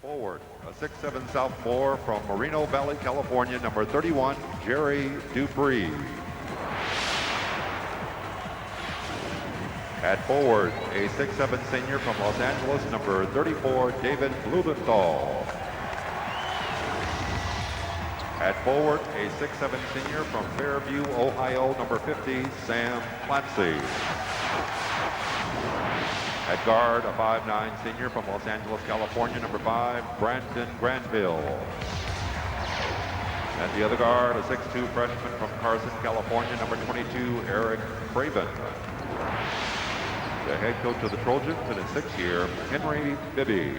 Forward, a 6'7" sophomore from Moreno Valley, California, number 31, Jerry Dupree. At forward, a 6'7" senior from Los Angeles, number 34, David Blumenthal. At forward, a 6'7" senior from Fairview, Ohio, number 50, Sam Clancy. At guard, a 5'9" senior from Los Angeles, California, number 5, Brandon Granville. At the other guard, a 6'2" freshman from Carson, California, number 22, Eric Craven. The head coach of the Trojans in his 6th year, Henry Bibby.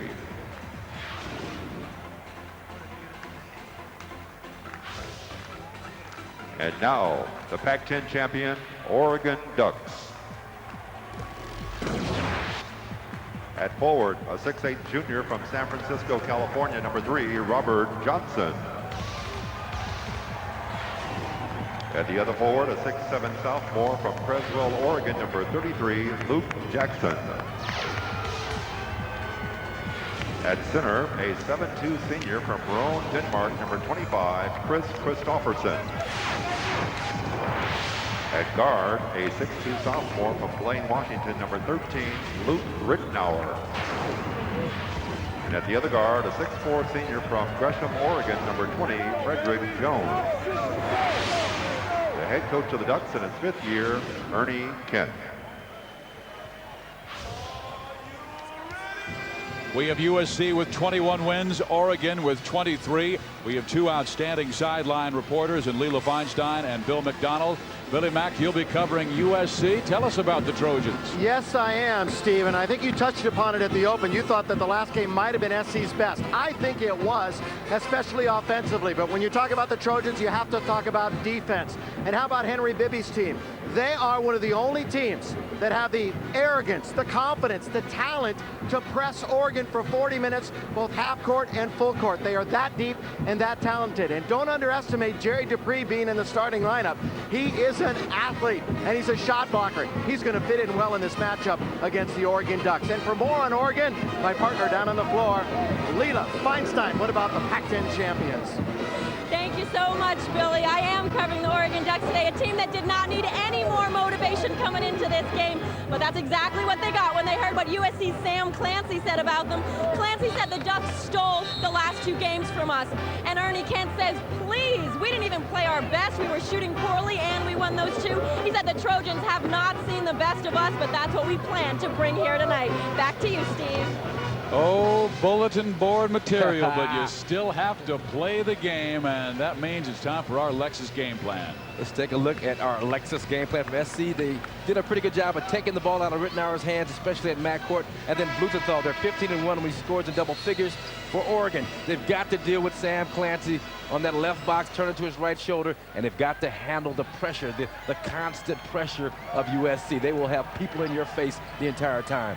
And now, the Pac-10 champion, Oregon Ducks. At forward, a 6'8" junior from San Francisco, California, number 3, Robert Johnson. At the other forward, a 6'7" sophomore from Creswell, Oregon, number 33, Luke Jackson. At center, a 7'2" senior from Rome, Denmark, number 25, Chris Christofferson. At guard, a 6'2" sophomore from Blaine, Washington, number 13, Luke Rittenauer. And at the other guard, a 6'4" senior from Gresham, Oregon, number 20, Frederick Jones. The head coach of the Ducks in his 5th year, Ernie Kent. We have USC with 21 wins, Oregon with 23. We have 2 outstanding sideline reporters in Leila Feinstein and Bill McDonald. Billy Mack, you'll be covering USC. Tell us about the Trojans. Yes, I am, Steve, and I think you touched upon it at the open. You thought that the last game might have been SC's best. I think it was, especially offensively. But when you talk about the Trojans, you have to talk about defense. And how about Henry Bibby's team? They are one of the only teams that have the arrogance, the confidence, the talent to press Oregon for 40 minutes, both half court and full court. They are that deep and that talented. And don't underestimate Jerry Dupree being in the starting lineup. He is an athlete, and he's a shot blocker. He's going to fit in well in this matchup against the Oregon Ducks. And for more on Oregon, my partner down on the floor, Leila Feinstein. What about the Pac-10 champions? Thank you so much, Billy. I am covering the Oregon Ducks today, a team that did not need any more motivation coming into this game, but that's exactly what they got when they heard what USC's Sam Clancy said about them. Clancy said the Ducks stole the last 2 games from us, and Ernie Kent says, please, we didn't even play our best. We were shooting poorly, and we won those 2. He said the Trojans have not seen the best of us, but that's what we plan to bring here tonight. Back to you, Steve. Oh, bulletin board material, but you still have to play the game, and that means it's time for our Lexus game plan. Let's take a look at our Lexus game plan from SC. They did a pretty good job of taking the ball out of Rittenauer's hands, especially at midcourt. And then Blumenthal, they're 15-1 when he scores in double figures. For Oregon, they've got to deal with Sam Clancy on that left box, turn it to his right shoulder, and they've got to handle the pressure, the constant pressure of USC. They will have people in your face the entire time.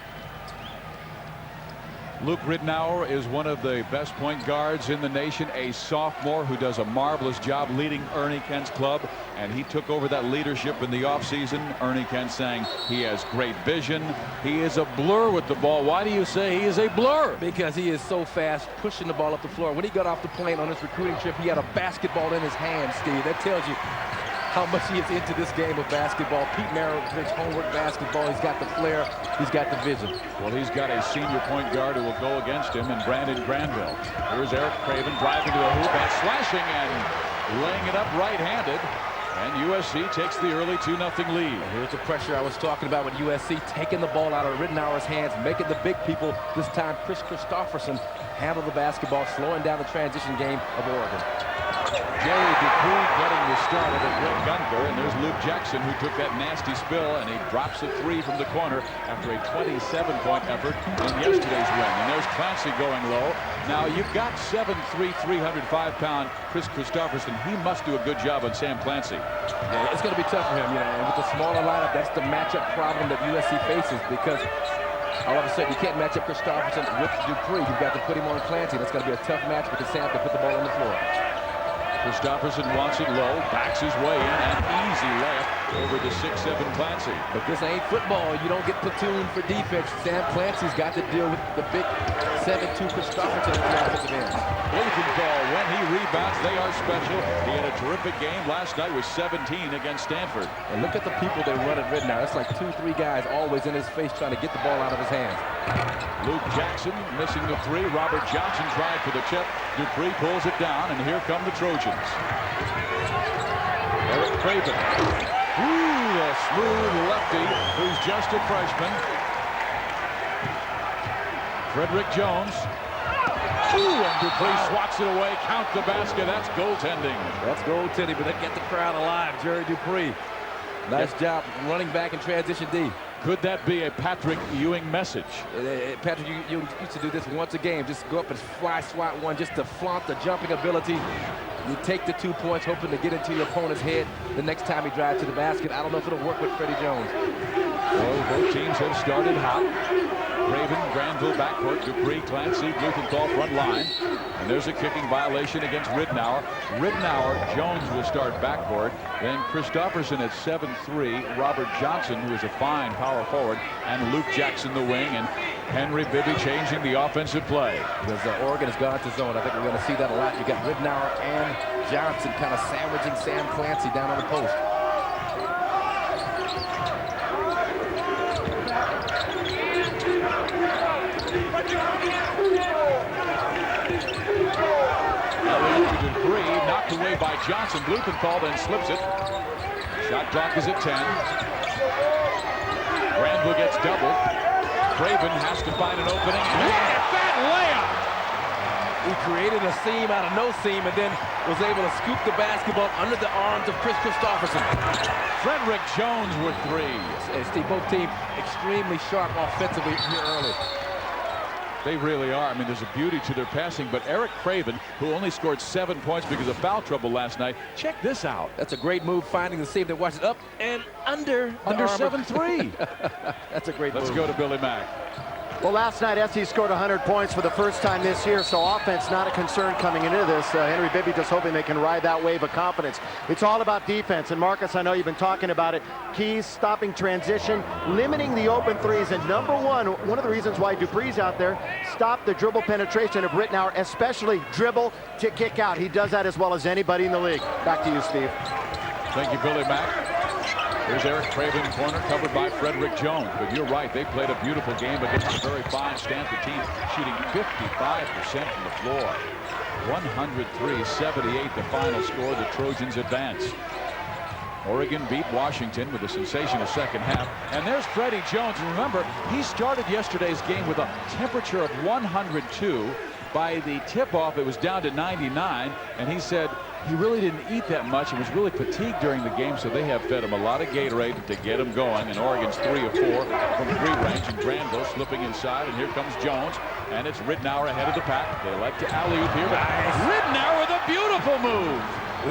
Luke Rittenauer is one of the best point guards in the nation, a sophomore who does a marvelous job leading Ernie Kent's club, and he took over that leadership in the offseason. Ernie Kent saying he has great vision. He is a blur with the ball. Why do you say he is a blur? Because he is so fast, pushing the ball up the floor. When he got off the plane on his recruiting trip, he had a basketball in his hand, Steve. That tells you how much he is into this game of basketball. Pete Maravic's homework basketball. He's got the flair. He's got the vision. Well, he's got a senior point guard who will go against him in Brandon Granville. Here's Eric Craven driving to the hoop and slashing and laying it up right-handed. And USC takes the early 2-0 lead. And here's the pressure I was talking about with USC, taking the ball out of Rittenauer's hands, making the big people, this time Chris Christofferson, handle the basketball, slowing down the transition game of Oregon. Jerry Dupree getting the start of the Greg Gunter, and there's Luke Jackson who took that nasty spill, and he drops a 3 from the corner after a 27-point effort in yesterday's win. And there's Clancy going low. Now you've got 7'3", 305-pound Chris Christofferson. He must do a good job on Sam Clancy. Yeah, it's going to be tough for him, you know, and with the smaller lineup, that's the matchup problem that USC faces, because all of a sudden you can't match up Christofferson with Dupree. You've got to put him on Clancy. That's going to be a tough match because Sam can put the ball on the floor. Christofferson wants it low, backs his way in, an easy layup over to 6'7" Clancy. But this ain't football. You don't get platoon for defense. Sam Clancy's got to deal with the big 7'2" Christopherson at the offensive end. Blumenthal, when he rebounds, they are special. He had a terrific game last night with 17 against Stanford. And look at the people they run at Ridnour. It's like 2-3 guys always in his face trying to get the ball out of his hands. Luke Jackson missing the three. Robert Johnson tried for the chip. Dupree pulls it down, and here come the Trojans. Eric Craven. Ooh, a smooth lefty who's just a freshman. Frederick Jones. Ooh, and Dupree swats it away. Count the basket. That's goaltending. That's goaltending, but they get the crowd alive. Jerry Dupree. Nice job running back in transition D. Could that be a Patrick Ewing message? Patrick, you used to do this once a game. Just go up and fly swat one just to flaunt the jumping ability. You take the 2 points, hoping to get into your opponent's head the next time he drives to the basket. I don't know if it'll work with Freddie Jones. Well, both teams have started hot. Craven, Granville backcourt, Dupree, Clancy, Blumenthal front line. And there's a kicking violation against Ridnour. Jones will start backcourt. Then Christopherson at 7'3", Robert Johnson, who is a fine power forward, and Luke Jackson the wing, and Henry Bibby changing the offensive play. Because Oregon has gone to zone. I think we're going to see that a lot. You got Ridnour and Johnson kind of sandwiching Sam Clancy down on the post. Dupree knocked away by Johnson. Blumenthal then slips it. Shot clock is at 10. Granville gets doubled. Craven has to find an opening. And look at that layup! He created a seam out of no seam and then was able to scoop the basketball under the arms of Chris Christopherson. Frederick Jones with three. And Steve, both teams extremely sharp offensively here early. They really are. I mean, there's a beauty to their passing, but Eric Craven, who only scored 7 points because of foul trouble last night, check this out. That's a great move, finding the seam. They watch it up and under 7-3. That's a great move. Let's go to Billy Mack. Well, last night, SC scored 100 points for the first time this year, so offense not a concern coming into this. Henry Bibby just hoping they can ride that wave of confidence. It's all about defense, and Marcus, I know you've been talking about it. Keys, stopping transition, limiting the open threes, and number one of the reasons why Dupree's out there, stop the dribble penetration of Ridnour, especially dribble to kick out. He does that as well as anybody in the league. Back to you, Steve. Thank you, Billy Mack. Here's Eric Craven, corner covered by Frederick Jones. But you're right, they played a beautiful game against a very fine Stanford team, shooting 55% from the floor. 103-78 the final score. The Trojans advance. Oregon beat Washington with a sensational second half. And there's Freddie Jones. And remember, he started yesterday's game with a temperature of 102. By the tip-off, it was down to 99. And he said he really didn't eat that much and was really fatigued during the game, so they have fed him a lot of Gatorade to get him going. And Oregon's 3 of 4 from 3 range, and Granville slipping inside, and here comes Jones, and it's Ridnour ahead of the pack. They like to alley-oop here, but Ridnour with a beautiful move.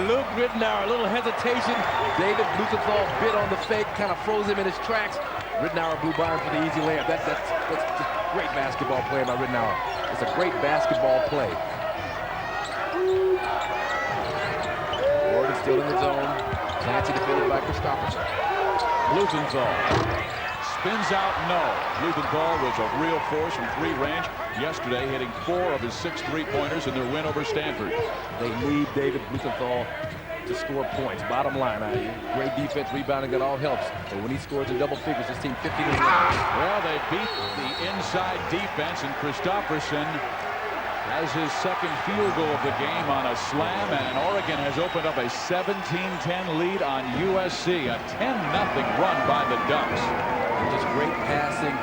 Luke Ridnour, a little hesitation. David Blumenthal bit on the fake, kind of froze him in his tracks. Ridnour blew by him for the easy layup. That's just great basketball play by Ridnour. It's a great basketball play. Oregon still in the zone. Clancy defended by Christopherson. Blumenthal spins out, no. Blumenthal was a real force from 3 range yesterday, hitting 4 of his 6 3-pointers in their win over Stanford. They need David Blumenthal to score points. Bottom line, great defense, rebounding, that all helps. But when he scores in double figures, this team 50 to 1. Well, they beat the inside defense, and Christopherson has his second field goal of the game on a slam, and Oregon has opened up a 17-10 lead on USC. A 10-0 run by the Ducks. Just great passing,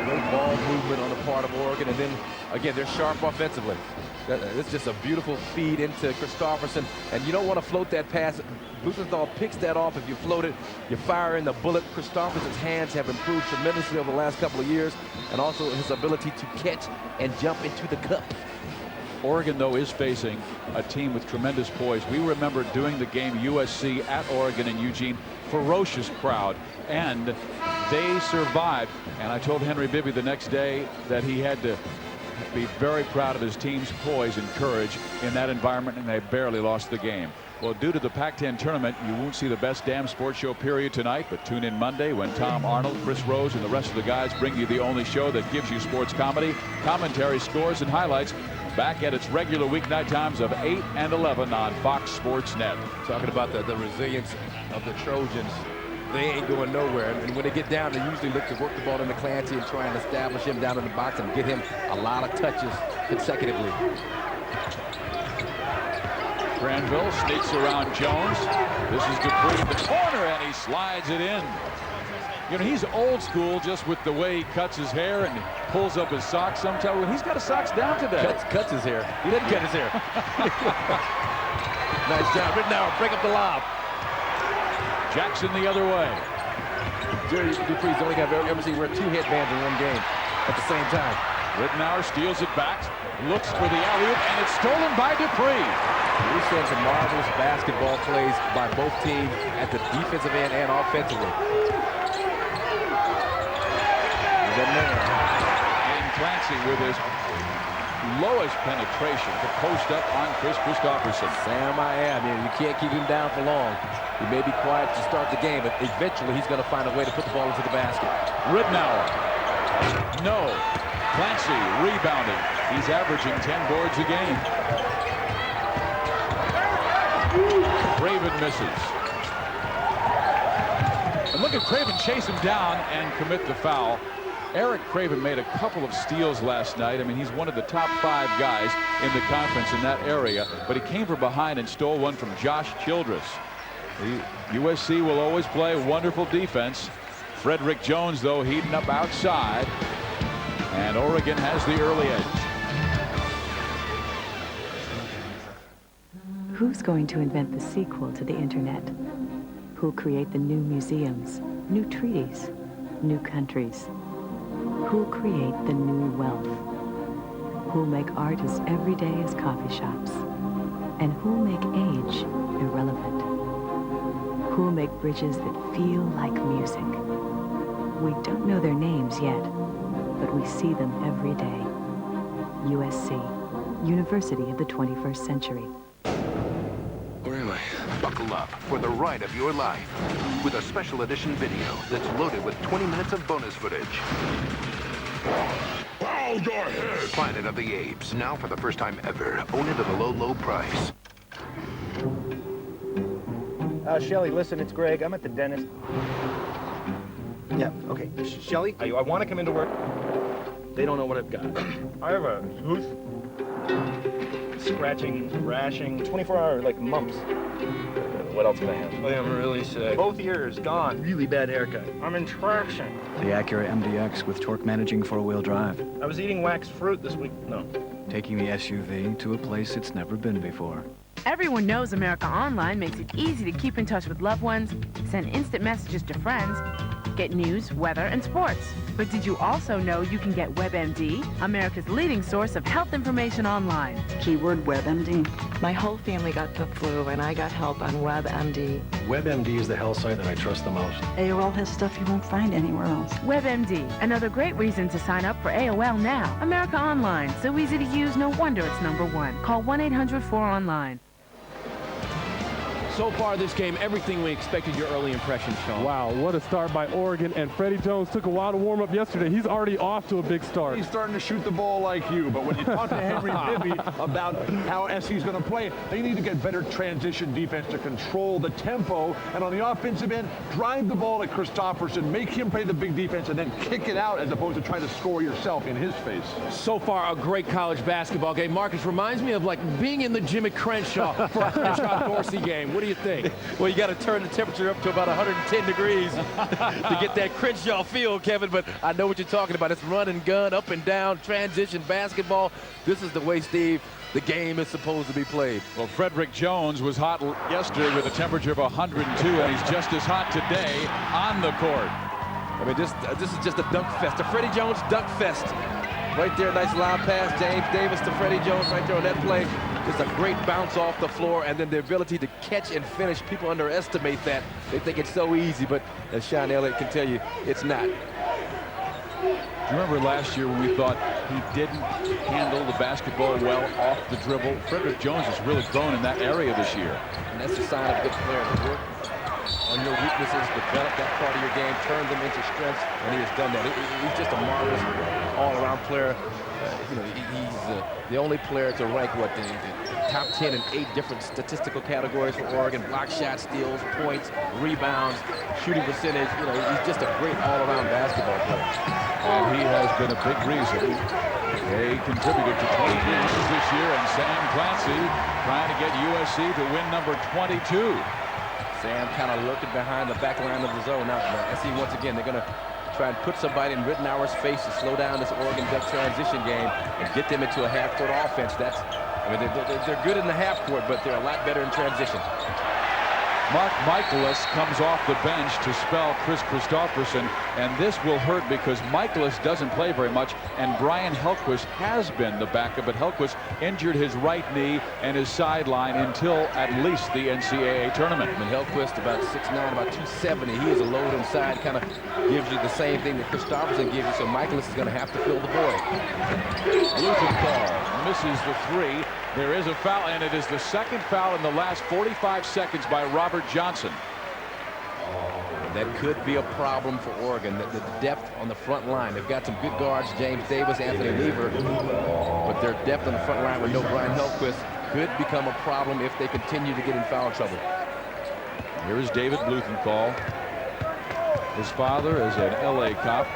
great ball movement on the part of Oregon, and then again they're sharp offensively. It's just a beautiful feed into Christopherson, and you don't want to float that pass. Blumenthal picks that off. If you float it, you fire in the bullet. Christopherson's hands have improved tremendously over the last couple of years, and also his ability to catch and jump into the cup. Oregon, though, is facing a team with tremendous poise. We remember doing the game USC at Oregon in Eugene, ferocious crowd, and they survived. And I told Henry Bibby the next day that he had to be very proud of his team's poise and courage in that environment, and they barely lost the game. Well, due to the Pac-10 tournament, you won't see the best damn sports show period tonight, but tune in Monday when Tom Arnold, Chris Rose, and the rest of the guys bring you the only show that gives you sports comedy, commentary, scores, and highlights, back at its regular weeknight times of 8 and 11 on Fox Sports Net. Talking about the resilience of the Trojans. They ain't going nowhere. And when they get down, they usually look to work the ball into Clancy and try and establish him down in the box and get him a lot of touches consecutively. Granville sneaks around Jones. This is Dupree in the corner, and he slides it in. You know, he's old school just with the way he cuts his hair and pulls up his socks sometimes. Well, he's got his socks down today. Cuts his hair. He didn't cut his hair. Nice job. Rittenauer, break up the lob. Jackson the other way. Jerry Dupree's the only guy I've ever seen wear 2 headbands in one game at the same time. Rittenauer steals it back, looks for the alley-oop, and it's stolen by Dupree. We've seen some marvelous basketball plays by both teams at the defensive end and offensively. And Clancy with his lowest penetration to post up on Chris Christopherson. Sam, you can't keep him down for long. He may be quiet to start the game, but eventually he's going to find a way to put the ball into the basket. Rittenauer. No. Clancy rebounding. He's averaging 10 boards a game. Craven misses. And look at Craven chase him down and commit the foul. Eric Craven made a couple of steals last night. I mean, he's one of the top 5 guys in the conference in that area, but he came from behind and stole one from Josh Childress. USC will always play wonderful defense. Frederick Jones, though, heating up outside, and Oregon has the early edge. Who's going to invent the sequel to the internet? Who'll create the new museums, new treaties, new countries? Who'll create the new wealth? Who'll make art as everyday as coffee shops? And who'll make age irrelevant? Who'll make bridges that feel like music? We don't know their names yet, but we see them every day. USC, University of the 21st Century. Where am I? Buckle up for the ride of your life with a special edition video that's loaded with 20 minutes of bonus footage. Bow your head! Planet of the Apes, now for the first time ever. Own it at a low, low price. Shelly, listen, it's Greg. I'm at the dentist. Yeah, okay. Shelly, I want to come into work. They don't know what I've got. I have a tooth. Scratching, rashing, 24-hour, like, mumps. What else can I have? I am really sick. Both ears gone. Really bad haircut. I'm in traction. The Acura MDX with torque managing 4-wheel drive. I was eating waxed fruit this week. No. Taking the SUV to a place it's never been before. Everyone knows America Online makes it easy to keep in touch with loved ones, send instant messages to friends, get news, weather, and sports. But did you also know you can get WebMD, America's leading source of health information online? Keyword WebMD. My whole family got the flu, and I got help on WebMD. WebMD is the health site that I trust the most. AOL has stuff you won't find anywhere else. WebMD, another great reason to sign up for AOL now. America Online, so easy to use, no wonder it's #1. Call 1-800-4ONLINE. So far this game, everything we expected. Your early impression, Sean. Wow, what a start by Oregon. And Freddie Jones took a while to warm up yesterday. He's already off to a big start. He's starting to shoot the ball like you, but when you talk to Henry Bibby about how SC's going to play, they need to get better transition defense to control the tempo, and on the offensive end, drive the ball at Christopherson, make him play the big defense, and then kick it out as opposed to trying to score yourself in his face. So far, a great college basketball game. Marcus, reminds me of like being in the Jimmy Crenshaw for a Crenshaw-Dorsey game. What do you think? Well, you got to turn the temperature up to about 110 degrees to get that Crenshaw feel, Kevin, but I know what you're talking about. It's run and gun, up and down, transition basketball. This is the way, Steve, the game is supposed to be played. Well, Frederick Jones was hot yesterday with a temperature of 102, and he's just as hot today on the court. I mean, this is just a dunk fest, a Freddie Jones dunk fest. Right there, nice lob pass, James Davis to Freddie Jones right there on that play. Just a great bounce off the floor, and then the ability to catch and finish. People underestimate that. They think it's so easy, but as Sean Elliott can tell you, it's not. Do you remember last year when we thought he didn't handle the basketball well off the dribble? Frederick Jones has really grown in that area this year. And that's a sign of a good player to work on your weaknesses, develop that part of your game, turn them into strengths, and he has done that. He's just a marvelous all-around player. You know, he's the only player to rank the top 10 in 8 different statistical categories for Oregon: block shots, steals, points, rebounds, shooting percentage. You know, he's just a great all-around basketball player. And he has been a big reason. They contributed to 20 wins this year, and Sam Clancy trying to get USC to win number 22. Sam kind of lurking behind the back line of the zone. Now, SC once again, they're going to try and put somebody in Rittenauer's face to slow down this Oregon Duck transition game and get them into a half-court offense. I mean, they're good in the half-court, but they're a lot better in transition. Mark Michaelis comes off the bench to spell Chris Christopherson, and this will hurt because Michaelis doesn't play very much, and Brian Helquist has been the backup, but Helquist injured his right knee and is sidelined until at least the NCAA tournament. I mean, Helquist about 6'9", about 270. He is a load inside, kind of gives you the same thing that Christopherson gives you, so Michaelis is going to have to fill the void. Blumenthal misses the 3. There is a foul, and it is the second foul in the last 45 seconds by Robert Johnson. That could be a problem for Oregon, the depth on the front line. They've got some good guards, James Davis, Anthony Lever, but their depth on the front line with no Brian Helquist could become a problem if they continue to get in foul trouble. Here is David Blumenthal. His father is an LA cop,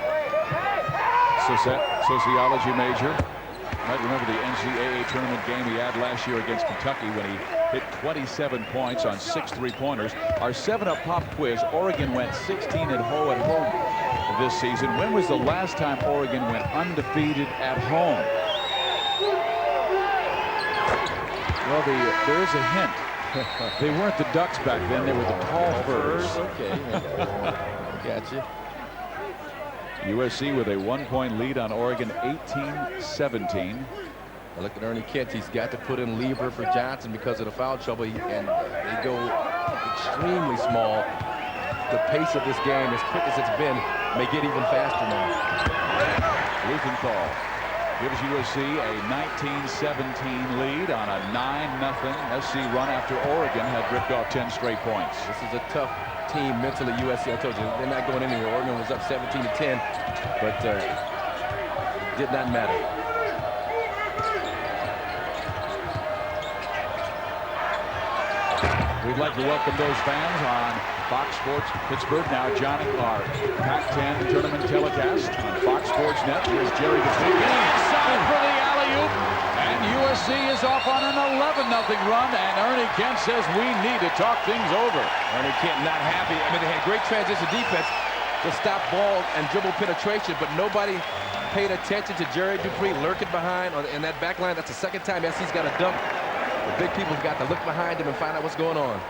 sociology major. You might remember the NCAA tournament game he had last year against Kentucky when he hit 27 points on 6 3-pointers. Our 7-Up Pop quiz: Oregon went 16 at home this season. When was the last time Oregon went undefeated at home? Well, there is a hint. They weren't the Ducks back then. They were the Tall Furs. Okay. Gotcha. USC with a 1-point lead on Oregon, 18-17. Look at Ernie Kent. He's got to put in Lieber for Johnson because of the foul trouble, and they go extremely small. The pace of this game, as quick as it's been, may get even faster now. Blumenthal gives USC a 19-17 lead on a 9-0 SC run after Oregon had ripped off 10 straight points. This is a tough team mentally. USC, I told you, they're not going anywhere. Oregon was up 17-10, but did not matter. We'd like to welcome those fans on Fox Sports Pittsburgh. Now Johnny Clark, Pac-10 tournament telecast on Fox Sports Net. Here's Jerry Getting inside for the alley-oop, and USC is off on an 11-0 run, and Ernie Kent says we need to talk things over. Ernie Kent not happy. I mean, they had great transition defense to stop ball and dribble penetration, but nobody paid attention to Jerry Dupree lurking behind in that back line. That's the second time SC's got a dunk. The big people have got to look behind him and find out what's going on.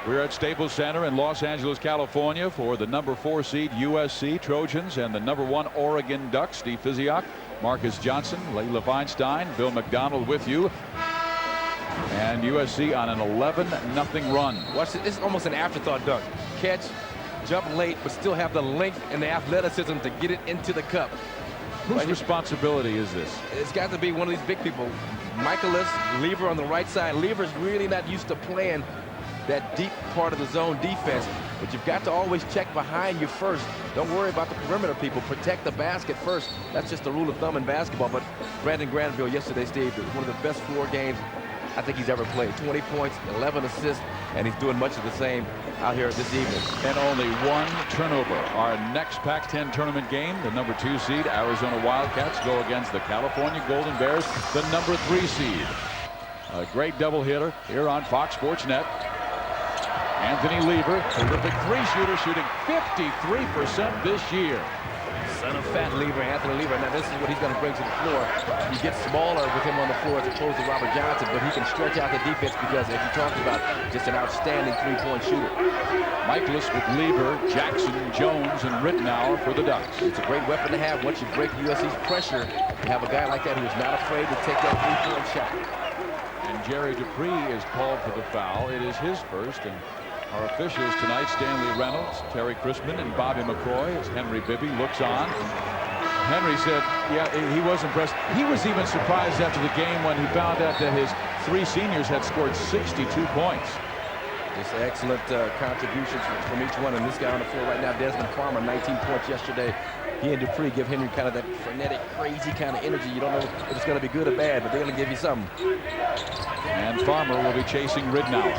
We're at Staples Center in Los Angeles, California for the number 4 seed USC Trojans and the number 1 Oregon Ducks. Steve Physiok, Marcus Johnson, Layla Feinstein, Bill McDonald with you. And USC on an 11-0 run. Watch this. This is almost an afterthought dunk. Catch, jump late, but still have the length and the athleticism to get it into the cup. Whose responsibility is this? It's got to be one of these big people. Michaelis, Lever on the right side. Lever's really not used to playing that deep part of the zone defense, but you've got to always check behind you first. Don't worry about the perimeter people. Protect the basket first. That's just the rule of thumb in basketball. But Brandon Granville yesterday, Steve, was one of the best floor games I think he's ever played. 20 points, 11 assists, and he's doing much of the same out here this evening. And only 1 turnover. Our next Pac-10 tournament game, the number 2 seed Arizona Wildcats go against the California Golden Bears, the number 3 seed. A great double hitter here on Fox Sports Net. Anthony Lever, terrific 3-shooter, shooting 53% this year. Son of fat Lever, Anthony Lever. Now this is what he's going to bring to the floor. He gets smaller with him on the floor as opposed to Robert Johnson, but he can stretch out the defense because, as you talked about, just an outstanding 3-point shooter. Michaelis with Lever, Jackson, Jones, and Rittenauer for the Ducks. It's a great weapon to have once you break USC's pressure. You have a guy like that who's not afraid to take that 3-point shot. And Jerry Dupree is called for the foul. It is his first, and our officials tonight, Stanley Reynolds, Terry Crispin, and Bobby McCroy, as Henry Bibby looks on. Henry said, yeah, he was impressed. He was even surprised after the game when he found out that his 3 seniors had scored 62 points. Just excellent contributions from each one. And this guy on the floor right now, Desmond Farmer, 19 points yesterday. He and Dupree give Henry kind of that frenetic, crazy kind of energy. You don't know if it's going to be good or bad, but they're going to give you something. And Farmer will be chasing Ridnour.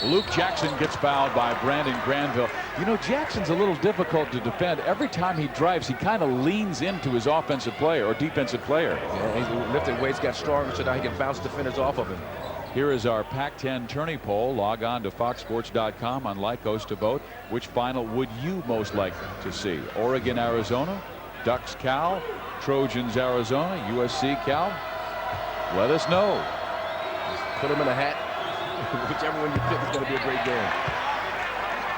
Luke Jackson gets fouled by Brandon Granville. You know, Jackson's a little difficult to defend. Every time he drives, he kind of leans into his offensive player or defensive player. Yeah, he's lifted weights, got stronger, so now he can bounce defenders off of him. Here is our Pac-10 tourney poll. Log on to foxsports.com on Lycos to vote. Which final would you most like to see? Oregon, Arizona, Ducks, Cal, Trojans, Arizona, USC, Cal? Let us know. Just put them in a hat. Whichever one you pick is going to be a great game.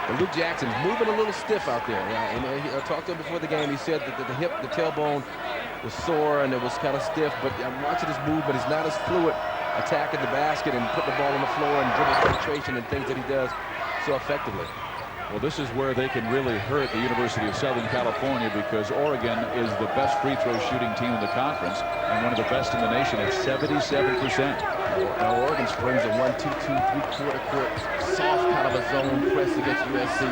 And Luke Jackson's moving a little stiff out there. Yeah, and I talked to him before the game. He said that the hip, the tailbone was sore and it was kind of stiff. But I'm watching his movement. He's not as fluid attacking the basket and putting the ball on the floor and dribble penetration and things that he does so effectively. Well, this is where they can really hurt the University of Southern California, because Oregon is the best free throw shooting team in the conference and one of the best in the nation at 77%. Now Oregon springs a 1-2-2 3/4 court soft kind of a zone press against USC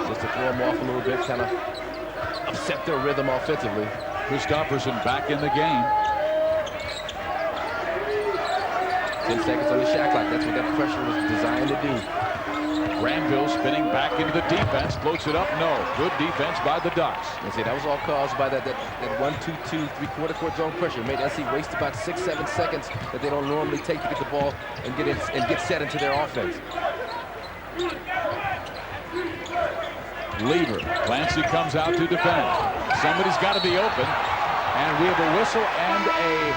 just to throw them off a little bit, kind of upset their rhythm offensively. Christopherson back in the game. 10 seconds on the shot clock. That's what that pressure was designed to do. Granville spinning back into the defense, floats it up. No, good defense by the Ducks. I say that was all caused by that 1-2-2 3/4 court zone pressure. It made SC waste about 6-7 seconds that they don't normally take to get the ball and get set into their offense. Lever. Clancy comes out to defend. Somebody's got to be open, and we have a whistle and a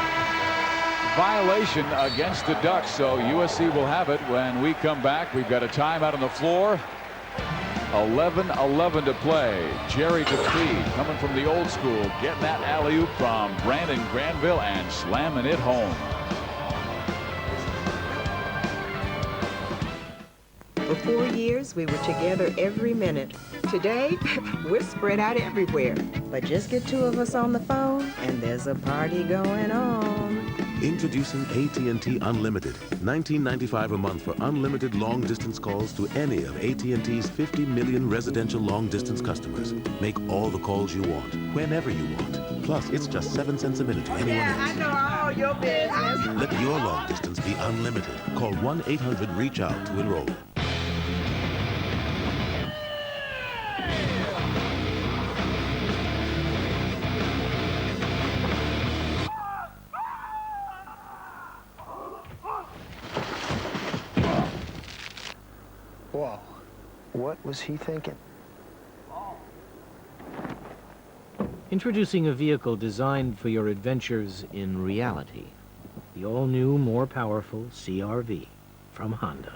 violation against the Ducks, so USC will have it when we come back. We've got a timeout on the floor. 11-11 to play. Jerry Dupree coming from the old school, getting that alley-oop from Brandon Granville and slamming it home. For 4 years, we were together every minute. Today, we're spread out everywhere. But just get 2 of us on the phone, and there's a party going on. Introducing AT&T Unlimited. $19.95 a month for unlimited long-distance calls to any of AT&T's 50 million residential long-distance customers. Make all the calls you want, whenever you want. Plus, it's just 7 cents a minute to anyone else. I know all your business. Let your long distance be unlimited. Call 1-800-REACH-OUT to enroll. Whoa. What was he thinking? Introducing a vehicle designed for your adventures in reality. The all-new, more powerful CR-V from Honda.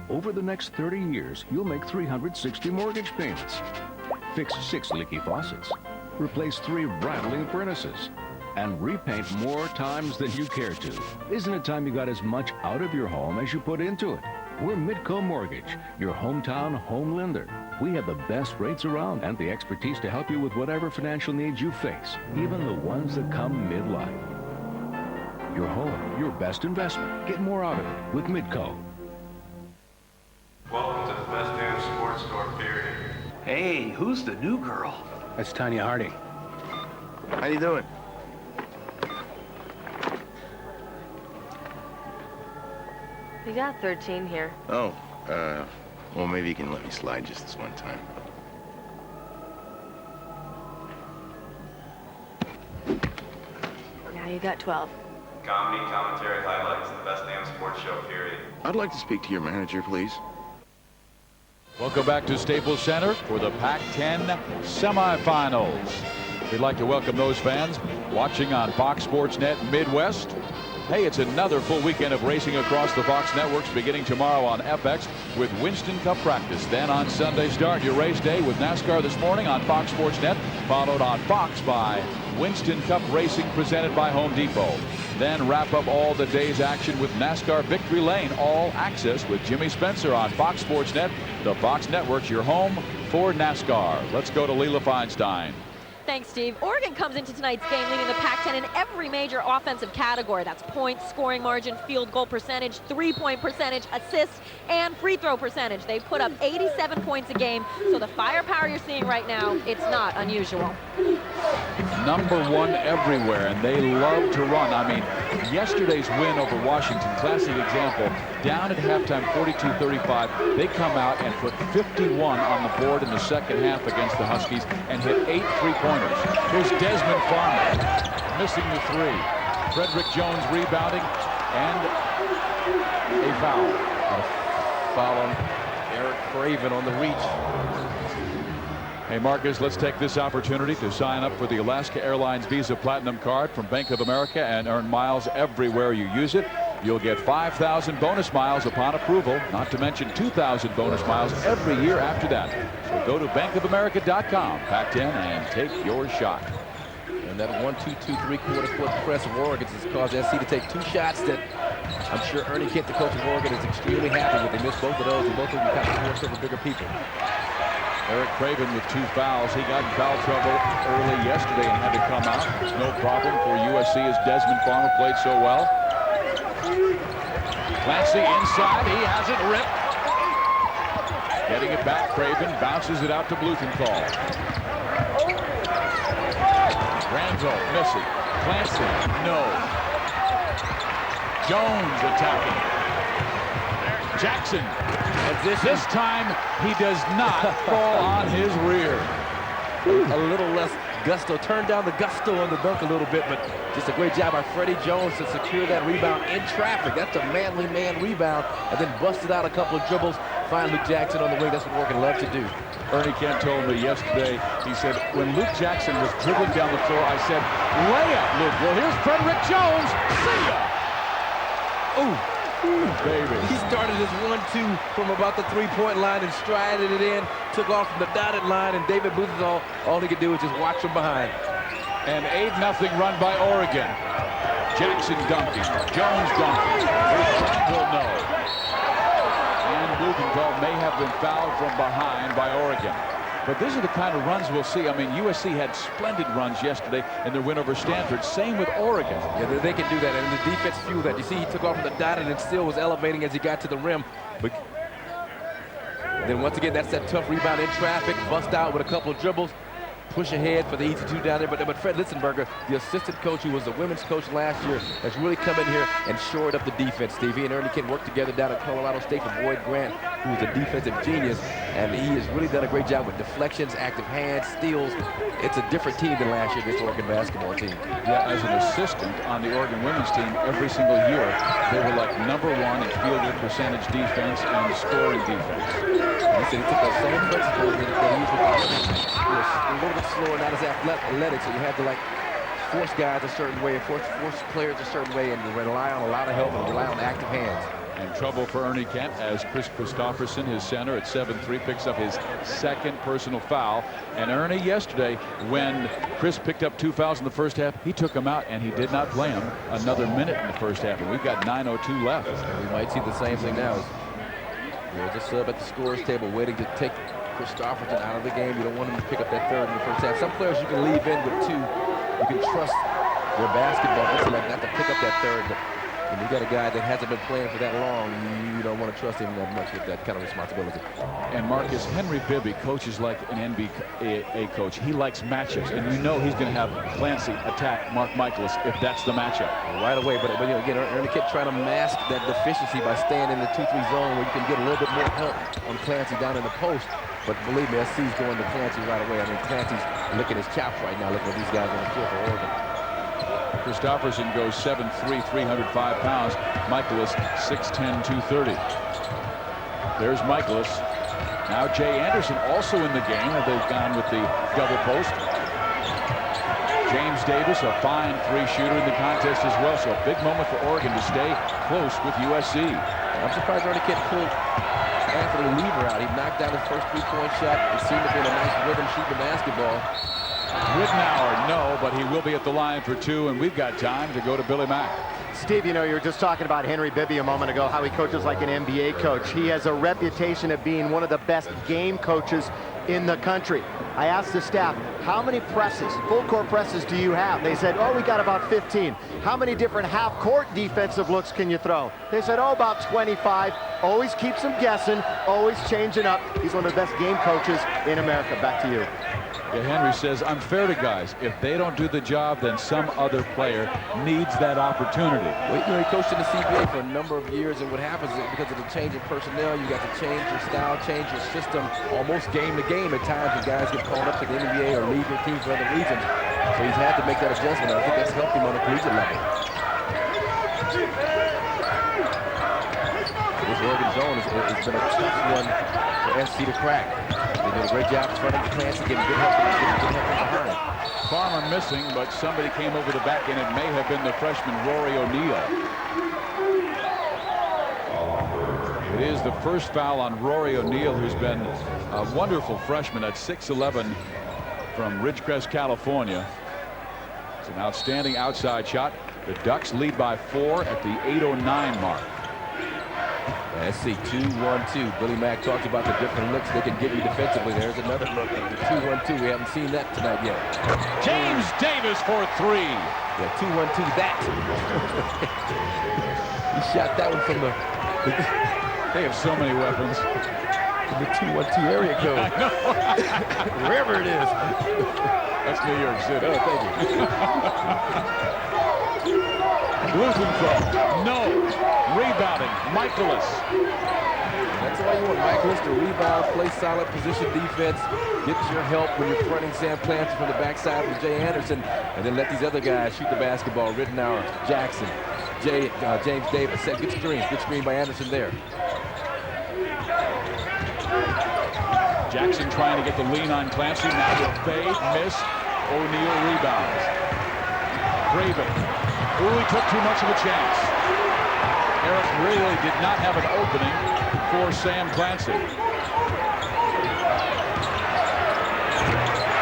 Over the next 30 years, you'll make 360 mortgage payments, fix 6 leaky faucets, replace 3 rattling furnaces, and repaint more times than you care to. Isn't it time you got as much out of your home as you put into it? We're Midco Mortgage, your hometown home lender. We have the best rates around and the expertise to help you with whatever financial needs you face, even the ones that come midlife. Your home, your best investment. Get more out of it with Midco. Welcome to the best damn sports store, period. Hey, who's the new girl? That's Tanya Harding. How you doing? We got 13 here. Oh, well, maybe you can let me slide just this one time. Now you got 12. Comedy, commentary, highlights, the best damn sports show, period. I'd like to speak to your manager, please. Welcome back to Staples Center for the Pac-10 semifinals. We'd like to welcome those fans watching on Fox Sports Net Midwest. Hey, it's another full weekend of racing across the Fox networks, beginning tomorrow on FX with Winston Cup practice. Then on Sunday, start your race day with NASCAR this morning on Fox Sports Net, followed on Fox by Winston Cup Racing presented by Home Depot. Then wrap up all the day's action with NASCAR Victory Lane All Access with Jimmy Spencer on Fox Sports Net, the Fox Network's your home for NASCAR. Let's go to Leila Feinstein. Thanks, Steve. Oregon comes into tonight's game leading the Pac-10 in every major offensive category. That's points, scoring margin, field goal percentage, three-point percentage, assists, and free throw percentage. They put up 87 points a game, so the firepower you're seeing right now, it's not unusual. #1 everywhere, and they love to run. I mean, yesterday's win over Washington, classic example, down at halftime 42-35. They come out and put 51 on the board in the second half against the Huskies and hit 8 three-pointers. Here's Desmond Farmer missing the 3. Frederick Jones rebounding, and a foul. A foul on Eric Craven on the reach. Hey, Marcus, let's take this opportunity to sign up for the Alaska Airlines Visa Platinum Card from Bank of America and earn miles everywhere you use it. You'll get 5,000 bonus miles upon approval, not to mention 2,000 bonus miles every year after that. So go to bankofamerica.com, Pac-10, and take your shot. And that 1-2-2 3/4 foot press of Oregon has caused SC to take 2 shots that I'm sure Ernie Kent, the coach of Oregon, is extremely happy with. They missed both of those, and both of them kind of forced over bigger people. Eric Craven with 2 fouls. He got in foul trouble early yesterday and had to come out. It's no problem for USC as Desmond Farmer played so well. Clancy inside. He has it ripped. Getting it back, Craven bounces it out to Blumenthal. Randall missing. Clancy, no. Jones attacking. Jackson. This time he does not fall on his rear. A little less gusto. Turned down the gusto on the dunk a little bit, but just a great job by Freddie Jones to secure that rebound in traffic. That's a manly man rebound, and then busted out a couple of dribbles. Find Luke Jackson on the wing. That's what Oregon loves to do. Ernie Kent told me yesterday, he said, when Luke Jackson was dribbling down the floor, I said, layup, Luke. Well, here's Frederick Jones. See ya! Ooh. Ooh, baby. He started his 1-2 from about the 3-point line and strided it in, took off from the dotted line, and David Blumenthal, all he could do was just watch from behind. An 8-0 run by Oregon. Jackson dunking. Jones dunking. Will know. And Blumenthal may have been fouled from behind by Oregon. But these are the kind of runs we'll see. I mean, USC had splendid runs yesterday in their win over Stanford. Same with Oregon. Yeah, they can do that, and the defense fueled that. You see, he took off from the dotted and still was elevating as he got to the rim. But then once again, that's that tough rebound in traffic, bust out with a couple of dribbles, push ahead for the easy 2 down there. But Fred Litzenberger, the assistant coach who was the women's coach last year, has really come in here and shored up the defense, Steve. He and Ernie Kent worked together down at Colorado State for Boyd Grant, who was a defensive genius, and he has really done a great job with deflections, active hands, steals. It's a different team than last year, this Oregon basketball team. Yeah, as an assistant on the Oregon women's team, every single year, they were like #1 in field goal percentage defense and scoring defense. He said he took that same principle that he used with a little bit slower, not as athletic, so you had to like force guys a certain way, force players a certain way, and rely on a lot of help and rely on active hands. And trouble for Ernie Kent as Chris Christopherson, his center at 7'3", picks up his 2nd personal foul. And Ernie yesterday, when Chris picked up 2 fouls in the first half, he took him out and he did not play him another minute in the first half. And we've got 9:02 left. We might see the same thing now. There's a sub at the scorer's table waiting to take Christopherson out of the game. You don't want him to pick up that 3rd in the first half. Some players you can leave in with 2. You can trust their basketball. It's like not to pick up that 3rd. But when you got a guy that hasn't been playing for that long, you don't want to trust him that much with that kind of responsibility. And Marcus, Henry Bibby coaches like an NBA coach. He likes matchups, and you know he's going to have Clancy attack Mark Michaelis if that's the matchup. Right away, but you know, again, Ernie Kent trying to mask that deficiency by staying in the 2-3 zone where you can get a little bit more help on Clancy down in the post. But believe me, SC's going to Clancy right away. I mean, Clancy's licking his chops right now, looking at these guys on the field for Oregon. Christopherson goes 7'3", 305 pounds. Michaelis, 6'10", 230. There's Michaelis. Now Jay Anderson also in the game. They've gone with the double post. James Davis, a fine 3-shooter in the contest as well. So a big moment for Oregon to stay close with USC. I'm surprised Ernie Kent pulled Anthony Weaver out. He knocked down his first 3-point shot. It seemed to be a nice rhythm shooting the basketball. Ridnour, no, but he will be at the line for 2, and we've got time to go to Billy Mack. Steve, you know, you were just talking about Henry Bibby a moment ago, how he coaches like an NBA coach. He has a reputation of being one of the best game coaches in the country. I asked the staff, how many presses, full court presses do you have? They said, oh, we got about 15. How many different half court defensive looks can you throw? They said, oh, about 25. Always keeps them guessing, always changing up. He's one of the best game coaches in America. Back to you. Yeah, Henry says, I'm fair to guys. If they don't do the job, then some other player needs that opportunity. Well, you know, he coached in the CBA for a number of years, and what happens is because of the change in personnel, you got to change your style, change your system, almost game to game at times when guys get called up to the NBA or leave their teams for other regions. So he's had to make that adjustment. I think that's helped him on the collegiate level. This Oregon zone has been a tough one for SC to crack. They did a great job in front of Clancy, getting good help from behind. Farmer missing, but somebody came over the back, and it may have been the freshman Rory O'Neal. It is the first foul on Rory O'Neal, who's been a wonderful freshman at 6'11" from Ridgecrest, California. It's an outstanding outside shot. The Ducks lead by 4 at the 8:09 mark. SC 2-1-2. Billy Mack talked about the different looks they can give you defensively. There's another look at the 2-1-2. We haven't seen that tonight yet. James Davis for 3. Yeah, 2-1-2 that. He shot that one from the... They have so many weapons. The 2-1-2 area code. I know. Wherever it is. That's New York City. Oh, thank you. Blumenthal, no. Rebounding, Michaelis. That's all you want, Michaelis, to rebound, play solid position defense, get your help when you're fronting Sam Clancy from the backside with Jay Anderson, and then let these other guys shoot the basketball. Rittenauer, Jackson, James Davis. Set good screen by Anderson there. Jackson trying to get the lean on Clancy. Now with fade, miss. O'Neal rebounds. Craven. Ooh, he took too much of a chance. Eric really did not have an opening for Sam Clancy.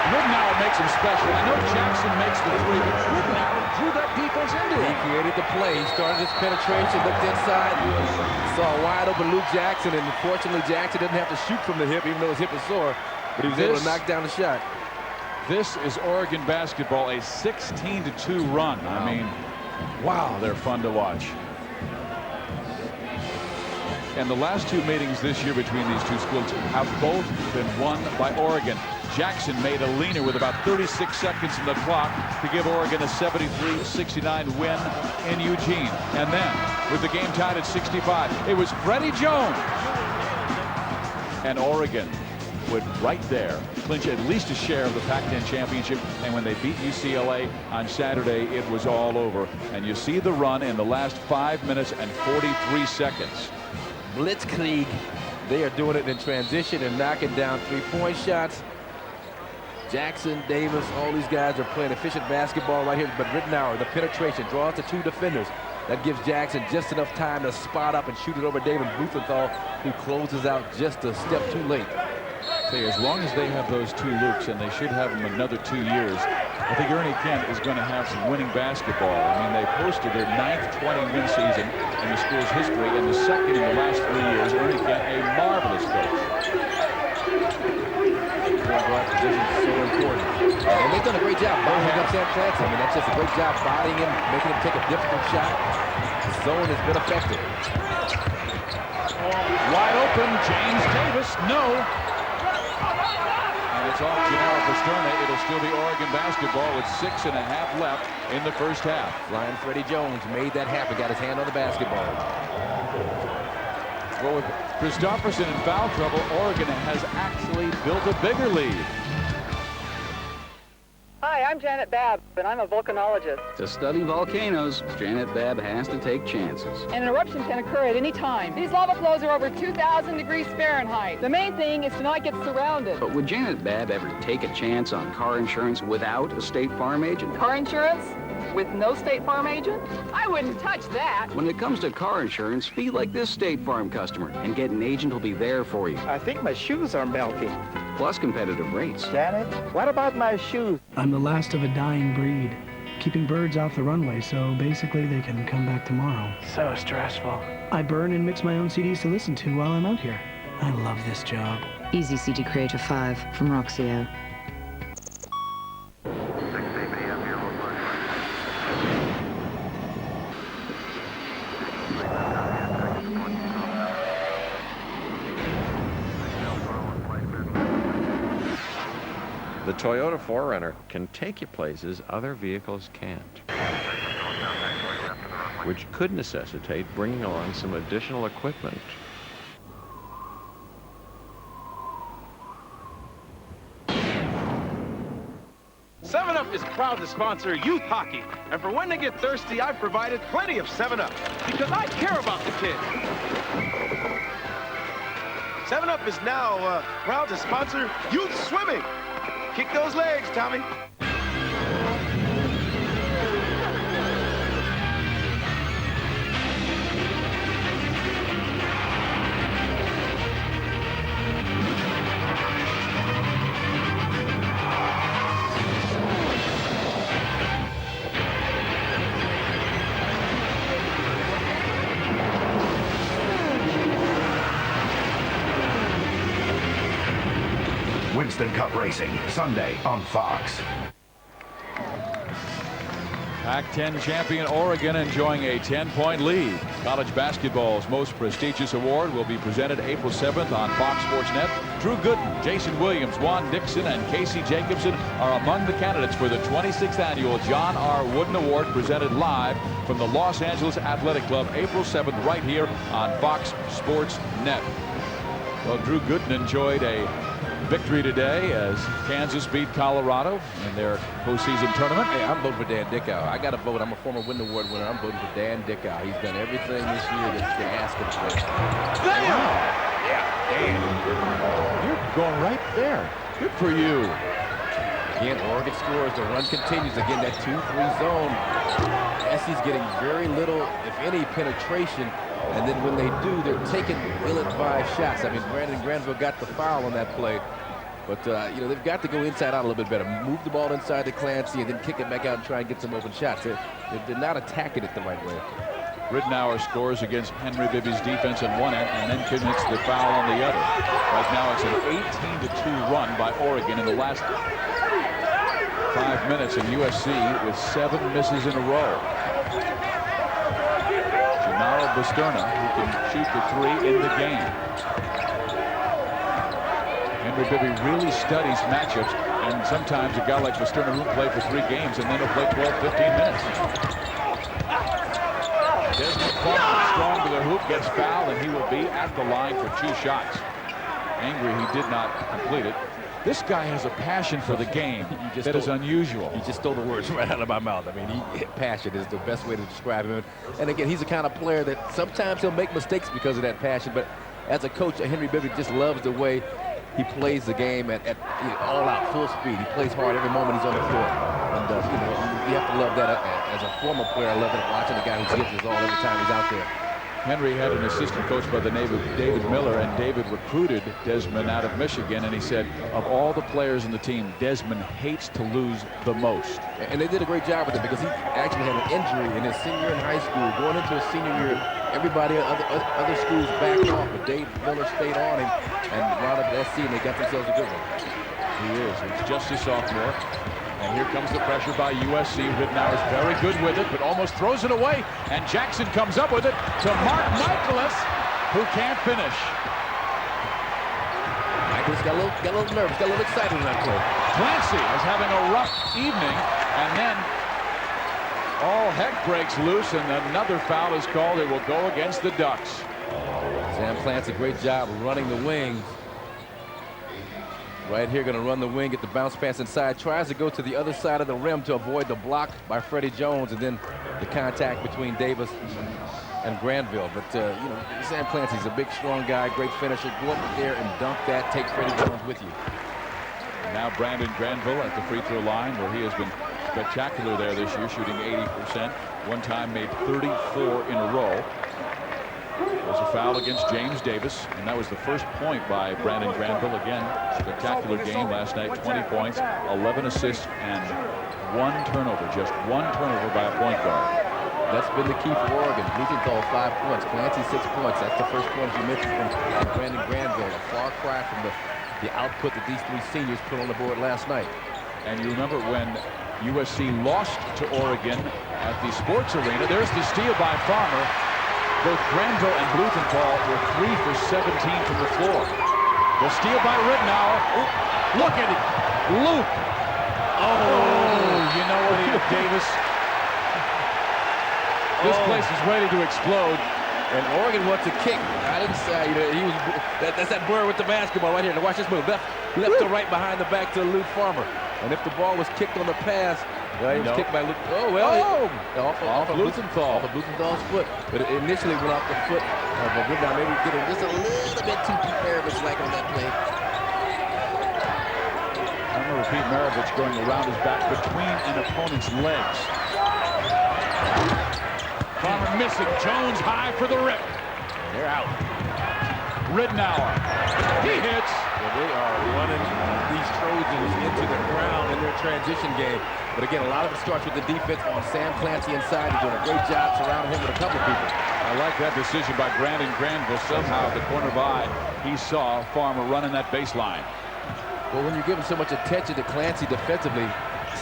Rittenauer makes him special. I know Jackson makes the 3, but Rittenauer drew that defense into He him. created the play. He started his penetration, looked inside, saw a wide open Luke Jackson, and unfortunately Jackson didn't have to shoot from the hip, even though his hip was sore, but he was able to knock down the shot. This is Oregon basketball, a 16-2 run. Wow. I mean, wow, they're fun to watch. And the last 2 meetings this year between these two schools have both been won by Oregon. Jackson made a leaner with about 36 seconds in the clock to give Oregon a 73-69 win in Eugene. And then, with the game tied at 65, it was Freddie Jones. And Oregon would right there clinch at least a share of the Pac-10 championship. And when they beat UCLA on Saturday, it was all over. And you see the run in the last 5 minutes and 43 seconds. Blitzkrieg. They are doing it in transition and knocking down 3-point shots. Jackson, Davis, all these guys are playing efficient basketball right here. But Rittenauer, the penetration, draws the 2 defenders. That gives Jackson just enough time to spot up and shoot it over David Blumenthal, who closes out just a step too late. Say, as long as they have those 2 Lukes, and they should have them another 2 years, I think Ernie Kent is going to have some winning basketball. I mean, they posted their 9th 20-win season in the school's history, and the 2nd in the last 3 years. Ernie Kent, a marvelous coach. Guard position is so important. And they've done a great job bodying up Sam Clancy. I mean, that's just a great job bodying him, making him take a difficult shot. The zone has been effective. Wide open, James Davis, no. And it's off Gennaro Pastrana. It'll still be Oregon basketball with 6.5 left in the first half. Flying Freddie Jones made that happen, got his hand on the basketball. Well, with Christopherson in foul trouble, Oregon has actually built a bigger lead. Hi, I'm Janet Babb, and I'm a volcanologist. To study volcanoes, Janet Babb has to take chances. An eruption can occur at any time. These lava flows are over 2,000 degrees Fahrenheit. The main thing is to not get surrounded. But would Janet Babb ever take a chance on car insurance without a State Farm agent? Car insurance? With no State Farm agent? I wouldn't touch that. When it comes to car insurance, be like this State Farm customer and get an agent who'll be there for you. I think my shoes are melting. Plus competitive rates. Janet, what about my shoes? I'm the last of a dying breed, keeping birds off the runway so basically they can come back tomorrow. So stressful. I burn and mix my own CDs to listen to while I'm out here. I love this job. Easy CD Creator 5 from Roxio. The Toyota 4Runner can take you places other vehicles can't, which could necessitate bringing along some additional equipment. Seven Up is proud to sponsor youth hockey, and for when they get thirsty, I've provided plenty of 7 Up because I care about the kids. 7 Up is now proud to sponsor youth swimming. Kick those legs, Tommy. Winston Cup Racing, Sunday on Fox. Pac-10 champion Oregon enjoying a 10-point lead. College basketball's most prestigious award will be presented April 7th on Fox Sports Net. Drew Gooden, Jason Williams, Juan Dixon, and Casey Jacobson are among the candidates for the 26th annual John R. Wooden Award, presented live from the Los Angeles Athletic Club April 7th right here on Fox Sports Net. Well, Drew Gooden enjoyed a victory today as Kansas beat Colorado in their postseason tournament. Hey, I'm voting for Dan Dickow. I got to vote. I'm a former Wooden Award winner. I'm voting for Dan Dickow. He's done everything this year that's been asked of him. Damn! Yeah, Dan. You're going right there. Good for you. Again, Oregon scores. The run continues. Again, that 2-3 zone. SC's getting very little, if any, penetration. And then when they do, they're taking ill-advised shots. I mean, Brandon Granville got the foul on that play. But, you know, they've got to go inside out a little bit better. Move the ball inside to Clancy and then kick it back out and try and get some open shots. They're not attacking it the right way. Ridenour scores against Henry Bibby's defense on one end and then commits the foul on the other. Right now it's an 18-2 run by Oregon in the last 5 minutes, and USC with 7 misses in a row. Gennaro Basterna, who can shoot the 3 in the game. Henry Bibby really studies matchups, and sometimes a guy like Basterna who play for 3 games and then he'll play 12-15 minutes. Desmond Clark, strong to the hoop, gets fouled, and he will be at the line for 2 shots. Angry he did not complete it. This guy has a passion for the game that is unusual. You just stole the words right out of my mouth. I mean, passion is the best way to describe him. And again, he's the kind of player that sometimes he'll make mistakes because of that passion. But as a coach, Henry Bibby just loves the way he plays the game at all out, full speed. He plays hard every moment he's on the floor. And, you know, you have to love that. As a former player, I love it watching a guy who gives his all every time he's out there. Henry had an assistant coach by the name of David Miller, and David recruited Desmond out of Michigan, and he said of all the players in the team, Desmond hates to lose the most. And they did a great job with it because he actually had an injury in his senior year in high school. Going into his senior year, everybody other schools backed off, but Dave Miller stayed on him and wound up at SC, and they got themselves a good one. He is. He's just a sophomore. And here comes the pressure by USC. Ridenour is very good with it, but almost throws it away. And Jackson comes up with it to Mark Michaelis, who can't finish. Michaelis got a little nervous, got a little excited in that play. Clancy is having a rough evening, and then all heck breaks loose, and another foul is called. It will go against the Ducks. Sam Clancy, great job running the wing. Right here, going to run the wing, get the bounce pass inside. Tries to go to the other side of the rim to avoid the block by Freddie Jones, and then the contact between Davis and Granville. But, you know, Sam Clancy's a big, strong guy, great finisher. Go up there and dunk that, take Freddie Jones with you. Now Brandon Granville at the free throw line, where he has been spectacular there this year, shooting 80%. One time made 34 in a row. There's a foul against James Davis, and that was the first point by Brandon Granville. Again, spectacular game last night, 20 points, 11 assists, and 1 turnover. Just 1 turnover by a point guard. That's been the key for Oregon. Blumenthal 5 points, Clancy 6 points. That's the first point you mentioned from Brandon Granville. A far cry from the the output that these three seniors put on the board last night. And you remember when USC lost to Oregon at the sports arena. There's the steal by Farmer. Both Granville and Blumenthal were 3 for 17 from the floor. The steal by Rittenauer. Oh, look at it. Luke. Oh, you know what, Davis? This place is ready to explode. And Oregon wants a kick. I didn't say, he was. That's that bird with the basketball right here. Now watch this move. Left to right behind the back to Luke Farmer. And if the ball was kicked on the pass, he was kicked by Luke. Oh, well. Off of Blumenthal. Off of Blutenthal's foot. But it initially went off the foot of Rittenauer. Maybe getting just a little bit too Pete Maravich like on that play. I remember Pete Maravich going around his back between an opponent's legs. Farmer missing. Jones high for the rip. They're out. Rittenauer. He hits. Well, they are running these Trojans into the ground in their transition game. But again, a lot of it starts with the defense on Sam Clancy inside. They're doing a great job surrounding him with a couple of people. I like that decision by Brandon Granville. Somehow, the corner of eye, he saw Farmer running that baseline. Well, when you're giving so much attention to Clancy defensively,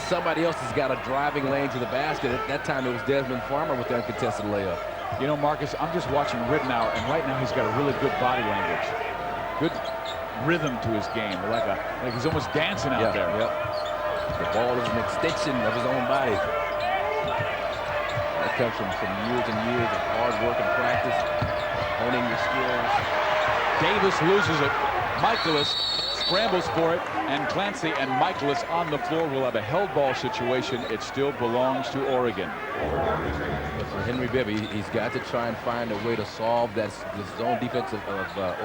somebody else has got a driving lane to the basket. At that time, it was Desmond Farmer with the uncontested layup. You know, Marcus, I'm just watching Rittenauer, and right now he's got a really good body language. Good rhythm to his game. Like he's almost dancing out there. Yep. The ball is an extension of his own body. That comes from years and years of hard work and practice, honing your skills. Davis loses it. Michaelis scrambles for it, and Clancy and Michaelis on the floor will have a held ball situation. It still belongs to Oregon. But for Henry Bibby, he's got to try and find a way to solve that zone defense of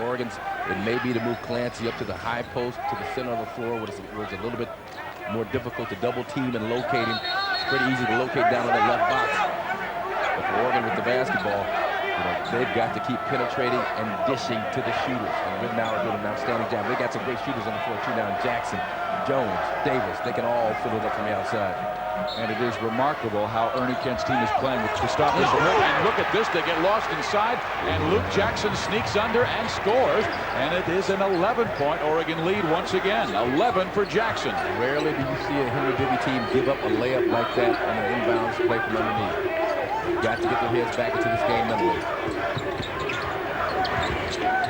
Oregon's. It may be to move Clancy up to the high post to the center of the floor, where it's a little bit more difficult to double team and locate him. It's pretty easy to locate down in that left box. But for Oregon with the basketball, they've got to keep penetrating and dishing to the shooters. And Rittenauer doing an outstanding job. They got some great shooters on the floor too now. Jackson, Jones, Davis, they can all fill it up from the outside. And it is remarkable how Ernie Kent's team is playing with Christopher. And look at this, they get lost inside, and Luke Jackson sneaks under and scores. And it is an 11-point Oregon lead once again. 11 for Jackson. Rarely do you see a Henry Bibby team give up a layup like that on an inbounds play from underneath. Got to get their heads back into this game nonetheless.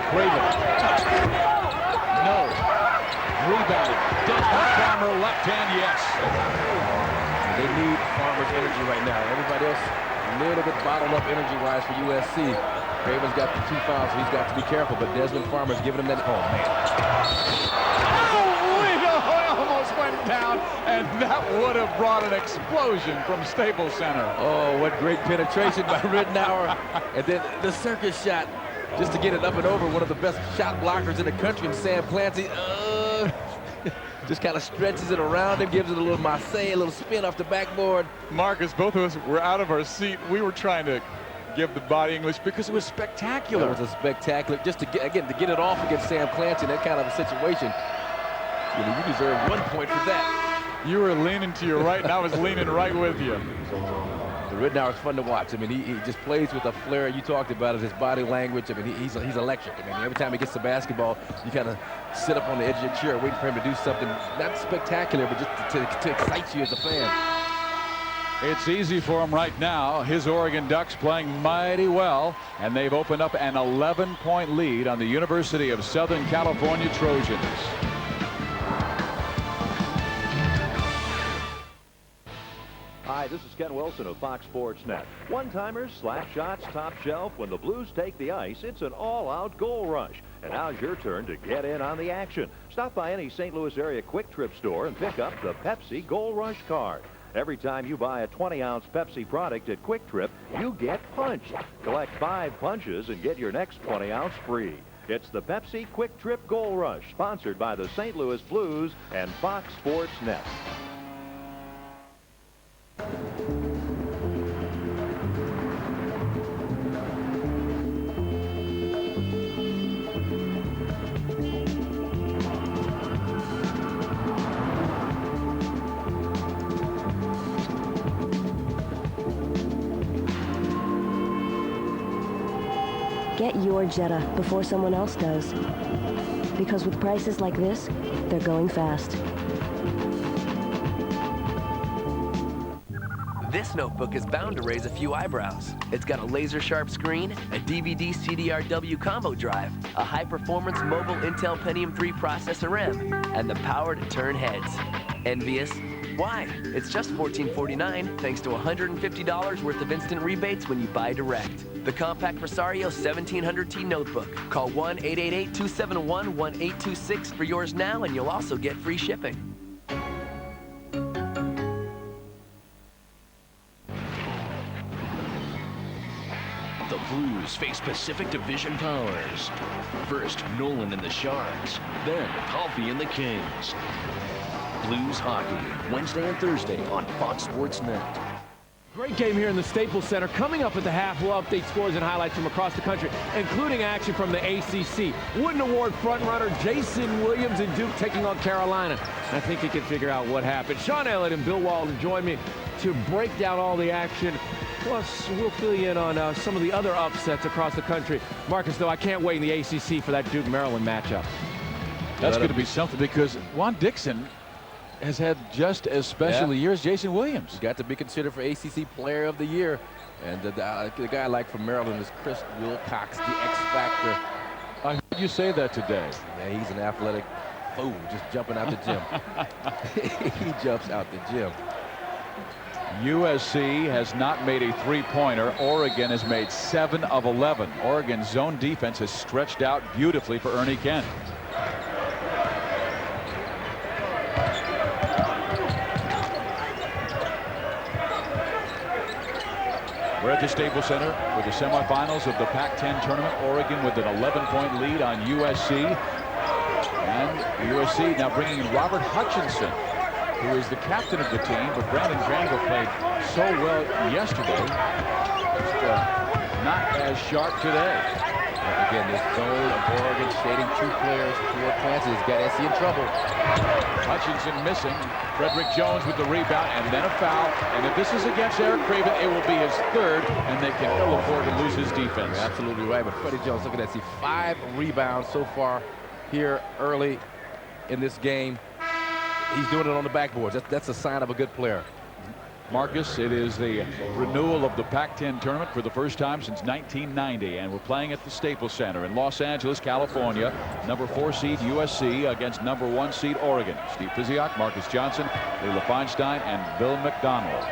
Craven. No. Rebound. Desmond Farmer, left hand, yes. They need Farmer's energy right now. Everybody else a little bit bottled up energy-wise for USC. Craven's got the 2 fouls, so he's got to be careful. But Desmond Farmer's giving him that. Oh, man. Almost went down, and that would have brought an explosion from Staples Center. Oh, what great penetration by Rittenauer. And then the circus shot, just to get it up and over. One of the best shot blockers in the country, and Sam Clancy. Just kind of stretches it around him, gives it a little Marseille, a little spin off the backboard. Marcus, both of us were out of our seat. We were trying to give the body English because it was spectacular. It was a spectacular, just to get it off against Sam Clancy in that kind of a situation. You deserve 1 point for that. You were leaning to your right, and I was leaning right with you. The Rittenauer is fun to watch. I mean, he just plays with a flair. You talked about it, his body language. I mean, he's electric. I mean, every time he gets the basketball, you kind of sit up on the edge of your chair waiting for him to do something not spectacular, but just to excite you as a fan. It's easy for him right now. His Oregon Ducks playing mighty well, and they've opened up an 11-point lead on the University of Southern California Trojans. Hi, this is Ken Wilson of Fox Sports Net. One-timers, slap shots, top shelf. When the Blues take the ice, it's an all-out goal rush. And now's your turn to get in on the action. Stop by any St. Louis area Quick Trip store and pick up the Pepsi Goal Rush card. Every time you buy a 20-ounce Pepsi product at Quick Trip, you get punched. Collect 5 punches and get your next 20-ounce free. It's the Pepsi Quick Trip Goal Rush, sponsored by the St. Louis Blues and Fox Sports Net. Get your Jetta before someone else does. Because with prices like this, they're going fast. This notebook is bound to raise a few eyebrows. It's got a laser-sharp screen, a DVD CDRW combo drive, a high-performance mobile Intel Pentium 3 processor RAM, and the power to turn heads. Envious? Why? It's just $14.49 thanks to $150 worth of instant rebates when you buy direct. The compact Presario 1700T notebook. Call 1-888-271-1826 for yours now, and you'll also get free shipping. The Blues face Pacific Division powers. First, Nolan and the Sharks. Then, Coffee and the Kings. Blues hockey, Wednesday and Thursday on Fox Sports Net. Great game here in the Staples Center. Coming up at the half, we'll update scores and highlights from across the country, including action from the ACC. Wooden Award frontrunner Jason Williams and Duke taking on Carolina. I think he can figure out what happened. Sean Elliott and Bill Walton join me to break down all the action. Plus, we'll fill you in on some of the other upsets across the country. Marcus, though, I can't wait in the ACC for that Duke-Maryland matchup. That's going to be something because Juan Dixon has had just as special a year as Jason Williams. He's got to be considered for ACC Player of the Year. And the guy I like from Maryland is Chris Wilcox, the X-Factor. I heard you say that today. Yeah, he's an athletic fool, just jumping out the gym. He jumps out the gym. USC has not made a three-pointer. Oregon has made 7 of 11. Oregon's zone defense has stretched out beautifully for Ernie Kent. We're at the Staples Center for the semifinals of the Pac-10 tournament. Oregon with an 11-point lead on USC. And USC now bringing in Robert Hutchinson, who is the captain of the team, but Brandon Granville played so well yesterday. Just not as sharp today. Again, this zone of Oregon shading 2 players toward Clancy has got SC in trouble. Hutchinson missing. Frederick Jones with the rebound and then a foul. And if this is against Eric Craven, it will be his 3rd, and they can ill afford to lose his defense. You're absolutely right. But Freddie Jones, look at that. See, 5 rebounds so far here early in this game. He's doing it on the backboards. That's a sign of a good player. Marcus, it is the renewal of the Pac-10 tournament for the first time since 1990, and we're playing at the Staples Center in Los Angeles, California. Number 4 seed USC against number 1 seed Oregon. Steve Physiak, Marcus Johnson, Leila Feinstein, and Bill McDonald.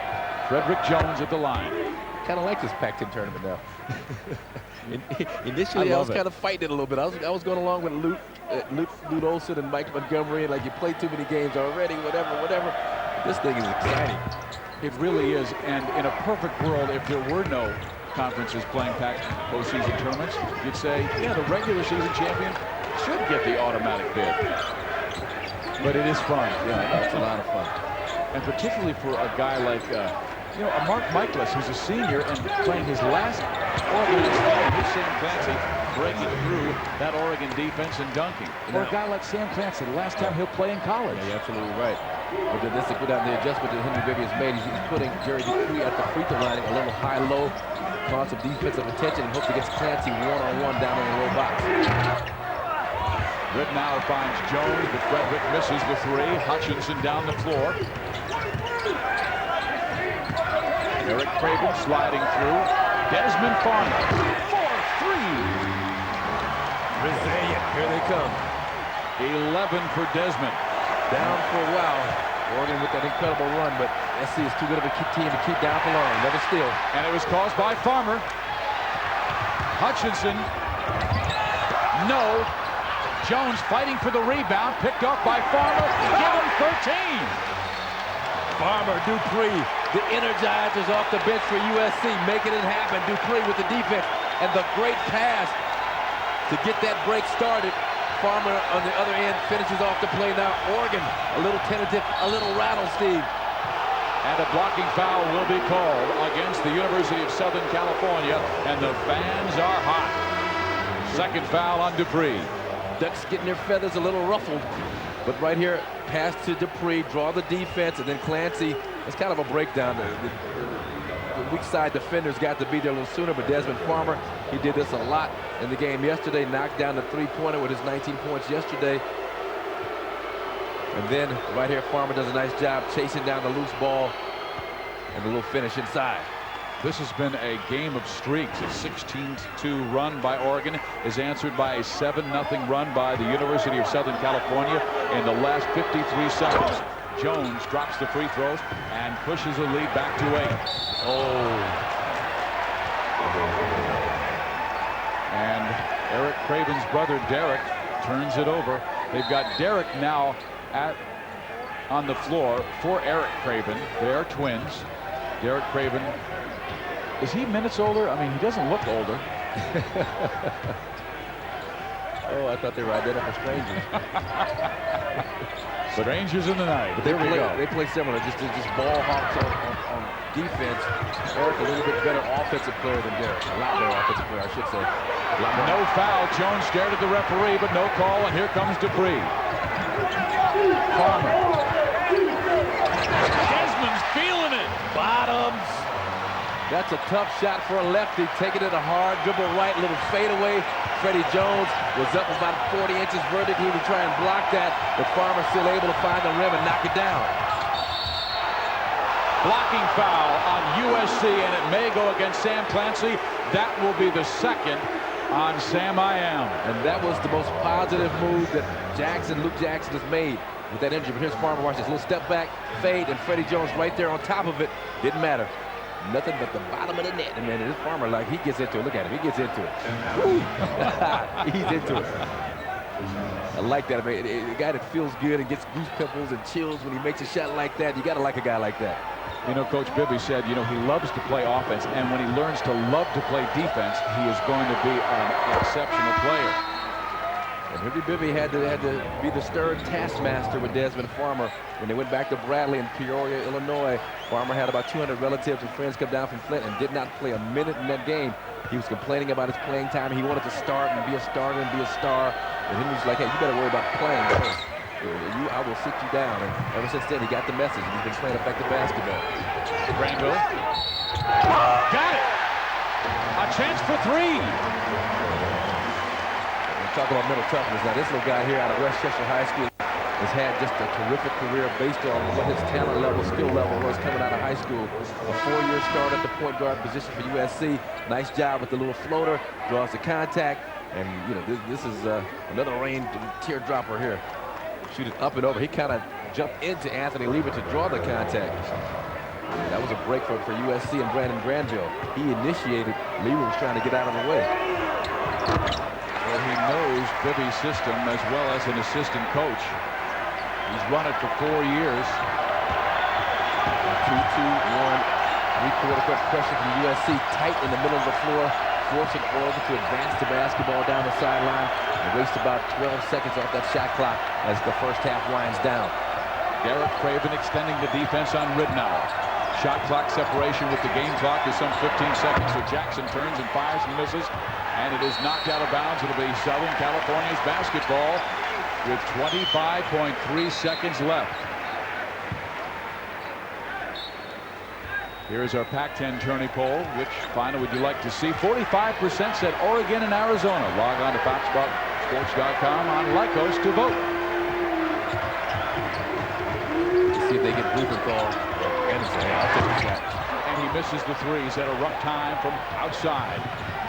Frederick Jones at the line. Kind of like this Pac-10 tournament now. Initially, I was kind of fighting it a little bit. I was going along with Lute Olson and Mike Montgomery, and like, you play too many games already, whatever. This thing is exciting. It really is, and in a perfect world, if there were no conferences playing postseason tournaments, you'd say, yeah, the regular season champion should get the automatic bid. But it is fun. Yeah, it's a lot of fun. And particularly for a guy like, a Mark Michaelis, who's a senior and playing his last Oregon game, here's Sam Clancy breaking through that Oregon defense and dunking. Or a guy like Sam Clancy, the last time he'll play in college. Yeah, you're absolutely right. But this is the adjustment that Henry Bibby has made. He's putting Jerry Dupree at the free throw line, a little high-low, cause some defensive attention, and hopes he gets Clancy one-on-one down in the low box. Rittenauer finds Jones, but Frederick misses the 3. Hutchinson down the floor. Eric Craven sliding through. Desmond Farmer for 3. Resilient. Here they come. 11 for Desmond. Down for a while. Oregon with that incredible run, but SC is too good of a team to keep down for long. Never steal. And it was caused by Farmer. Hutchinson. No. Jones fighting for the rebound. Picked up by Farmer. Give him 13. Farmer, Dupree, the energizers off the bench for USC, making it happen. Dupree with the defense and the great pass to get that break started. Farmer on the other end finishes off the play. Now Oregon, a little tentative, a little rattle, Steve. And a blocking foul will be called against the University of Southern California, and the fans are hot. Second foul on Dupree. Ducks getting their feathers a little ruffled. But right here, pass to Dupree, draw the defense, and then Clancy. It's kind of a breakdown. The weak side defenders got to be there a little sooner, but Desmond Farmer, he did this a lot in the game yesterday, knocked down the three-pointer with his 19 points yesterday. And then right here, Farmer does a nice job chasing down the loose ball and a little finish inside. This has been a game of streaks. A 16-2 run by Oregon is answered by a 7-0 run by the University of Southern California in the last 53 seconds. Jones drops the free throws and pushes the lead back to 8. And Eric Craven's brother Derek turns it over. They've got Derek now on the floor for Eric Craven. They are twins. Derek Craven, is he minutes older? I mean, he doesn't look older. Oh, I thought they were identical strangers. Strangers in the night. But they play similar, just ball hawks on defense. Eric a little bit better offensive player than Derek. A lot better offensive player, I should say. No foul. Jones stared at the referee, but no call, and here comes Dupree. Farmer. Desmond's feeling it. Bottoms. That's a tough shot for a lefty. Taking it a hard dribble right, little fadeaway. Freddie Jones was up about 40 inches vertically to try and block that, but Farmer still able to find the rim and knock it down. Blocking foul on USC, and it may go against Sam Clancy. That will be the second on Sam I.M. And that was the most positive move that Luke Jackson has made with that injury. But here's Farmer, watch this little step back, fade, and Freddie Jones right there on top of it. Didn't matter. Nothing but the bottom of the net. And then this Farmer, like, he gets into it. Look at him. He gets into it. He's into it. I like that. I mean, a guy that feels good and gets goose pimples and chills when he makes a shot like that. You got to like a guy like that. You know, Coach Bibby said, you know, he loves to play offense, and when he learns to love to play defense, he is going to be an exceptional player. And Bibby had to be the stern taskmaster with Desmond Farmer when they went back to Bradley in Peoria, Illinois. Farmer had about 200 relatives and friends come down from Flint and did not play a minute in that game. He was complaining about his playing time. He wanted to start and be a starter and be a star. And he was like, hey, you better worry about playing first. I will sit you down. And ever since then, he got the message. He's been playing effective basketball. Granville. Got it. A chance for three. Talk about mental toughness. Now, this little guy here out of Westchester High School has had just a terrific career based on what his talent level, skill level was coming out of high school. A 4-year start at the point guard position for USC. Nice job with the little floater, draws the contact, and you know this is another rain teardropper here. Shoot it up and over. He kind of jumped into Anthony Lieber to draw the contact. That was a break for USC and Brandon Granville. He initiated. Lieber was trying to get out of the way. Well, he knows Bibby's system as well as an assistant coach. He's run it for 4 years. 2-2-1, three-quarter court pressure from USC, tight in the middle of the floor, forcing Oregon to advance the basketball down the sideline and waste about 12 seconds off that shot clock as the first half winds down. Derek Craven extending the defense on Ridnour. Shot clock separation with the game clock is some 15 seconds, so Jackson turns and fires and misses, and it is knocked out of bounds. It'll be Southern California's basketball with 25.3 seconds left. Here's our Pac-10 tourney poll. Which final would you like to see? 45% said Oregon and Arizona. Log on to Pac10sports.com on Lycos to vote. Let's see if they get Blumenthal. And he misses the threes at a rough time from outside.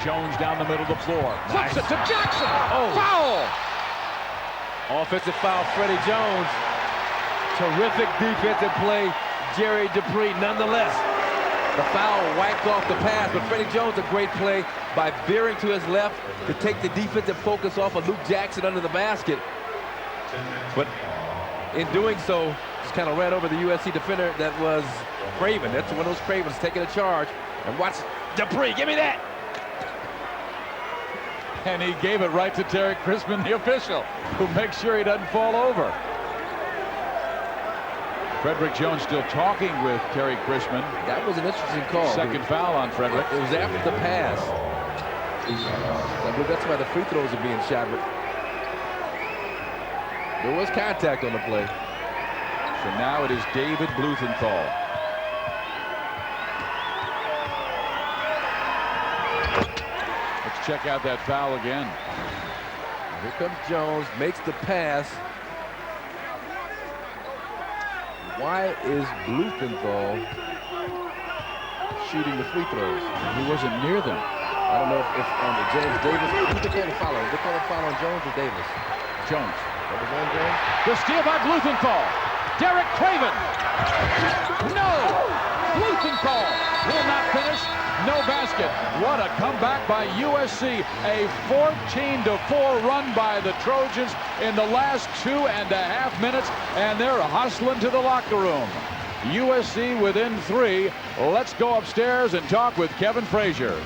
Jones down the middle of the floor. Flips it to Jackson. Oh. Foul. Offensive foul, Freddie Jones. Terrific defensive play, Jerry Dupree. Nonetheless, the foul wiped off the pass, but Freddie Jones, a great play by veering to his left to take the defensive focus off of Luke Jackson under the basket. But in doing so, just kind of ran over the USC defender that was Craven. That's one of those Cravens taking a charge. And watch Dupree, give me that. And he gave it right to Terry Crispin, the official, who makes sure he doesn't fall over. Frederick Jones still talking with Terry Crispin. That was an interesting call. Second foul on Frederick. It was after the pass. I believe that's why the free throws are being shot. But there was contact on the play. So now it is David Blumenthal. check out that foul again. Here comes Jones, makes the pass. Why is Blumenthal shooting the free throws? He wasn't near them. I don't know if James Davis, who's the call foul on? They call a foul on Jones or Davis? Jones. That was on Jones? The steal by Blumenthal. Derek Craven. No! Blumenthal will not finish. No basket. What a comeback by USC. A 14-4 run by the Trojans in the last 2.5 minutes, and they're hustling to the locker room. USC within 3. Let's go upstairs and talk with Kevin Frazier.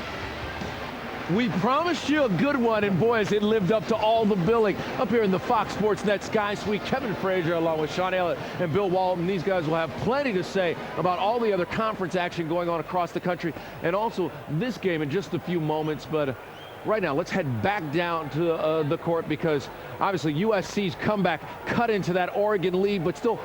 We promised you a good one, and boy, has it lived up to all the billing. Up here in the Fox Sports Net Sky Suite, Kevin Frazier along with Sean Elliott and Bill Walton. These guys will have plenty to say about all the other conference action going on across the country, and also this game in just a few moments. But right now, let's head back down to the court, because obviously USC's comeback cut into that Oregon lead, but still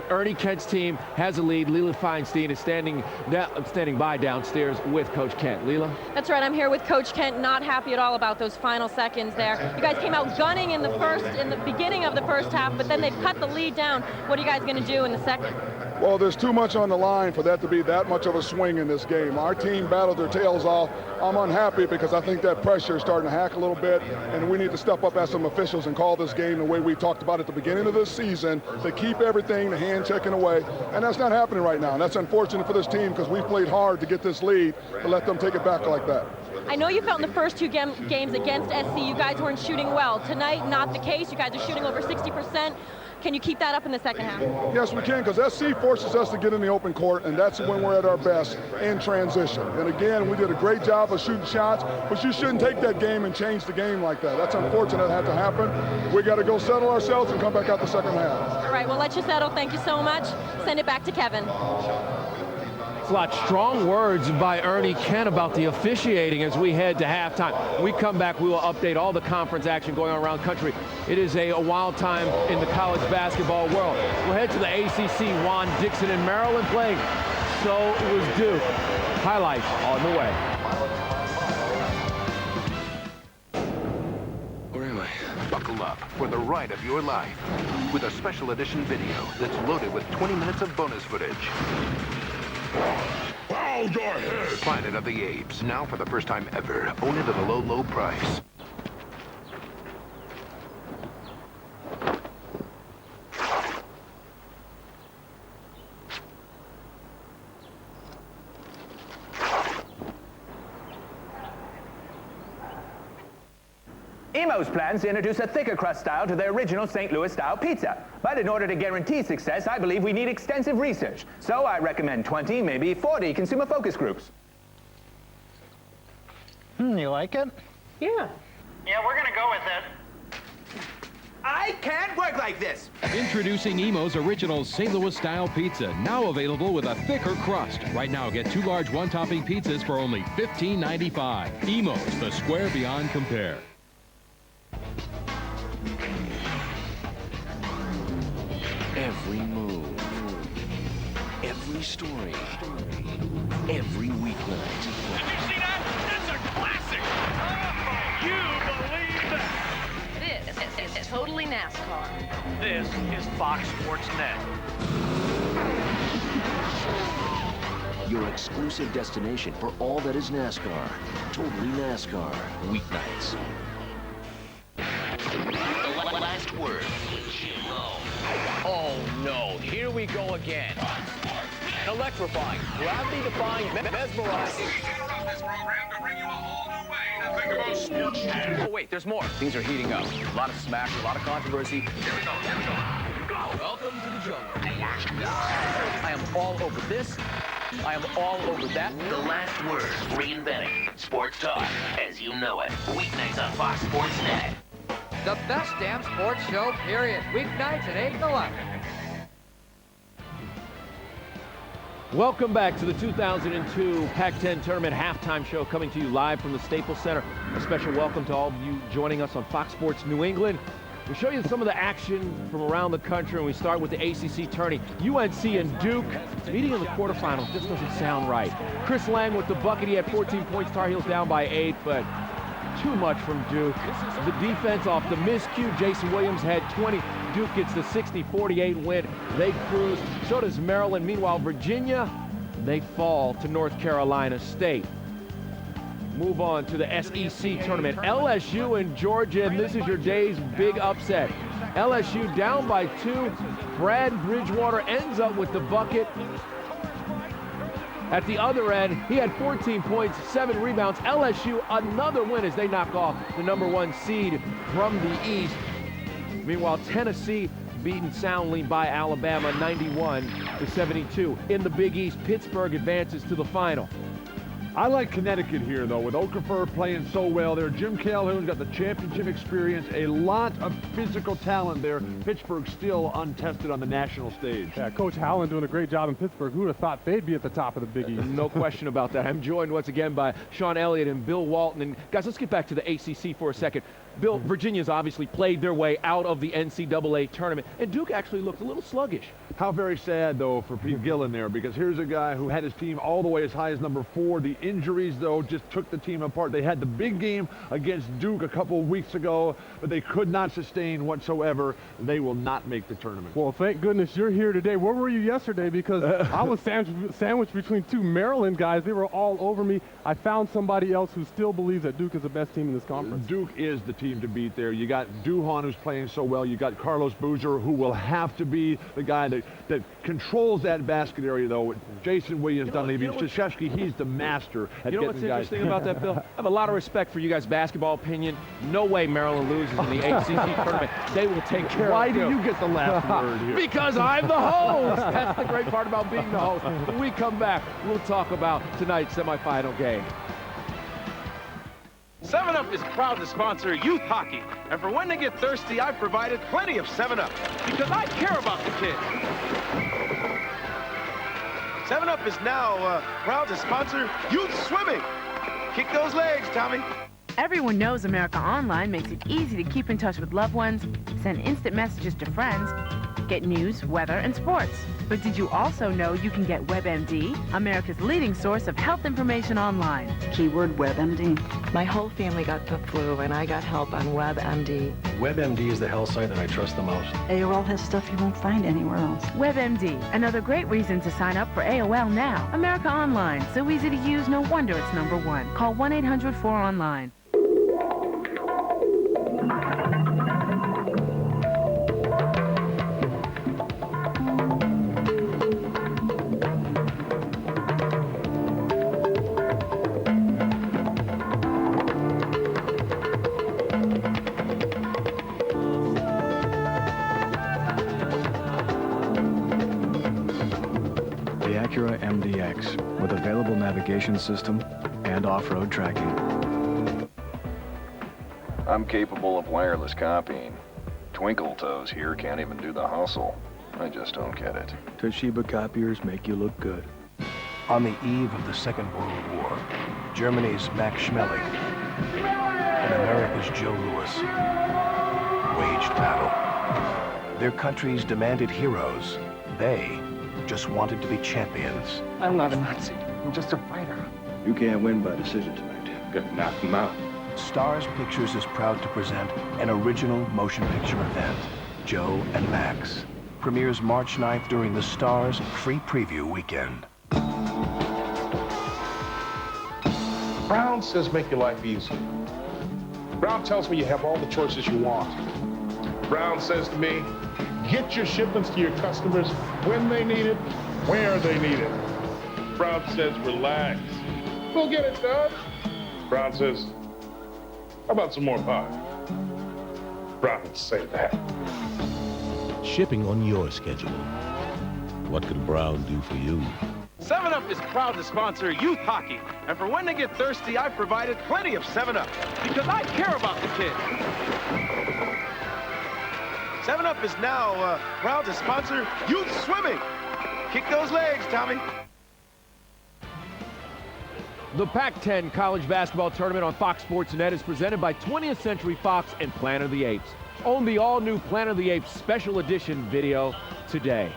Ernie Kent's team has a lead. Leela Feinstein is standing by downstairs with Coach Kent. Leela? That's right. I'm here with Coach Kent. Not happy at all about those final seconds there. You guys came out gunning in the beginning of the first half, but then they've cut the lead down. What are you guys going to do in the second? Well, there's too much on the line for that to be that much of a swing in this game. Our team battled their tails off. I'm unhappy because I think that pressure is starting to hack a little bit, and we need to step up as some officials and call this game the way we talked about at the beginning of this season, to keep everything, the hand checking away, and that's not happening right now. And that's unfortunate for this team, because we played hard to get this lead, but let them take it back like that. I know you felt in the first two games against SC you guys weren't shooting well. Tonight, not the case. You guys are shooting over 60%. Can you keep that up in the second half? Yes, we can, because SC forces us to get in the open court, and that's when we're at our best in transition. And again, we did a great job of shooting shots, but you shouldn't take that game and change the game like that. That's unfortunate that had to happen. We got to go settle ourselves and come back out the second half. All right, we'll let you settle. Thank you so much. Send it back to Kevin. It's a lot strong words by Ernie Kent about the officiating as we head to halftime. When we come back, we will update all the conference action going on around the country. It is a wild time in the college basketball world. We'll head to the ACC. Juan Dixon in Maryland playing. So was Duke. Highlights on the way. Where am I? Buckle up for the ride of your life with a special edition video that's loaded with 20 minutes of bonus footage. Bow your head! Planet of the Apes, now for the first time ever. Own it at a low, low price. Emo's plans to introduce a thicker crust style to their original St. Louis style pizza. But in order to guarantee success, I believe we need extensive research. So I recommend 20, maybe 40 consumer focus groups. You like it? Yeah. Yeah, we're gonna go with it. I can't work like this. Introducing Emo's original St. Louis style pizza, now available with a thicker crust. Right now, get 2 large one-topping pizzas for only $15.95. Emo's, the square beyond compare. Every move, every story, every weeknight. Did you see that? That's a classic. Oh, you believe that? This is totally NASCAR. This is Fox Sports Net. Your exclusive destination for all that is NASCAR. Totally NASCAR. Weeknights. The last word. Oh no, here we go again. Electrifying, gravity-defying, mesmerizing. Oh wait, there's more. Things are heating up. A lot of smack, a lot of controversy. Here we go. Welcome to the jungle. I am all over this. I am all over that. The last word. Reinventing sports talk as you know it. Weeknights on Fox Sports Net. The best damn sports show, period. Weeknights at 8 to 11. Welcome back to the 2002 Pac-10 Tournament halftime show, coming to you live from the Staples Center. A special welcome to all of you joining us on Fox Sports New England. We'll show you some of the action from around the country, and we start with the ACC tourney. UNC and Duke meeting in the quarterfinals. This doesn't sound right. Chris Lang with the bucket. He had 14 points. Tar Heels down by 8, but too much from Duke. The defense off the miscue. Jason Williams had 20. Duke gets the 60-48 win. They cruise. So does Maryland. Meanwhile, Virginia, they fall to North Carolina State. Move on to the SEC tournament. LSU and Georgia, and this is your day's big upset. LSU down by 2. Brad Bridgewater ends up with the bucket. At the other end, he had 14 points, 7 rebounds. LSU, another win as they knock off the #1 seed from the East. Meanwhile, Tennessee beaten soundly by Alabama, 91-72. In the Big East, Pittsburgh advances to the final. I like Connecticut here, though, with Okafor playing so well there. Jim Calhoun's got the championship experience, a lot of physical talent there. Pittsburgh still untested on the national stage. Yeah, Coach Howland doing a great job in Pittsburgh. Who would have thought they'd be at the top of the Big East? No question about that. I'm joined once again by Sean Elliott and Bill Walton. And guys, let's get back to the ACC for a second. Bill, Virginia's obviously played their way out of the NCAA tournament, and Duke actually looked a little sluggish. How very sad, though, for Pete Gillen there, because here's a guy who had his team all the way as high as #4. The injuries, though, just took the team apart. They had the big game against Duke a couple of weeks ago, but they could not sustain whatsoever. They will not make the tournament. Well, thank goodness you're here today. Where were you yesterday? Because I was sandwiched between 2 Maryland guys. They were all over me. I found somebody else who still believes that Duke is the best team in this conference. Duke is the team to beat there. You got Duhon, who's playing so well. You got Carlos Boozer, who will have to be the guy that controls that basket area, though. Jason Williams done leaving. Krzyzewski, he's the master at getting what's guys. interesting about that, Bill? I have a lot of respect for you guys' basketball opinion. No way Maryland loses in the ACC tournament. They will take care Why of do you get the last word here? Because I'm the host. That's the great part about being the host. When we come back, we'll talk about tonight's semifinal game. 7-Up is proud to sponsor youth hockey. And for when they get thirsty, I've provided plenty of 7-Up because I care about the kids. 7-Up is now proud to sponsor youth swimming. Kick those legs, Tommy. Everyone knows America Online makes it easy to keep in touch with loved ones, send instant messages to friends, get news, weather, and sports. But did you also know you can get WebMD, America's leading source of health information online? Keyword WebMD. My whole family got the flu, and I got help on WebMD. WebMD is the health site that I trust the most. AOL has stuff you won't find anywhere else. WebMD, another great reason to sign up for AOL now. America Online, so easy to use, no wonder it's #1. Call 1-800-4ONLINE. MDX with available navigation system and off-road tracking. I'm capable of wireless copying. Twinkle Toes here can't even do the hustle. I just don't get it. Toshiba copiers make you look good. On the eve of the Second World War, Germany's Max Schmeling and America's Joe Louis waged battle. Their countries demanded heroes. They just wanted to be champions. I'm not a Nazi. I'm just a fighter. You can't win by decision tonight. Good, knock him out. Stars Pictures is proud to present an original motion picture event, Joe and Max. Premieres March 9th during the Stars free preview weekend. Brown says make your life easy. Brown tells me you have all the choices you want. Brown says to me, get your shipments to your customers when they need it, where they need it. Brown says, relax. We'll get it done. Brown says, how about some more pie? Brown would say that. Shipping on your schedule. What can Brown do for you? 7-Up is proud to sponsor youth hockey. And for when they get thirsty, I've provided plenty of 7-Up because I care about the kids. 7-Up is now proud to sponsor youth swimming. Kick those legs, Tommy. The Pac-10 college basketball tournament on Fox Sports Net is presented by 20th Century Fox and Planet of the Apes. Own the all-new Planet of the Apes special edition video today.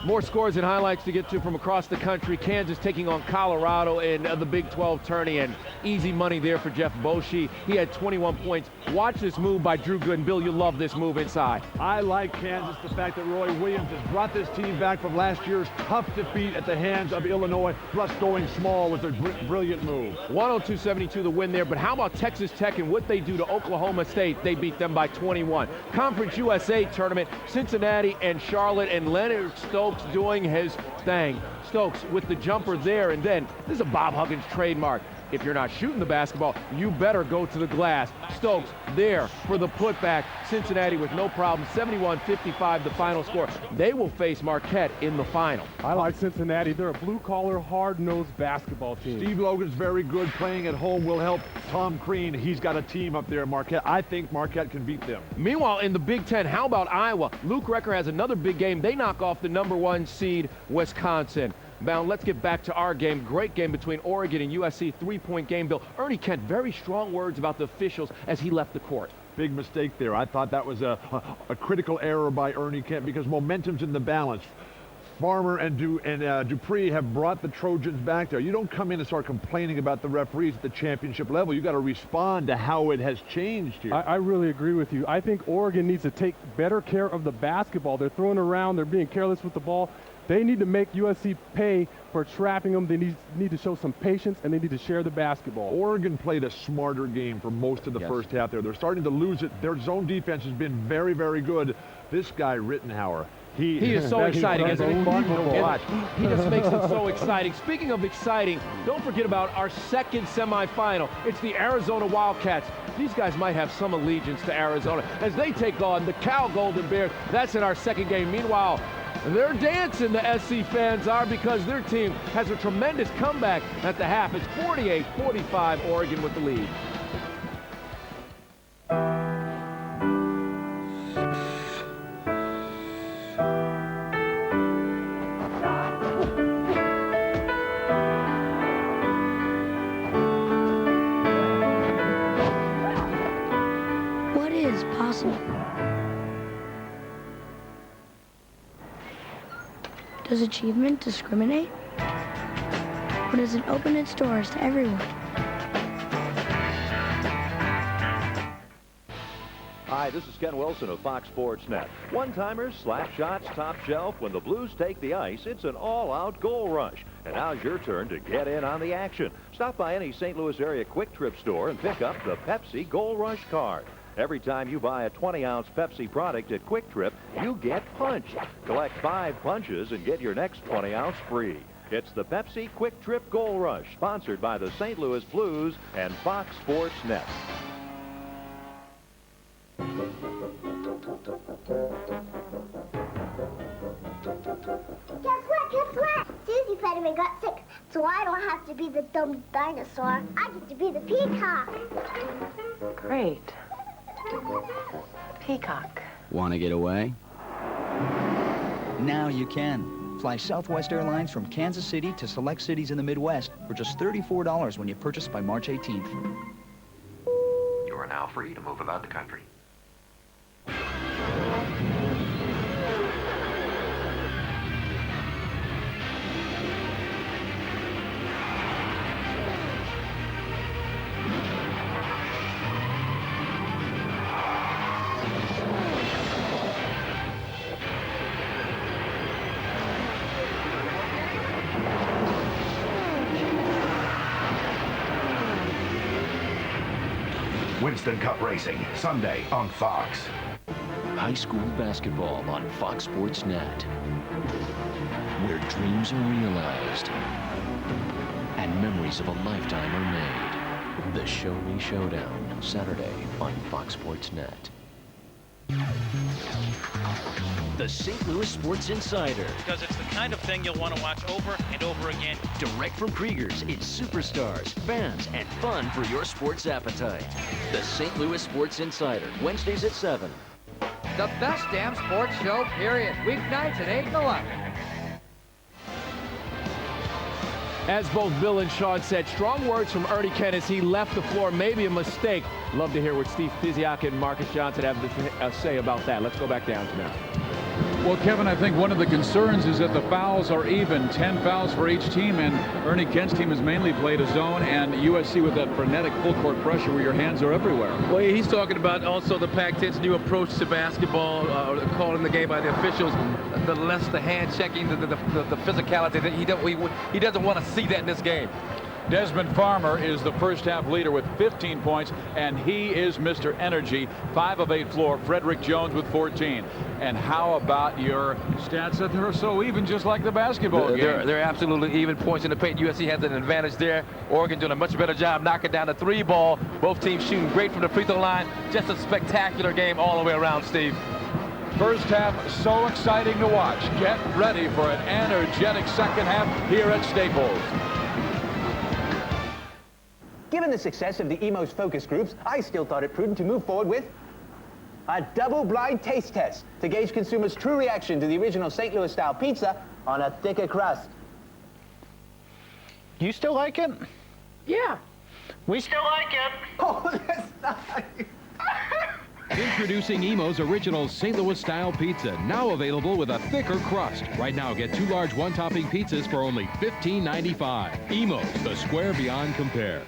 More scores and highlights to get to from across the country. Kansas taking on Colorado in the Big 12 tourney, and easy money there for Jeff Boschee. He had 21 points. Watch this move by Drew Gooden. Bill, you love this move inside. I like Kansas, the fact that Roy Williams has brought this team back from last year's tough defeat at the hands of Illinois, plus going small was a brilliant move. 102-72 the win there, but how about Texas Tech and what they do to Oklahoma State? They beat them by 21. Conference USA tournament, Cincinnati and Charlotte, and Leonard Stokes doing his thing. Stokes with the jumper there, and then this is a Bob Huggins trademark. If you're not shooting the basketball, you better go to the glass. Stokes there for the putback. Cincinnati with no problem. 71-55 the final score. They will face Marquette in the final. I like Cincinnati. They're a blue-collar, hard-nosed basketball team. Steve Logan's very good. Playing at home will help Tom Crean. He's got a team up there, Marquette. I think Marquette can beat them. Meanwhile, in the Big Ten, how about Iowa? Luke Recker has another big game. They knock off the #1 seed, Wisconsin. Now, let's get back to our game. Great game between Oregon and USC. 3-point game, Bill. Ernie Kent, very strong words about the officials as he left the court. Big mistake there. I thought that was a critical error by Ernie Kent because momentum's in the balance. Farmer and Dupree have brought the Trojans back there. You don't come in and start complaining about the referees at the championship level. You got to respond to how it has changed here. I really agree with you. I think Oregon needs to take better care of the basketball. They're throwing around. They're being careless with the ball. They need to make USC pay for trapping them. They need to show some patience, and they need to share the basketball. Oregon played a smarter game for most of the first half there. They're starting to lose it. Their zone defense has been very, very good. This guy, Rittenhauer, he is so exciting, isn't he? Fun to watch. He just makes it so exciting. Speaking of exciting, don't forget about our second semifinal. It's the Arizona Wildcats. These guys might have some allegiance to Arizona as they take on the Cal Golden Bears. That's in our second game. Meanwhile, they're dancing, the SC fans are, because their team has a tremendous comeback at the half. It's 48-45, Oregon with the lead. What is possible? Does achievement discriminate? Or does it open its doors to everyone? Hi, this is Ken Wilson of Fox Sports Net. One-timers, slap shots, top shelf. When the Blues take the ice, it's an all-out goal rush. And now's your turn to get in on the action. Stop by any St. Louis area Quick Trip store and pick up the Pepsi Goal Rush card. Every time you buy a 20-ounce Pepsi product at Quick Trip, you get punched. Collect 5 punches and get your next 20-ounce free. It's the Pepsi Quick Trip Goal Rush, sponsored by the St. Louis Blues and Fox Sports Net. Guess what? Susie Fetterman got sick, so I don't have to be the dumb dinosaur. I get to be the peacock. Great. Peacock. Want to get away? Now you can. Fly Southwest Airlines from Kansas City to select cities in the Midwest for just $34 when you purchase by March 18th. You are now free to move about the country. Winston Cup Racing, Sunday on Fox. High school basketball on Fox Sports Net, where dreams are realized and memories of a lifetime are made. The Show Me Showdown, Saturday on Fox Sports Net. The St. Louis Sports Insider. Because it's the kind of thing you'll want to watch over and over again. Direct from Krieger's, it's superstars, fans, and fun for your sports appetite. The St. Louis Sports Insider, Wednesdays at 7. The best damn sports show, period. Weeknights at 8 and 11. As both Bill and Sean said, strong words from Ernie Kent as he left the floor. Maybe a mistake. Love to hear what Steve Physiak and Marcus Johnson have to say about that. Let's go back down to now. Well, Kevin, I think one of the concerns is that the fouls are even, 10 fouls for each team, and Ernie Kent's team has mainly played a zone, and USC with that frenetic full-court pressure where your hands are everywhere. Well, he's talking about also the Pac-10's new approach to basketball, calling the game by the officials, the less the hand checking, the physicality. He doesn't want to see that in this game. Desmond Farmer is the first half leader with 15 points, and he is Mr. Energy. 5 of 8 floor. Frederick Jones with 14. And how about your stats that are so even, just like the basketball game? They're absolutely even. Points in the paint. USC has an advantage there. Oregon doing a much better job knocking down the 3 ball. Both teams shooting great from the free throw line. Just a spectacular game all the way around, Steve. First half so exciting to watch. Get ready for an energetic second half here at Staples. Given the success of the EMO's focus groups, I still thought it prudent to move forward with a double-blind taste test to gauge consumers' true reaction to the original St. Louis-style pizza on a thicker crust. You still like it? Yeah. We still like it. Oh, that's not... Introducing Emo's original St. Louis-style pizza, now available with a thicker crust. Right now, get 2 large one-topping pizzas for only $15.95. Emo's, the square beyond compare.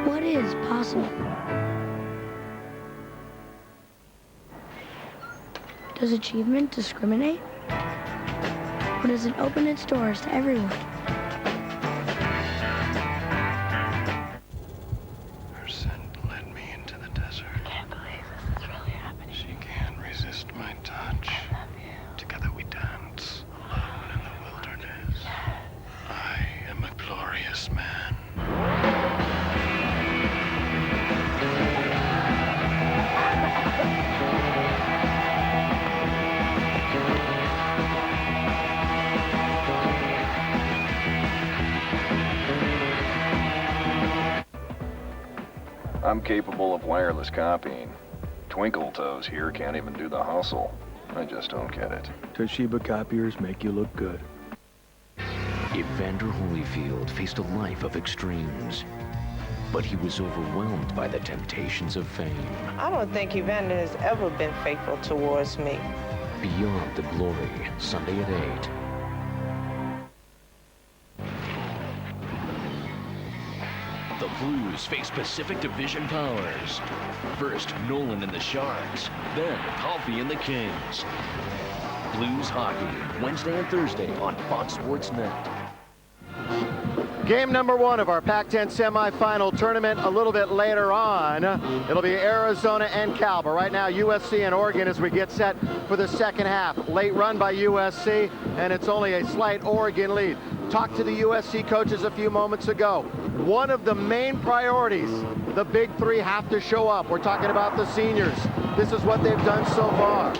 What is possible? Does achievement discriminate? Or does it open its doors to everyone? I'm capable of wireless copying. Twinkle Toes here can't even do the hustle. I just don't get it. Toshiba copiers make you look good. Evander Holyfield faced a life of extremes, but he was overwhelmed by the temptations of fame. I don't think Evander has ever been faithful towards me. Beyond the Glory, Sunday at 8. The Blues face Pacific Division powers. First, Nolan and the Sharks. Then, Coffee and the Kings. Blues hockey, Wednesday and Thursday on Fox Sports Net. Game number 1 of our Pac-10 semifinal tournament a little bit later on. It'll be Arizona and Cal. But right now, USC and Oregon as we get set for the second half. Late run by USC, and it's only a slight Oregon lead. Talked to the USC coaches a few moments ago. One of the main priorities, the big 3 have to show up. We're talking about the seniors. This is what they've done so far.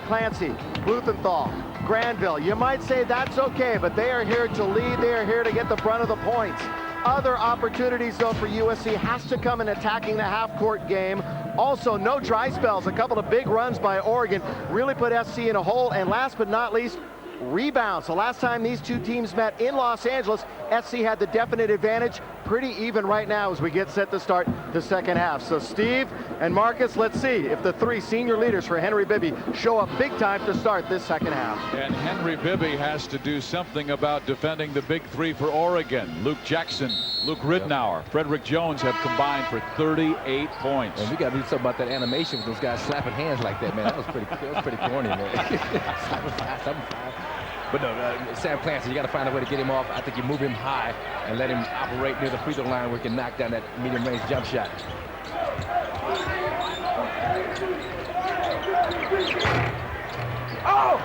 Clancy, Blumenthal, Granville. You might say that's okay, but they are here to lead. They are here to get the brunt of the points. Other opportunities, though, for USC has to come in attacking the half-court game. Also, no dry spells. A couple of big runs by Oregon really put SC in a hole. And last but not least, rebounds. The last time these two teams met in Los Angeles, SC had the definite advantage. Pretty even right now as we get set to start the second half. So Steve and Marcus, let's see if the 3 senior leaders for Henry Bibby show up big time to start this second half. And Henry Bibby has to do something about defending the big 3 for Oregon. Luke Jackson, Luke Ridnour, Frederick Jones have combined for 38 points. And we got to do something about that animation with those guys slapping hands like that, man. That was pretty corny, man. 7-5. But no, Sam Clancy, you got to find a way to get him off. I think you move him high and let him operate near the free throw line where he can knock down that medium-range jump shot. Oh!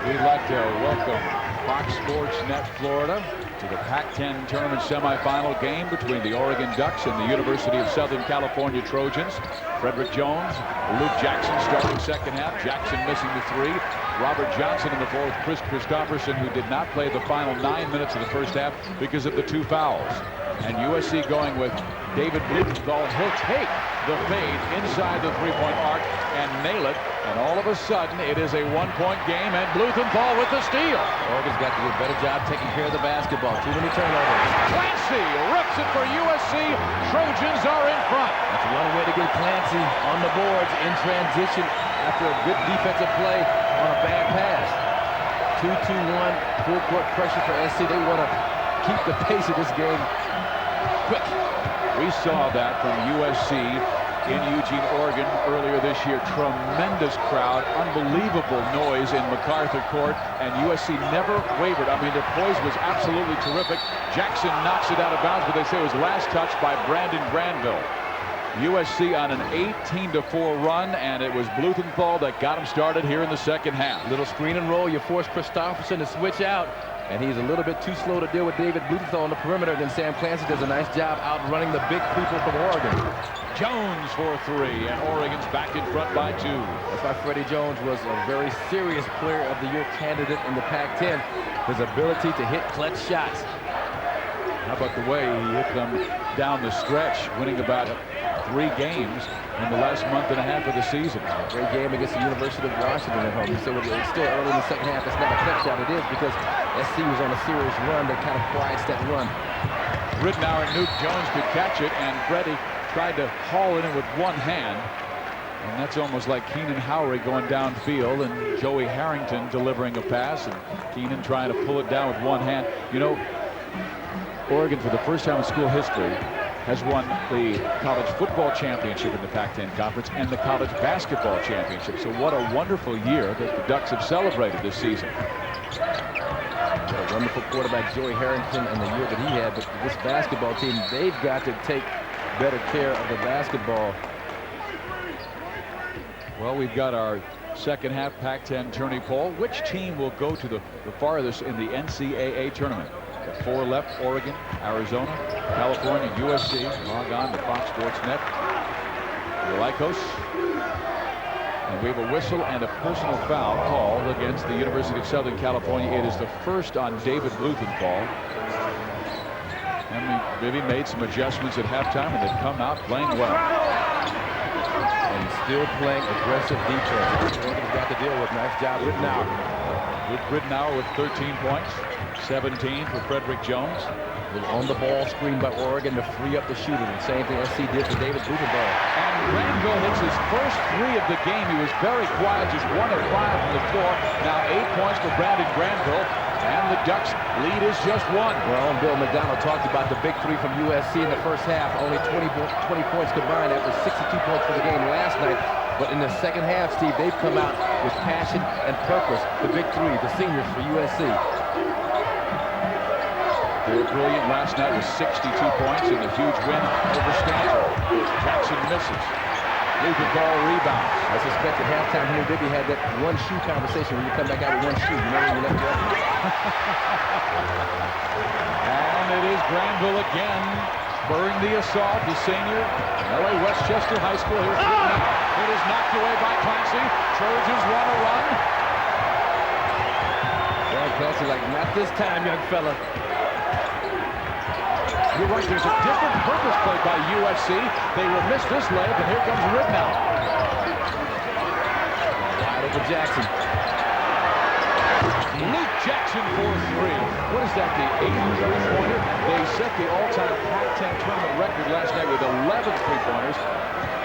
We'd like to welcome Fox Sports Net Florida to the Pac-10 tournament semifinal game between the Oregon Ducks and the University of Southern California Trojans. Frederick Jones, Luke Jackson starting second half. Jackson missing the 3. Robert Johnson in the 4th. Chris Christopherson, who did not play the final 9 minutes of the first half because of the 2 fouls. And USC going with David Blumenthal. He'll take the fade inside the three-point arc and nail it. And all of a sudden, it is a one-point game, and Blumenthal with the steal. Oregon's got to do a better job taking care of the basketball. Too many turnovers. Clancy rips it for USC. Trojans are in front. That's one way to get Clancy on the boards in transition after a good defensive play on a bad pass. 2-2-1, full court pressure for SC. They want to keep the pace of this game quick. We saw that from USC in Eugene, Oregon earlier this year. Tremendous crowd, unbelievable noise in MacArthur Court, and USC never wavered. I mean, their poise was absolutely terrific. Jackson knocks it out of bounds, but they say it was last touched by Brandon Granville. USC on an 18-4 run, and it was Blumenthal that got him started here in the second half. Little screen and roll. You force Christopherson to switch out, and he's a little bit too slow to deal with David Blumenthal on the perimeter. Then Sam Clancy does a nice job outrunning the big people from Oregon. Jones for three, and Oregon's back in front by 2. That's why Freddie Jones was a very serious Player of the Year candidate in the Pac-10. His ability to hit clutch shots. How about the way he hit them down the stretch, winning about 3 games in the last month and a half of the season. Great game against the University of Washington at home. So it's still early in the second half. It's not a touchdown. It is because SC was on a serious run that kind of quiets that run. Ridnour and Nuke Jones could catch it, and Freddie tried to haul it in with one hand. And that's almost like Keenan Howery going downfield and Joey Harrington delivering a pass, and Keenan trying to pull it down with one hand. You know, Oregon, for the first time in school history, has won the college football championship in the Pac-10 conference and the college basketball championship. So what a wonderful year that the Ducks have celebrated this season. What a wonderful quarterback Joey Harrington and the year that he had. But this basketball team, they've got to take better care of the basketball. Well, we've got our second half Pac-10 tourney poll. Which team will go to the farthest in the NCAA tournament? 4 left: Oregon, Arizona, California, USC. Log on to Fox Sports Net. Lycos. And we have a whistle and a personal foul called against the University of Southern California. It is the first on David Blumenthal. And Bibby made some adjustments at halftime, and they've come out playing well. And still playing aggressive defense. Oregon's got to deal with. Nice job, Ridnour. Ridnour with 13 points. 17 for Frederick Jones. On the ball screen by Oregon to free up the shooter. The same thing SC did for David Blumenthal. And Granville hits his first 3 of the game. He was very quiet, just 1 of 5 from the floor. Now 8 points for Brandon Granville. And the Ducks lead is just 1. Well, Bill McDonald talked about the big 3 from USC in the first half. Only 20 points combined after 62 points for the game last night. But in the second half, Steve, they've come out with passion and purpose. The big 3, the seniors for USC. They were brilliant last night with 62 points in a huge win over Stanford. Jackson misses. Blumenthal rebounds. I suspect at halftime here, Bibby had that one shoe conversation when you come back out with one shoe. You know when you left the other. And it is Granville again, spurring the assault. The senior, LA Westchester High School. Here's Whitney. It is knocked away by Clancy. Trojans want to run. Well, Clancy like, not this time, young fella. You're right, there's a different purpose played by USC. They will miss this leg, and here comes Ridnour. Wide open Jackson. Luke Jackson for 3. What is that, the 8th three-pointer? They set the all-time Pac-10 tournament record last night with 11 three-pointers,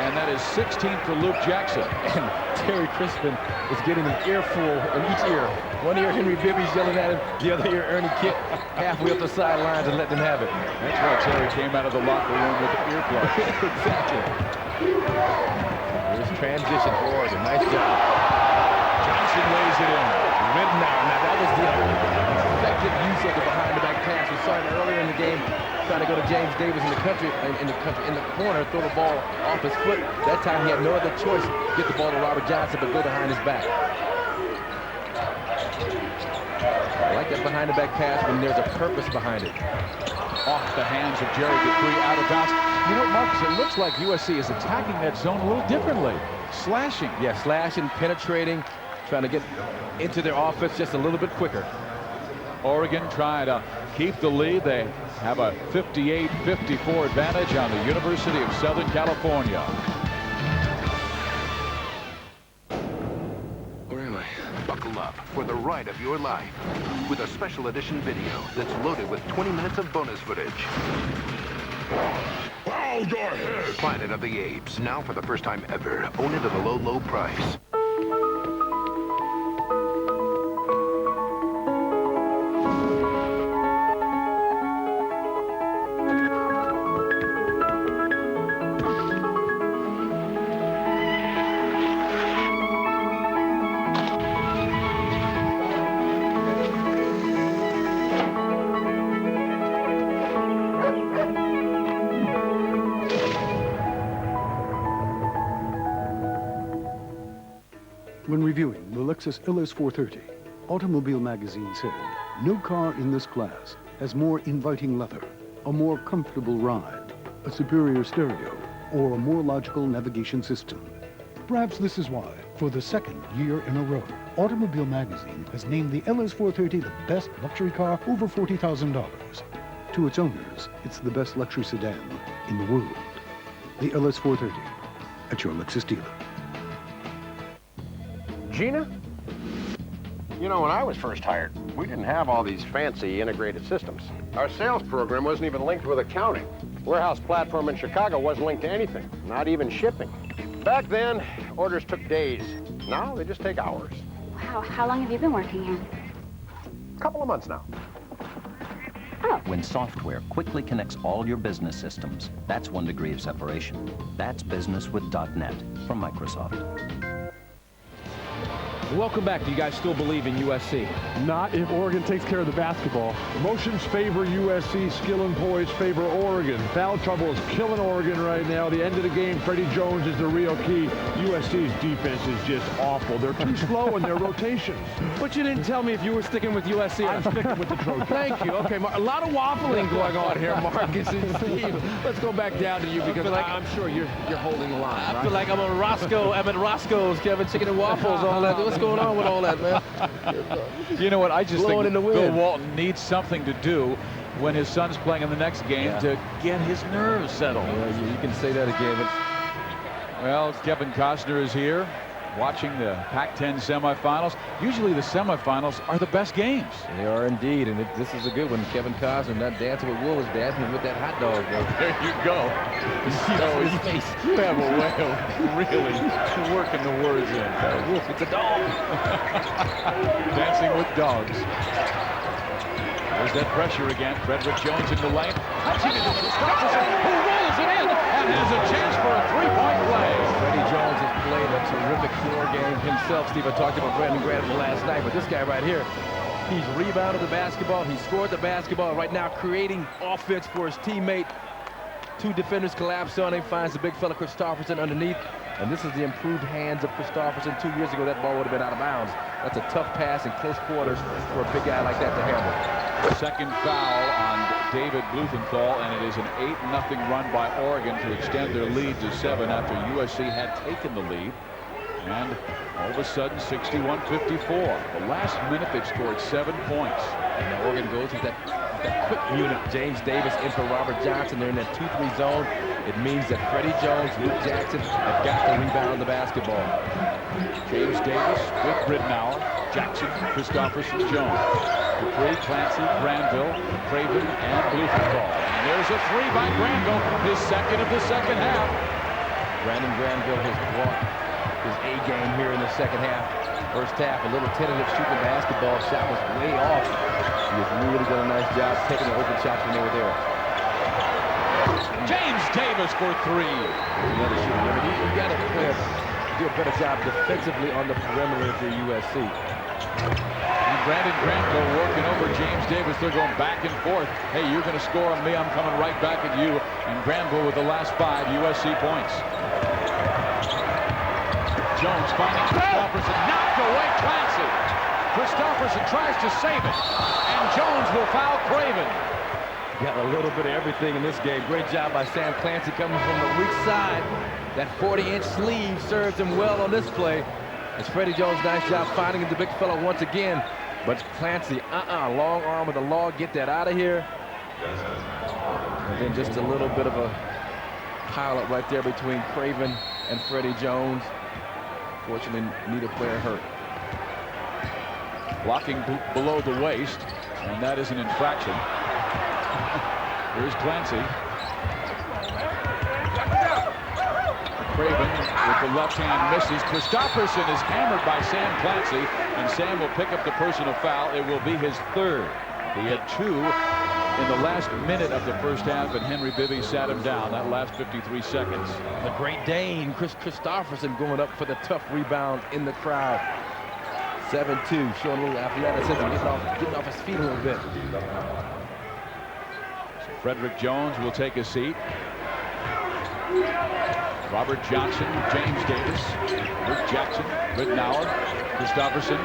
and that is 16 for Luke Jackson. And Terry Crispin is getting an earful in each ear. One ear Henry Bibby's yelling at him, the other ear Ernie Kitt halfway up the sidelines and letting him have it. That's why Terry came out of the locker room with the earplugs. Exactly. Here's transition for Oregon. Nice job. Johnson lays it in. Ridnour. Now that was the effective use of the behind-the-back pass. We saw him earlier in the game trying to go to James Davis in the corner, throw the ball off his foot. That time he had no other choice. Get the ball to Robert Johnson, but go behind his back. I like that behind-the-back pass when there's a purpose behind it. Off the hands of Jerry Dupree, out of bounds. You know, Marcus, it looks like USC is attacking that zone a little differently. Slashing. Yeah, slashing, penetrating, trying to get into their offense just a little bit quicker. Oregon tried a keep the lead. They have a 58-54 advantage on the University of Southern California. Where am I? Buckle up for the ride of your life with a special edition video that's loaded with 20 minutes of bonus footage. Bow your head! Planet of the Apes, now for the first time ever. Own it at a low, low price. When reviewing the Lexus LS430, Automobile Magazine said, no car in this class has more inviting leather, a more comfortable ride, a superior stereo, or a more logical navigation system. Perhaps this is why, for the second year in a row, Automobile Magazine has named the LS430 the best luxury car over $40,000. To its owners, it's the best luxury sedan in the world. The LS430 at your Lexus dealer. Gina? You know, when I was first hired, we didn't have all these fancy integrated systems. Our sales program wasn't even linked with accounting. Warehouse platform in Chicago wasn't linked to anything, not even shipping. Back then, orders took days. Now, they just take hours. Wow, how long have you been working here? A couple of months now. When software quickly connects all your business systems, that's 1 degree of separation. That's business with .NET from Microsoft. Welcome back. Do you guys still believe in USC? Not if Oregon takes care of the basketball. Motions favor USC. Skill and poise favor Oregon. Foul trouble is killing Oregon right now. The end of the game, Freddie Jones is the real key. USC's defense is just awful. They're too slow in their rotations. But you didn't tell me if you were sticking with USC. I'm sticking with the Trojans. Thank you. Okay, a lot of waffling going on here, Marcus and Steve. Let's go back down to you because I'm sure you're holding the line. I feel like I'm at Roscoe's, Kevin, chicken and waffles, all that. What's going on with all that, man? You know what? I just Blowing think in the Bill wind. Walton needs something to do when his son's playing in the next game to get his nerves settled. Well, you can say that again, but well, Kevin Costner is here watching the Pac-10 semifinals. Usually the semifinals are the best games. they are indeed, and this is a good one. Kevin Costner not dancing with wolves, dancing with that hot dog. There you go. You have a way of really working the words in. Wolf, it's a dog. Dancing with dogs. There's that pressure again. Frederick Jones in the lane. Touching it to Christopherson, who rolls it in and has a chance for a three-point play. Freddie Jones has played a terrific floor game himself. Steve, I talked about Brandon Graham last night, but this guy right here, he's rebounded the basketball. He scored the basketball right now, creating offense for his teammate. Two defenders collapse on him, finds the big fella Christopherson underneath. And this is the improved hands of Christopherson. 2 years ago, that ball would have been out of bounds. That's a tough pass in close quarters for a big guy like that to handle. Second foul on David Blumenthal, and it is an 8-0 run by Oregon to extend their lead to 7 after USC had taken the lead. And all of a sudden, 61-54. The last minute, they've scored 7 points. And now Oregon goes with that quick unit. James Davis in for Robert Johnson. They're in that 2-3 zone. It means that Freddie Jones, Luke Jackson have got to rebound the basketball. James Davis with Ridnour, Jackson, Christopherson, Jones. Dupree, Clancy, Granville, Craven, and Blumenthal. And there's a three by Granville, his second of the second half. Brandon Granville has brought his A game here in the second half. First half, a little tentative shooting the basketball. Shot was way off. He has really done a nice job taking the open shots when they were there. James Davis for three. Another shooter. I mean, you got to do a better job defensively on the perimeter for USC. And Brandon Granville working over James Davis. They're going back and forth. Hey, you're going to score on me. I'm coming right back at you. And Granville with the last 5 USC points. Jones finding Christopherson. Knocked away Clancy. Christopherson tries to save it. And Jones will foul Craven. Got a little bit of everything in this game. Great job by Sam Clancy coming from the weak side. That 40-inch sleeve serves him well on this play. As Freddie Jones, nice job finding the big fella once again. But Clancy, long arm of the law, get that out of here. And then just a little bit of a pileup right there between Craven and Freddie Jones. Fortunately, neither player hurt. Blocking below the waist, and that is an infraction. Here's Clancy. Craven with the left hand misses. Christopherson is hammered by Sam Clancy, and Sam will pick up the personal foul. It will be his third. He had 2 in the last minute of the first half, and Henry Bibby sat him down that last 53 seconds. The Great Dane, Christopherson, going up for the tough rebound in the crowd. 7-2, showing a little athleticism, getting off his feet a little bit. So Frederick Jones will take a seat. Robert Johnson, James Davis, Rick Jackson, Rittenauer, Christopherson.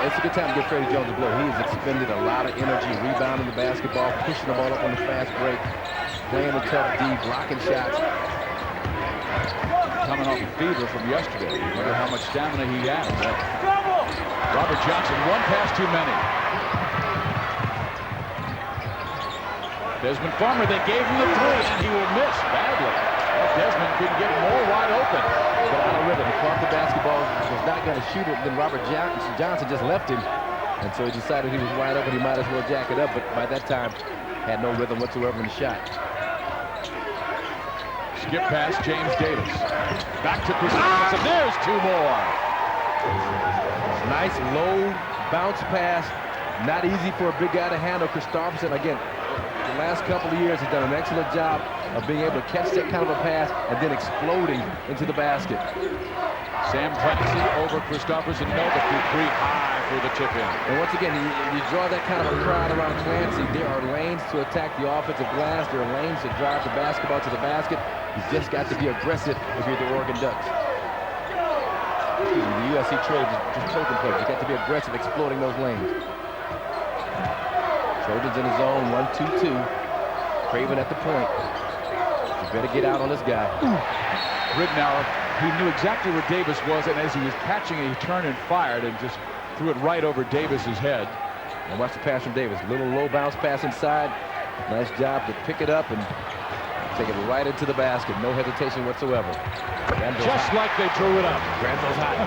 It's a good time to give Freddie Jones a blow. He has expended a lot of energy rebounding the basketball, pushing the ball up on the fast break, playing the tough D, blocking shots. Coming off a fever from yesterday. You wonder how much stamina he has. Robert Johnson, 1 pass too many. Desmond Farmer, they gave him the 3, and he will miss badly. Desmond couldn't get more wide open. But out of rhythm, he caught the basketball, was not going to shoot it, then Robert Johnson just left him. And so he decided he was wide open, he might as well jack it up, but by that time, had no rhythm whatsoever in the shot. Skip pass, James Davis. Back to Christopherson, there's 2 more. Nice low bounce pass. Not easy for a big guy to handle. Christopherson, again, the last couple of years, he's done an excellent job of being able to catch that kind of a pass and then exploding into the basket. Sam Clancy over Christopherson. No, but Dupree high for the tip-in. And once again, you draw that kind of a crowd around Clancy. There are lanes to attack the offensive glass. There are lanes to drive the basketball to the basket. You've just got to be aggressive if you're the Oregon Ducks. The USC Trojan players, you've got to be aggressive exploiting those lanes. Trojans in the zone, 1-2-2. Craven at the point. You better get out on this guy. Rittenauer, he knew exactly where Davis was, and as he was catching it, he turned and fired and just threw it right over Davis's head. And watch the pass from Davis. Little low bounce pass inside. Nice job to pick it up and take it right into the basket. No hesitation whatsoever. Just like they drew it up. Granville's hot.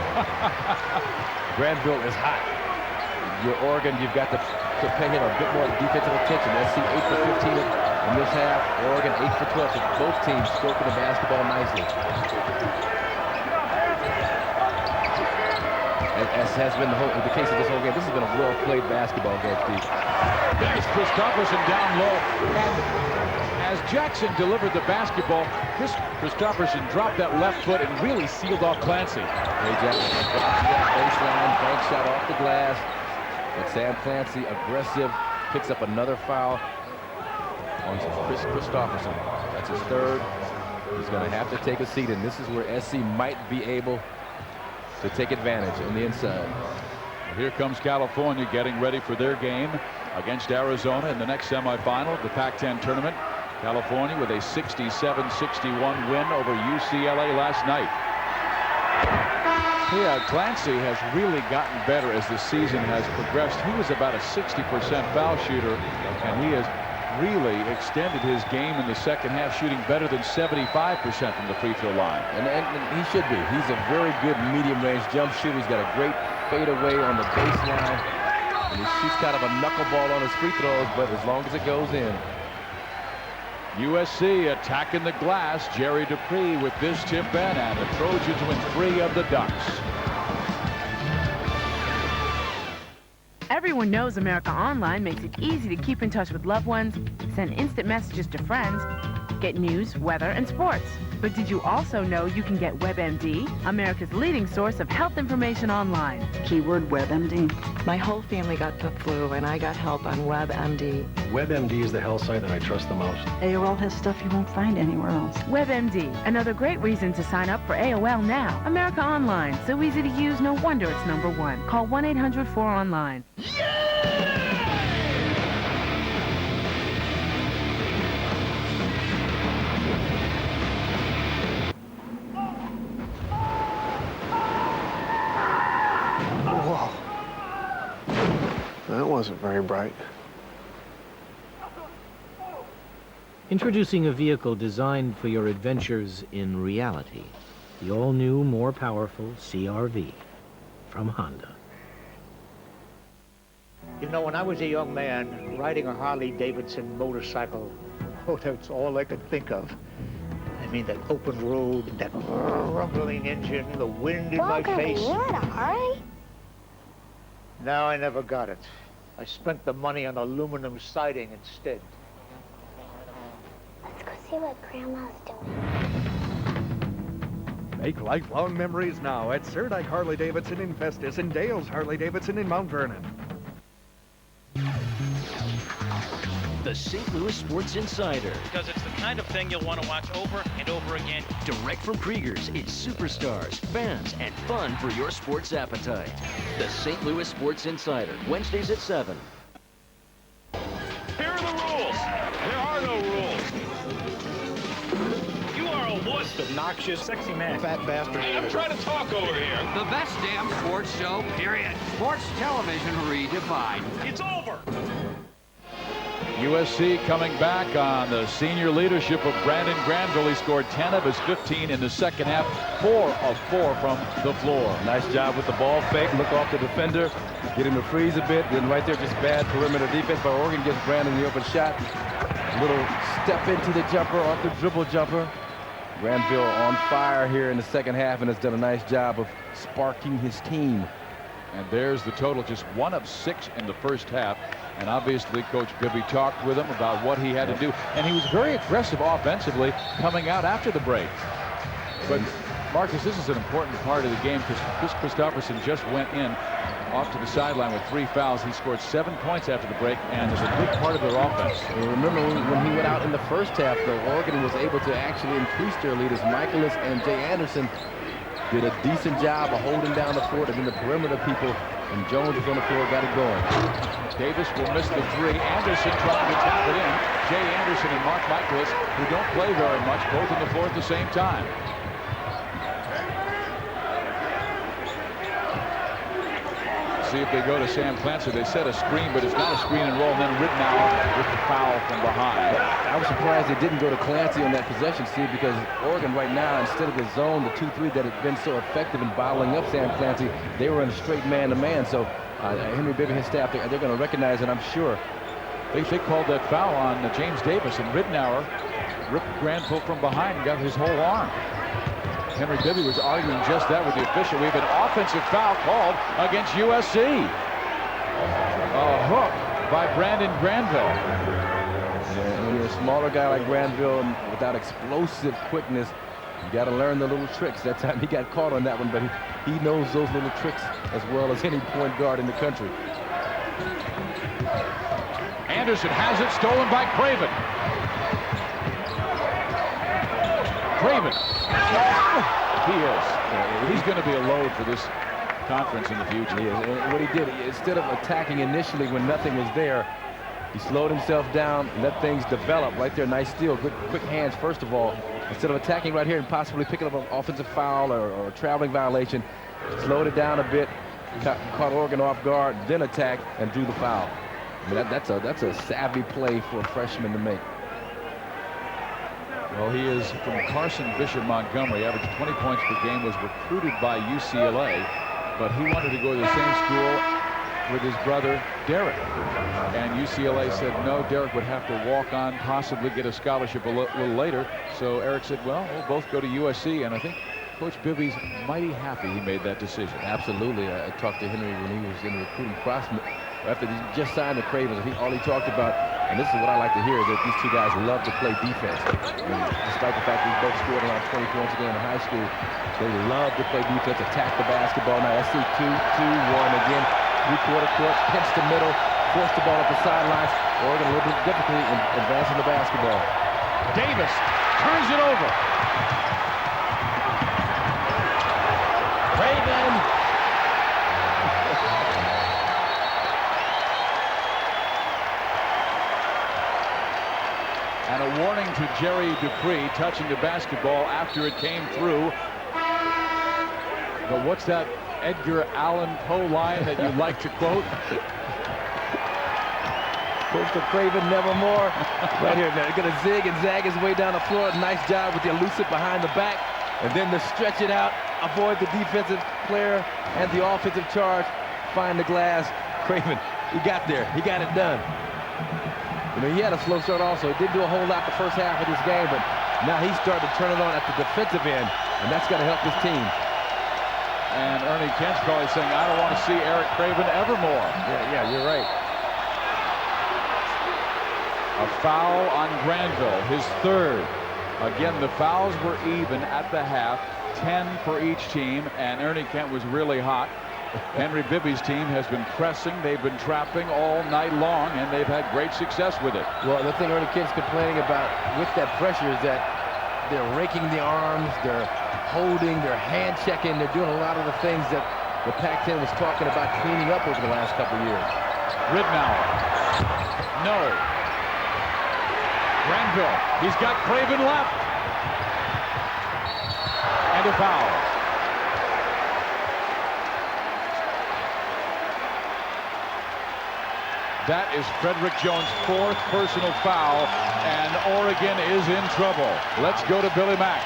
Granville is hot. Your Oregon, you've got to pay him a bit more defensive attention. SC 8 for 15 in this half. Oregon 8 for 12. So both teams stroking the basketball nicely. As has been the case of this whole game, this has been a well-played basketball game, Steve. There's Christopherson down low, and as Jackson delivered the basketball, Christopherson dropped that left foot and really sealed off Clancy. Ray Jackson baseline, bank shot off the glass. But Sam Clancy, aggressive, picks up another foul on Christopherson. That's his third. He's going to have to take a seat, and this is where SC might be able to take advantage on the inside. Here comes California getting ready for their game against Arizona in the next semifinal of the Pac-10 tournament. California with a 67-61 win over UCLA last night. Yeah, Clancy has really gotten better as the season has progressed. He was about a 60% foul shooter, and he has really extended his game in the second half, shooting better than 75% from the free throw line. And he should be. He's a very good medium-range jump shooter. He's got a great fadeaway on the baseline. And he shoots kind of a knuckleball on his free throws, but as long as it goes in. USC attacking the glass. Jerry Dupree with this tip in, and the Trojans win 3 of the Ducks. Everyone knows America Online makes it easy to keep in touch with loved ones, send instant messages to friends, get news, weather, and sports. But did you also know you can get WebMD, America's leading source of health information online? Keyword WebMD. My whole family got the flu, and I got help on WebMD. WebMD is the health site that I trust the most. AOL has stuff you won't find anywhere else. WebMD, another great reason to sign up for AOL now. America Online, so easy to use, no wonder it's #1. Call 1-800-4ONLINE. That wasn't very bright. Introducing a vehicle designed for your adventures in reality. The all-new, more powerful CR-V from Honda. You know, when I was a young man, riding a Harley-Davidson motorcycle, oh, that's all I could think of. I mean, that open road, that rumbling engine, the wind in my face. You had a Harley? No, I never got it. I spent the money on aluminum siding instead. Let's go see what Grandma's doing. Make lifelong memories now at Sir Dyke Harley-Davidson in Festus and Dale's Harley-Davidson in Mount Vernon. The St. Louis Sports Insider. Because it's the kind of thing you'll want to watch over and over again. Direct from Krieger's, it's superstars, fans, and fun for your sports appetite. The St. Louis Sports Insider, Wednesdays at 7. Here are the rules. There are no rules. You are a wuss. Obnoxious, sexy man. Fat bastard. Hey, I'm trying to talk over here. The best damn sports show, period. Sports television redefined. It's over. USC coming back on the senior leadership of Brandon Granville. He scored 10 of his 15 in the second half, 4 of 4 from the floor. Nice job with the ball fake. Look off the defender, get him to freeze a bit. Then right there, just bad perimeter defense by Oregon. Gives Brandon the open shot. Little step into the jumper, off the dribble jumper. Granville on fire here in the second half and has done a nice job of sparking his team. And there's the total, just 1 of 6 in the first half. And obviously, Coach Bibby talked with him about what he had to do. And he was very aggressive offensively coming out after the break. But, Marcus, this is an important part of the game because Chris Christopherson just went in off to the sideline with 3 fouls. He scored 7 points after the break and is a big part of their offense. And remember when he went out in the first half, though, Oregon was able to actually increase their lead as Michaelis and Jay Anderson did a decent job of holding down the fort, and then the perimeter people and Jones was on the floor, got it going. Davis will miss the 3. Anderson trying to tap it in. Jay Anderson and Mark Michaelis, who don't play very much, both on the floor at the same time. See if they go to Sam Clancy. They set a screen, but it's not a screen and roll. And then Ridnour with the foul from behind. I was surprised they didn't go to Clancy on that possession, Steve, because Oregon right now, instead of the zone, the 2-3 that had been so effective in bottling up Sam Clancy, they were in a straight man-to-man. So Henry Bibby and his staff, they're going to recognize it, I'm sure. They called that foul on James Davis, and Ridnour ripped Granville from behind and got his whole arm. Henry Bibby was arguing just that with the official. We have an offensive foul called against USC. A hook by Brandon Granville. Yeah, when you're a smaller guy like Granville and without explosive quickness, you got to learn the little tricks. That time he got caught on that one, but he knows those little tricks as well as any point guard in the country. Anderson has it, stolen by Craven. Craven. He's going to be a load for this conference in the future. He is. And what he did, instead of attacking initially when nothing was there, he slowed himself down, let things develop. Right there, nice steal, good quick hands first of all. Instead of attacking right here and possibly picking up an offensive foul or a traveling violation, slowed it down a bit, caught Oregon off guard, then attacked and drew the foul. I mean, that's a savvy play for a freshman to make. Well, he is from Carson Bishop Montgomery, averaged 20 points per game, was recruited by UCLA, but he wanted to go to the same school with his brother, Derek. And UCLA said, no, Derek would have to walk on, possibly get a scholarship a little later. So Eric said, well, we'll both go to USC. And I think Coach Bibby's mighty happy he made that decision. Absolutely. I talked to Henry when he was in the recruiting process. After he just signed the Cravens, all he talked about, and this is what I like to hear, is that these two guys love to play defense. And despite the fact that they both scored around 20 points a game in high school, they love to play defense, attack the basketball. Now let's see 2-2-1 again. Three-quarter court, pinch the middle, force the ball up the sidelines. Oregon a little bit difficulty in advancing the basketball. Davis turns it over. Craven. And a warning to Jerry Dupree touching the basketball after it came through. But what's that Edgar Allan Poe line that you like to quote? Coastal Craven, nevermore. Right here, they're going to zig and zag his way down the floor. Nice job with the elusive behind the back. And then to stretch it out, avoid the defensive player and the offensive charge. Find the glass. Craven, he got there. He got it done. You know, he had a slow start also. He didn't do a whole lot the first half of this game, but now he's starting to turn it on at the defensive end, and that's going to help his team. And Ernie Kent's probably saying, I don't want to see Eric Craven evermore. Yeah, you're right. A foul on Granville, his third. Again, the fouls were even at the half, 10 for each team, and Ernie Kent was really hot. Henry Bibby's team has been pressing, they've been trapping all night long, and they've had great success with it. Well, the thing Ernie Kent's complaining about with that pressure is that they're raking the arms, they're holding, they're hand checking, they're doing a lot of the things that the Pac-10 was talking about cleaning up over the last couple of years. Ridnour. No. Granville. He's got Craven left. And a foul. That is Frederick Jones' fourth personal foul, and Oregon is in trouble. Let's go to Billy Mack.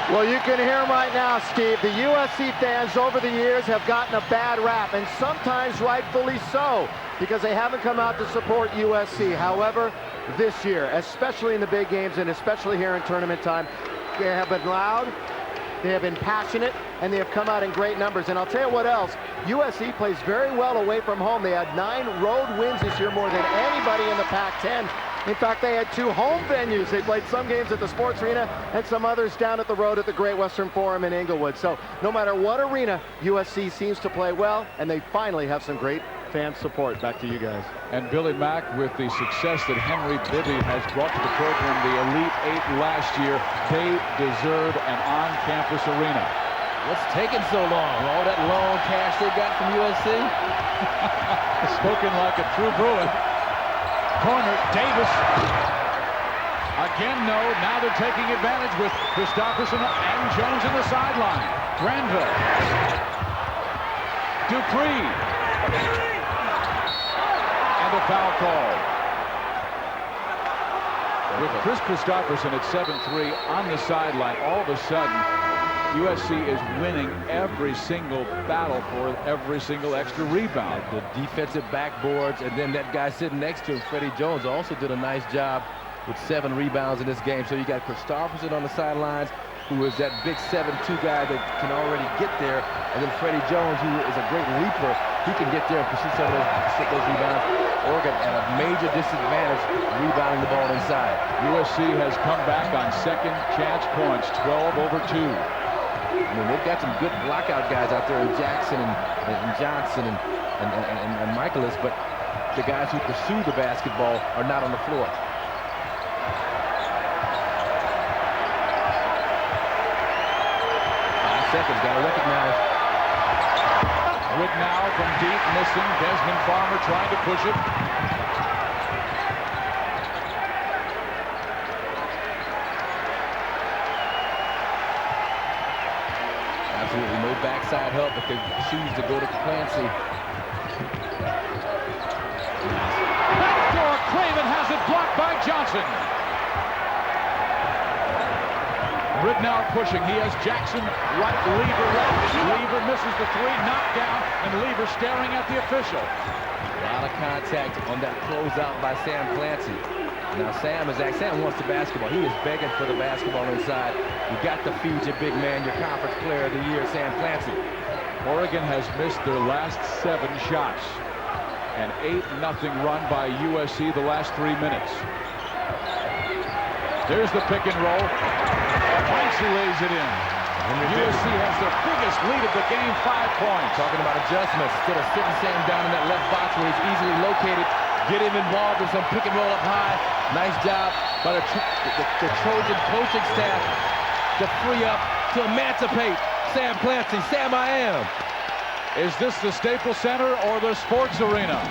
Well, you can hear him right now, Steve. The USC fans over the years have gotten a bad rap, and sometimes rightfully so, because they haven't come out to support USC. However, this year, especially in the big games and especially here in tournament time, they have been loud, they have been passionate, and they have come out in great numbers. And I'll tell you what else, USC plays very well away from home. They had 9 road wins this year, more than anybody in the Pac-10. In fact, they had 2 home venues. They played some games at the Sports Arena and some others down at the road at the Great Western Forum in Inglewood. So no matter what arena, USC seems to play well, and they finally have some great fan support. Back to you guys. And Billy Mack, with the success that Henry Bibby has brought to the program, the Elite 8 last year, they deserve an on-campus arena. What's taking so long? All that long cash they got from USC? Spoken like a true Bruin. Corner, Davis. Again, no. Now they're taking advantage with Christopherson and Jones in the sideline. Granville. Dupree. And a foul call. With Chris Christopherson at 7-3 on the sideline, all of a sudden, USC is winning every single battle for every single extra rebound. The defensive backboards, and then that guy sitting next to him, Freddie Jones, also did a nice job with 7 rebounds in this game. So you got Christopherson on the sidelines, who is that big 7'2" guy that can already get there, and then Freddie Jones, who is a great leaper. He can get there and pursue some of those rebounds. Oregon at a major disadvantage rebounding the ball inside. USC has come back on second chance points, 12/2. I mean, they've got some good blockout guys out there, Jackson and Johnson and Michaelis, but the guys who pursue the basketball are not on the floor. Seconds, got to recognize. Ridnour from deep, missing. Desmond Farmer trying to push it. Absolutely no backside help, but they choose to go to Clancy. Backdoor, Craven has it blocked by Johnson. Ridnour pushing. He has Jackson right, Lever left. Lever misses the 3, knocked down, and Lever staring at the official. A lot of contact on that closeout by Sam Clancy. Now Sam wants the basketball. He is begging for the basketball inside. You got to feed your big man, your conference player of the year, Sam Clancy. Oregon has missed their last 7 shots. An 8-0 run by USC the last 3 minutes. Here's the pick and roll. Clancy lays it in. USC has their biggest lead of the game, 5 points. Talking about adjustments. Instead of sitting Sam down in that left box where he's easily located, get him involved in some pick and roll up high. Nice job by the Trojan coaching staff to free up, to emancipate Sam Clancy. Sam, I am. Is this the Staples Center or the sports arena?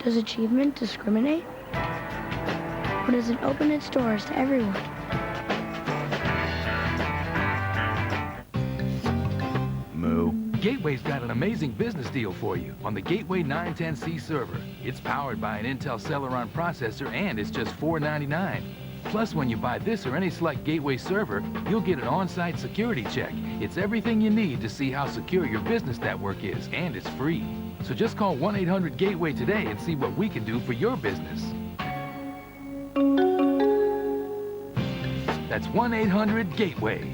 Does achievement discriminate? Or does it open its doors to everyone? Moo. Gateway's got an amazing business deal for you on the Gateway 910C server. It's powered by an Intel Celeron processor and it's just $4.99. Plus, when you buy this or any select Gateway server, you'll get an on-site security check. It's everything you need to see how secure your business network is, and it's free. So just call 1-800-GATEWAY today and see what we can do for your business. That's 1-800-GATEWAY.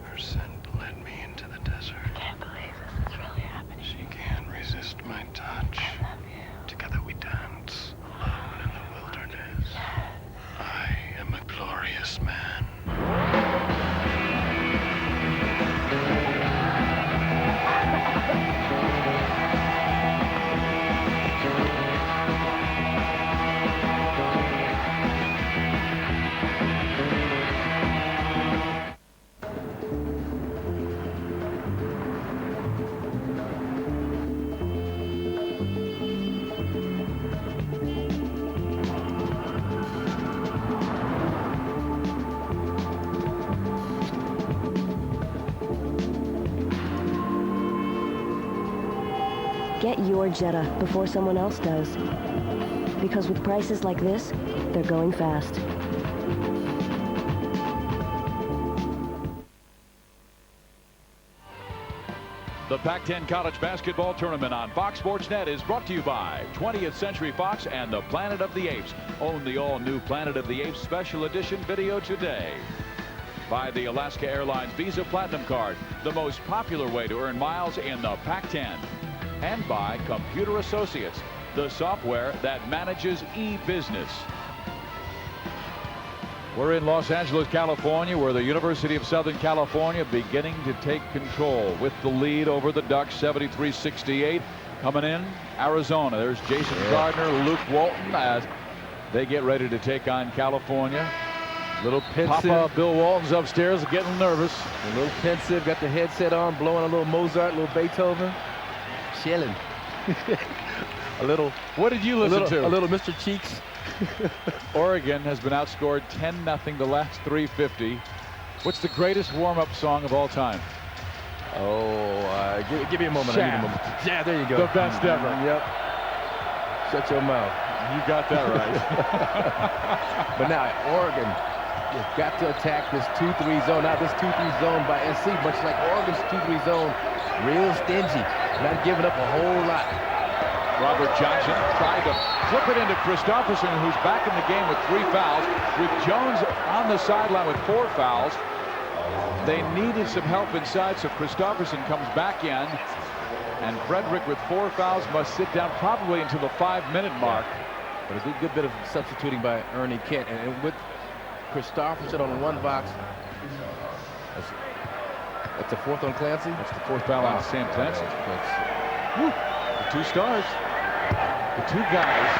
Her scent led me into the desert. Can't believe this is really happening. She can't resist my touch. I love you. Together we dance, alone in the wilderness. I am a glorious man. Get your Jetta before someone else does. Because with prices like this, they're going fast. The Pac-10 College Basketball Tournament on Fox Sports Net is brought to you by 20th Century Fox and the Planet of the Apes. Own the all-new Planet of the Apes Special Edition video today. By the Alaska Airlines Visa Platinum Card, the most popular way to earn miles in the Pac-10. And by Computer Associates, the software that manages e-business. We're in Los Angeles, California, where the University of Southern California beginning to take control with the lead over the Ducks, 73-68. Coming in, Arizona. There's Jason Gardner, Luke Walton, as they get ready to take on California. Little pensive. Papa Bill Walton's upstairs getting nervous. A little pensive, got the headset on, blowing a little Mozart, a little Beethoven. Chilling. A little. What did you listen to? A little Mr. Cheeks. Oregon has been outscored 10-0 the last 350. What's the greatest warm-up song of all time? Oh, give me a moment. I need a moment. Yeah, there you go. The best ever. Yep. Shut your mouth. You got that right. But now, Oregon, you've got to attack this 2-3 zone. Now, this 2-3 zone by SC, much like Oregon's 2-3 zone, real stingy. Not giving up a whole lot. Robert Johnson tried to flip it into Christopherson, who's back in the game with 3 fouls. With Jones on the sideline with 4 fouls. They needed some help inside, so Christopherson comes back in. And Frederick with 4 fouls must sit down probably until the 5-minute mark. But a good bit of substituting by Ernie Kent. And with Christopherson on one box, that's the 4th on Clancy? That's the 4th foul on Sam Clancy. The 2 stars. The 2 guys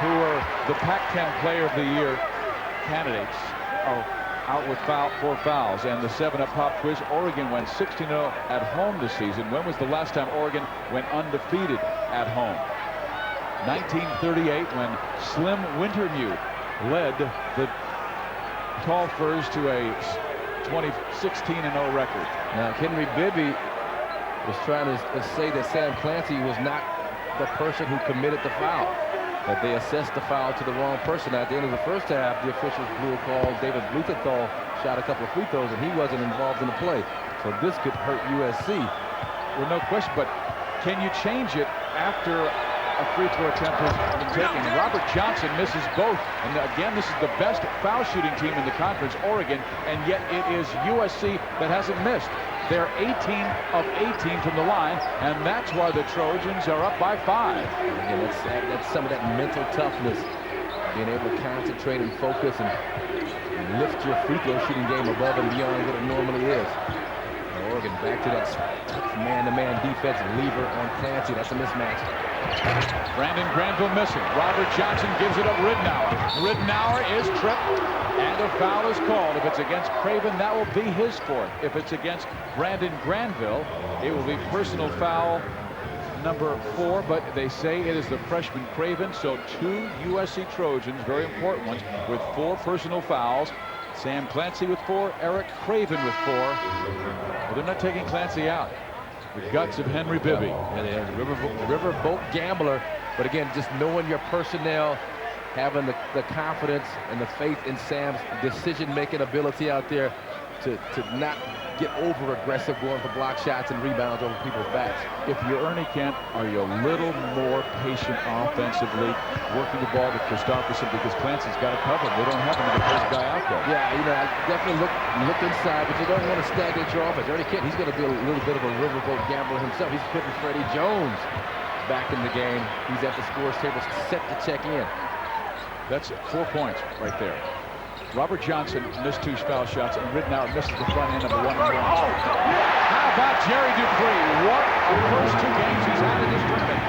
who are the Pac-10 Player of the Year candidates are out with 4 fouls. And the 7-up pop quiz, Oregon went 16-0 at home this season. When was the last time Oregon went undefeated at home? 1938, when Slim Wintermute led the Tall Furs to a 16-0 record. Now, Henry Bibby was trying to say that Sam Clancy was not the person who committed the foul, that they assessed the foul to the wrong person. At the end of the first half, the officials blew a call. David Blumenthal shot a couple of free throws, and he wasn't involved in the play. So this could hurt USC. Well, no question, but can you change it after a free throw attempt has been taken? Robert Johnson misses both. And again, this is the best foul shooting team in the conference, Oregon, and yet it is USC that hasn't missed. They're 18 of 18 from the line, and that's why the Trojans are up by 5. Again, that's some of that mental toughness, being able to concentrate and focus and lift your free throw shooting game above and beyond what it normally is. Oregon back to that man-to-man defense, lever on Clancy. That's a mismatch. Brandon Granville missing. Robert Johnson gives it up Ridenour. Ridenour is tripped, and a foul is called. If it's against Craven, that will be his 4th. If it's against Brandon Granville, it will be personal foul number 4, but they say it is the freshman Craven. So 2 USC Trojans, very important ones, with 4 personal fouls. Sam Clancy with 4, Eric Craven with 4. Well, they're not taking Clancy out. The guts of Henry Bibby. Yeah, riverboat gambler. But again, just knowing your personnel, having the confidence and the faith in Sam's decision-making ability out there to not get over-aggressive going for block shots and rebounds over people's backs. If you're Ernie Kent, are you a little more patient offensively, working the ball to Christopherson, because Clancy's got to cover him. They don't have him to the first guy out there. Yeah, you know, I definitely look inside, but you don't want to stagnate your offense. Ernie Kent, he's going to be a little bit of a riverboat gambler himself. He's putting Freddie Jones back in the game. He's at the scores table set to check in. That's 4 points right there. Robert Johnson missed 2 foul shots, and Ridnour misses the front end of the 1-1. How about Jerry Dupree? What a first 2 games he's had in this tournament.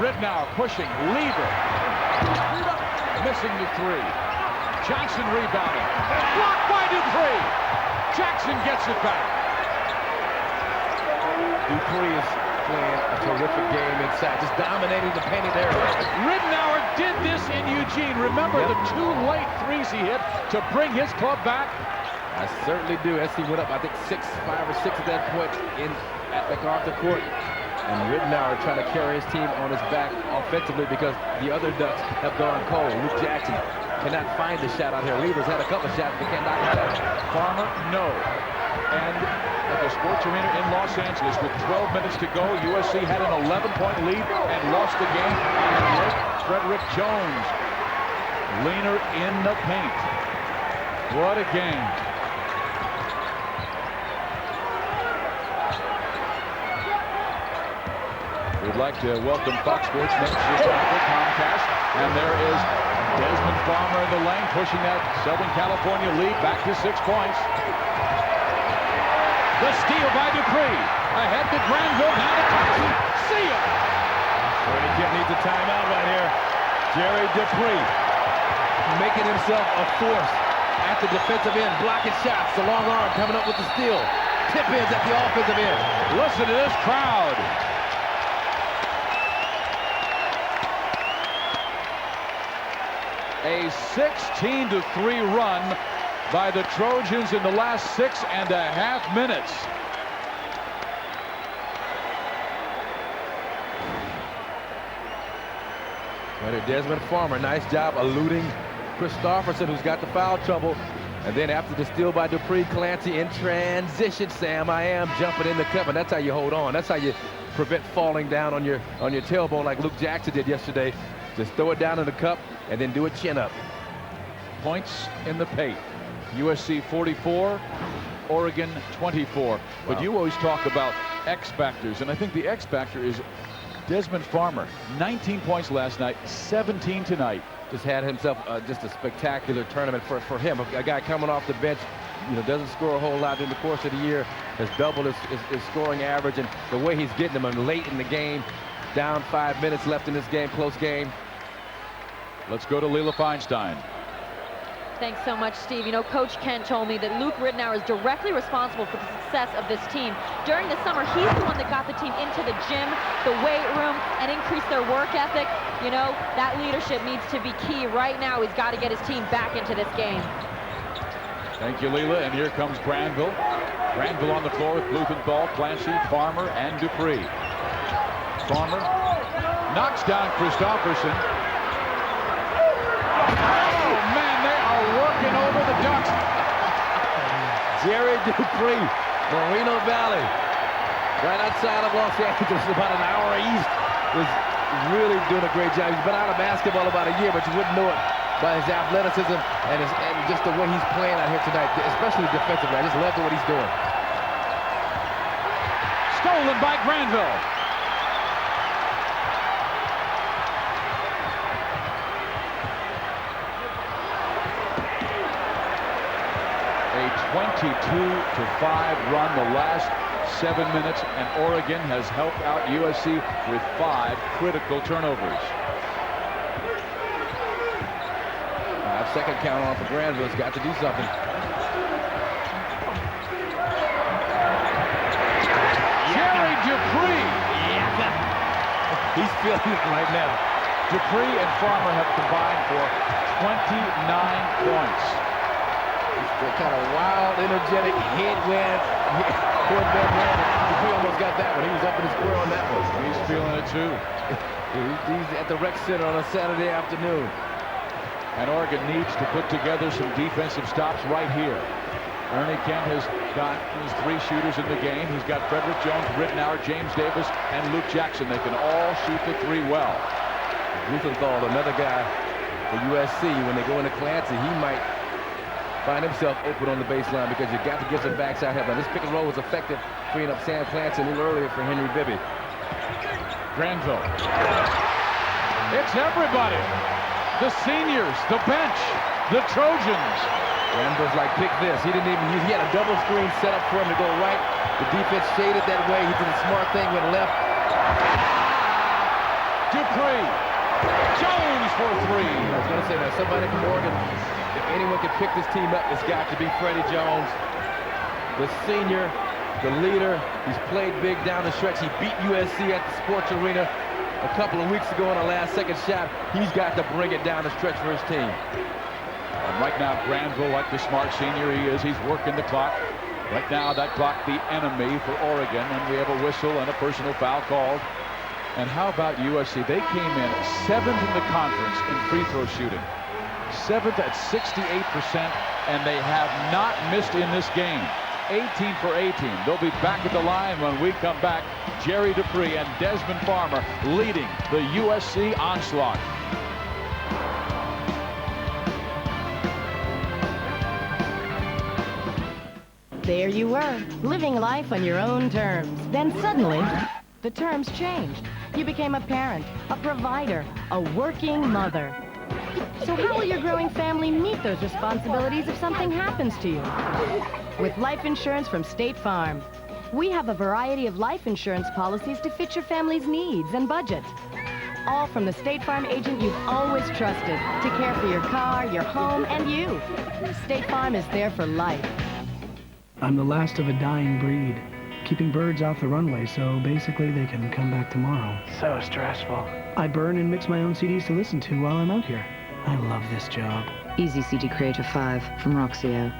Ridnour pushing, Lever missing the 3. Johnson rebounding. Blocked by Dupree. Jackson gets it back. Dupree is playing a terrific game inside, just dominating the painted area. Ridnour did this in Eugene. Remember the 2 late threes he hit to bring his club back? I certainly do. SC went up, I think, 5 or 6 at that point at MacArthur Court. And Ridnour trying to carry his team on his back offensively because the other Ducks have gone cold. Luke Jackson cannot find the shot out here. Lever's had a couple shots, but can't knock it down. Farmer, no. And at the Sports Arena in Los Angeles with 12 minutes to go, USC had an 11-point lead and lost the game. And Frederick Jones, leaner in the paint. What a game. We'd like to welcome Fox Sports Net Chicago, Comcast, and there is Desmond Farmer in the lane, pushing that Southern California lead back to 6 points. The steal by Dupree. Ahead to Granville, now to Thompson. See ya! Ernie Kent needs a timeout right here. Jerry Dupree making himself a force at the defensive end, blocking shots. The long arm coming up with the steal. Tip-ins at the offensive end. Listen to this crowd. A 16-3 run by the Trojans in the last 6.5 minutes. Right, Desmond Farmer, nice job eluding Christopherson, who's got the foul trouble. And then after the steal by Dupree, Clancy in transition. Sam I am jumping in the cup, and that's how you hold on. That's how you prevent falling down on your tailbone like Luke Jackson did yesterday. Just throw it down in the cup and then do a chin up. Points in the paint. USC 44, Oregon 24. Wow. But you always talk about X factors, and I think the X factor is Desmond Farmer. 19 points last night, 17 tonight. Just had himself just a spectacular tournament for him. A guy coming off the bench, you know, doesn't score a whole lot in the course of the year, has doubled his scoring average, and the way he's getting them and late in the game, down 5 minutes left in this game, close game. Let's go to Leila Feinstein. Thanks so much, Steve. You know, Coach Kent told me that Luke Ridnour is directly responsible for the success of this team. During the summer, he's the one that got the team into the gym, the weight room, and increased their work ethic. You know, that leadership needs to be key. Right now, he's got to get his team back into this game. Thank you, Leila. And here comes Granville. Granville on the floor with Blumenthal, Clancy, Farmer, and Dupree. Farmer knocks down Christopherson. Working over the Ducks. Jerry Dupree, Moreno Valley, right outside of Los Angeles, about an hour east, was really doing a great job. He's been out of basketball about a year, but you wouldn't know it by his athleticism and just the way he's playing out here tonight, especially defensively. I just love what he's doing. Stolen by Granville. A 22-5 run the last 7 minutes, and Oregon has helped out USC with 5 critical turnovers. 5-second count on for Granville. He's got to do something. Jerry Dupree He's feeling it right now. Dupree and Farmer have combined for 29 points. That kind of wild, energetic headwind toward that man. Dupree almost got that one. He was up in the square on that one. He's feeling it too. He's at the rec center on a Saturday afternoon. And Oregon needs to put together some defensive stops right here. Ernie Kent has got his 3 shooters in the game. He's got Frederick Jones, Rittenauer, James Davis, and Luke Jackson. They can all shoot the 3 well. Ruthenthal, another guy for USC, when they go into Clancy, he might find himself open on the baseline because you got to get some backside help. Now, this pick and roll was effective, freeing up Sam Clancy a little earlier for Henry Bibby. Granville. It's everybody. The seniors, the bench, the Trojans. Granville's like, pick this. He didn't even use, he had a double screen set up for him to go right. The defense shaded that way. He did a smart thing, went left. Dupree. Jones for 3. I was going to say, now somebody from Oregon, if anyone can pick this team up, it's got to be Freddie Jones. The senior, the leader. He's played big down the stretch. He beat USC at the Sports Arena a couple of weeks ago on a last-second shot. He's got to bring it down the stretch for his team. And right now, Granville, like the smart senior he is, he's working the clock. Right now, that clock the enemy for Oregon, and we have a whistle and a personal foul called. And how about USC? They came in 7th in the conference in free throw shooting. 7th at 68%, and they have not missed in this game. 18 for 18. They'll be back at the line when we come back. Jerry Dupree and Desmond Farmer leading the USC onslaught. There you were, living life on your own terms. Then suddenly, the terms changed. You became a parent, a provider, a working mother. So how will your growing family meet those responsibilities if something happens to you? With life insurance from State Farm. We have a variety of life insurance policies to fit your family's needs and budget. All from the State Farm agent you've always trusted to care for your car, your home, and you. State Farm is there for life. I'm the last of a dying breed, keeping birds off the runway so basically they can come back tomorrow. So stressful. I burn and mix my own CDs to listen to while I'm out here. I love this job. Easy CD Creator 5 from Roxio.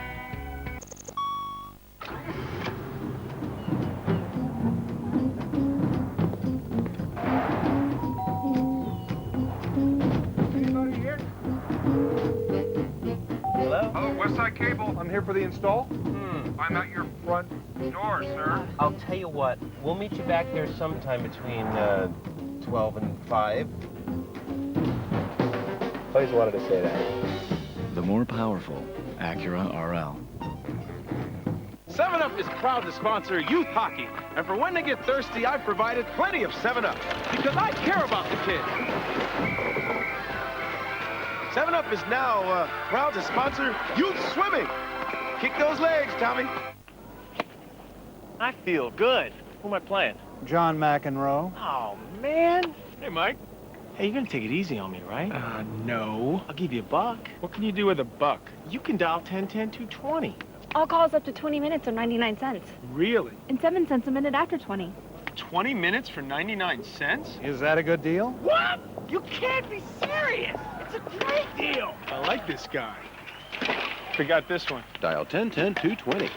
Hello? Oh, Westside Cable. I'm here for the install. I'm at your front door, sir. I'll tell you what. We'll meet you back there sometime between 12 and 5. Always wanted to say that. The more powerful Acura RL. 7-Up is proud to sponsor youth hockey. And for when they get thirsty, I've provided plenty of 7-Up. Because I care about the kids. 7-Up is now proud to sponsor youth swimming. Kick those legs, Tommy. I feel good. Who am I playing? John McEnroe. Oh, man. Hey, Mike. Hey, you're gonna take it easy on me, right? No. I'll give you $1. What can you do with $1? You can dial 10-10-220. All calls up to 20 minutes are 99 cents. Really? And 7 cents a minute after 20. 20 minutes for 99 cents? Is that a good deal? What? You can't be serious. It's a great deal. I like this guy. Forgot this one. Dial 10-10-220.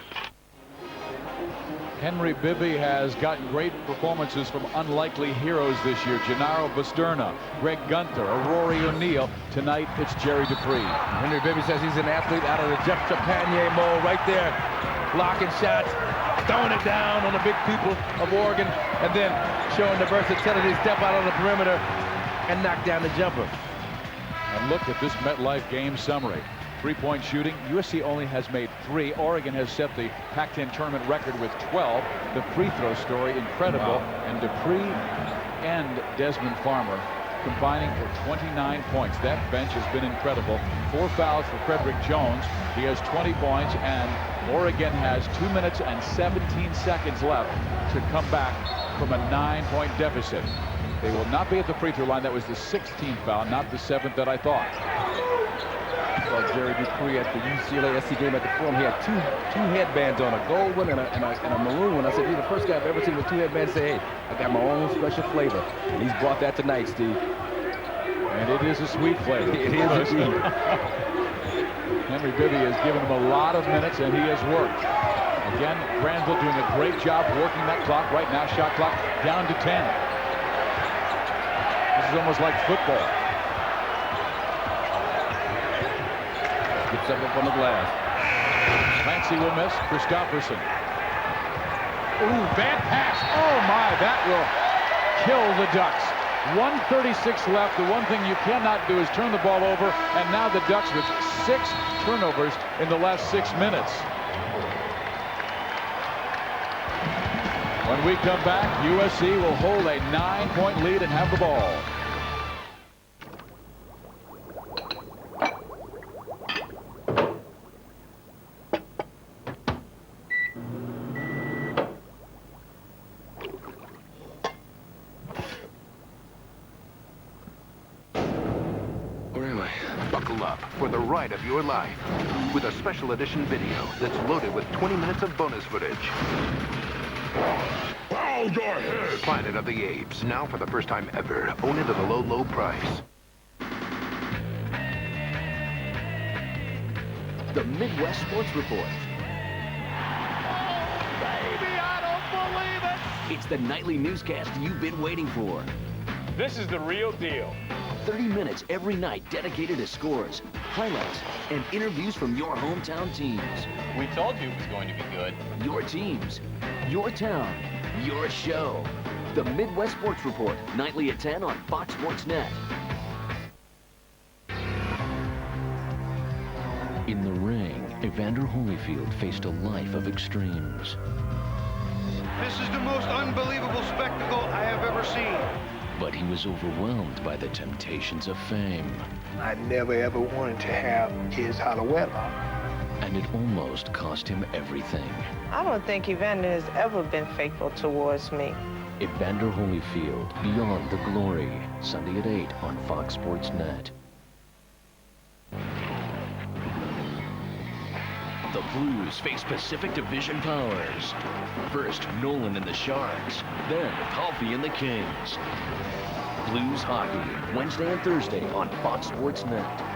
Henry Bibby has gotten great performances from unlikely heroes this year. Gennaro Basterna, Greg Gunther, Rory O'Neal. Tonight, it's Jerry Dupree. Henry Bibby says he's an athlete out of the Jeff Trepanier mold right there. Blocking shots, throwing it down on the big people of Oregon, and then showing the versatility to step out on the perimeter and knock down the jumper. And look at this MetLife game summary. 3-point shooting. USC only has made 3. Oregon has set the Pac-10 tournament record with 12. The free throw story, incredible. Wow. And Dupree and Desmond Farmer combining for 29 points. That bench has been incredible. 4 fouls for Frederick Jones. He has 20 points, and Oregon has 2 minutes and 17 seconds left to come back from a 9-point deficit. They will not be at the free throw line. That was the 16th foul, not the 7th that I thought. saw Jerry Dupree at the UCLA SC game at the Forum. He had two headbands on, a gold one and a maroon one. I said, you're the first guy I've ever seen with two headbands say, hey, I got my own special flavor. And he's brought that tonight, Steve. And it is a sweet flavor. It is indeed. Henry Bibby has given him a lot of minutes, and he has worked. Again, Granville doing a great job working that clock. Right now, shot clock down to 10. This is almost like football. Gets up on the glass. Clancy will miss. Christopherson. Ooh, bad pass. Oh, my, that will kill the Ducks. 1:36 left. The one thing you cannot do is turn the ball over, and now the Ducks with 6 turnovers in the last 6 minutes. When we come back, USC will hold a 9-point lead and have the ball. Buckle up for the ride of your life with a special edition video that's loaded with 20 minutes of bonus footage. Bow your head! Planet of the Apes, now for the first time ever. Own it at a low, low price. The Midwest Sports Report. Baby, I don't believe it! It's the nightly newscast you've been waiting for. This is the real deal. 30 minutes every night dedicated to scores, highlights, and interviews from your hometown teams. We told you it was going to be good. Your teams, your town, your show. The Midwest Sports Report, nightly at 10 on Fox Sports Net. In the ring, Evander Holyfield faced a life of extremes. This is the most unbelievable spectacle I have ever seen. But he was overwhelmed by the temptations of fame. I never ever wanted to have kids out of wedlock. And it almost cost him everything. I don't think Evander has ever been faithful towards me. Evander Holyfield, Beyond the Glory, Sunday at 8 on Fox Sports Net. The Blues face Pacific Division powers. First, Nolan and the Sharks. Then, Coffee and the Kings. Blues hockey, Wednesday and Thursday on Fox Sports Net.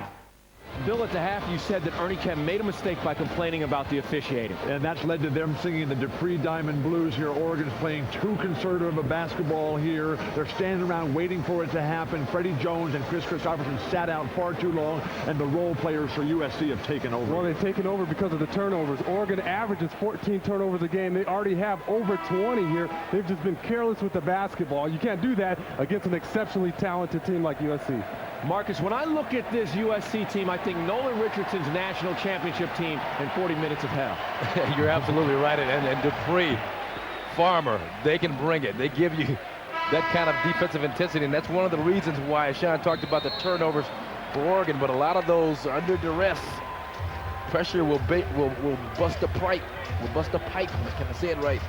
Bill, at the half, you said that Ernie Kemp made a mistake by complaining about the officiating. And that's led to them singing the Dupree Diamond Blues here. Oregon's playing too conservative a basketball here. They're standing around waiting for it to happen. Freddie Jones and Chris Christopherson sat out far too long, and the role players for USC have taken over. Well, they've taken over because of the turnovers. Oregon averages 14 turnovers a game. They already have over 20 here. They've just been careless with the basketball. You can't do that against an exceptionally talented team like USC. Marcus, when I look at this USC team, I think Nolan Richardson's national championship team in 40 minutes of hell. You're absolutely right. And Dupree, Farmer, they can bring it. They give you that kind of defensive intensity, and that's one of the reasons why Sean talked about the turnovers for Oregon, but a lot of those under duress. Pressure will bust a pipe. Will bust a pipe. Can I say it right?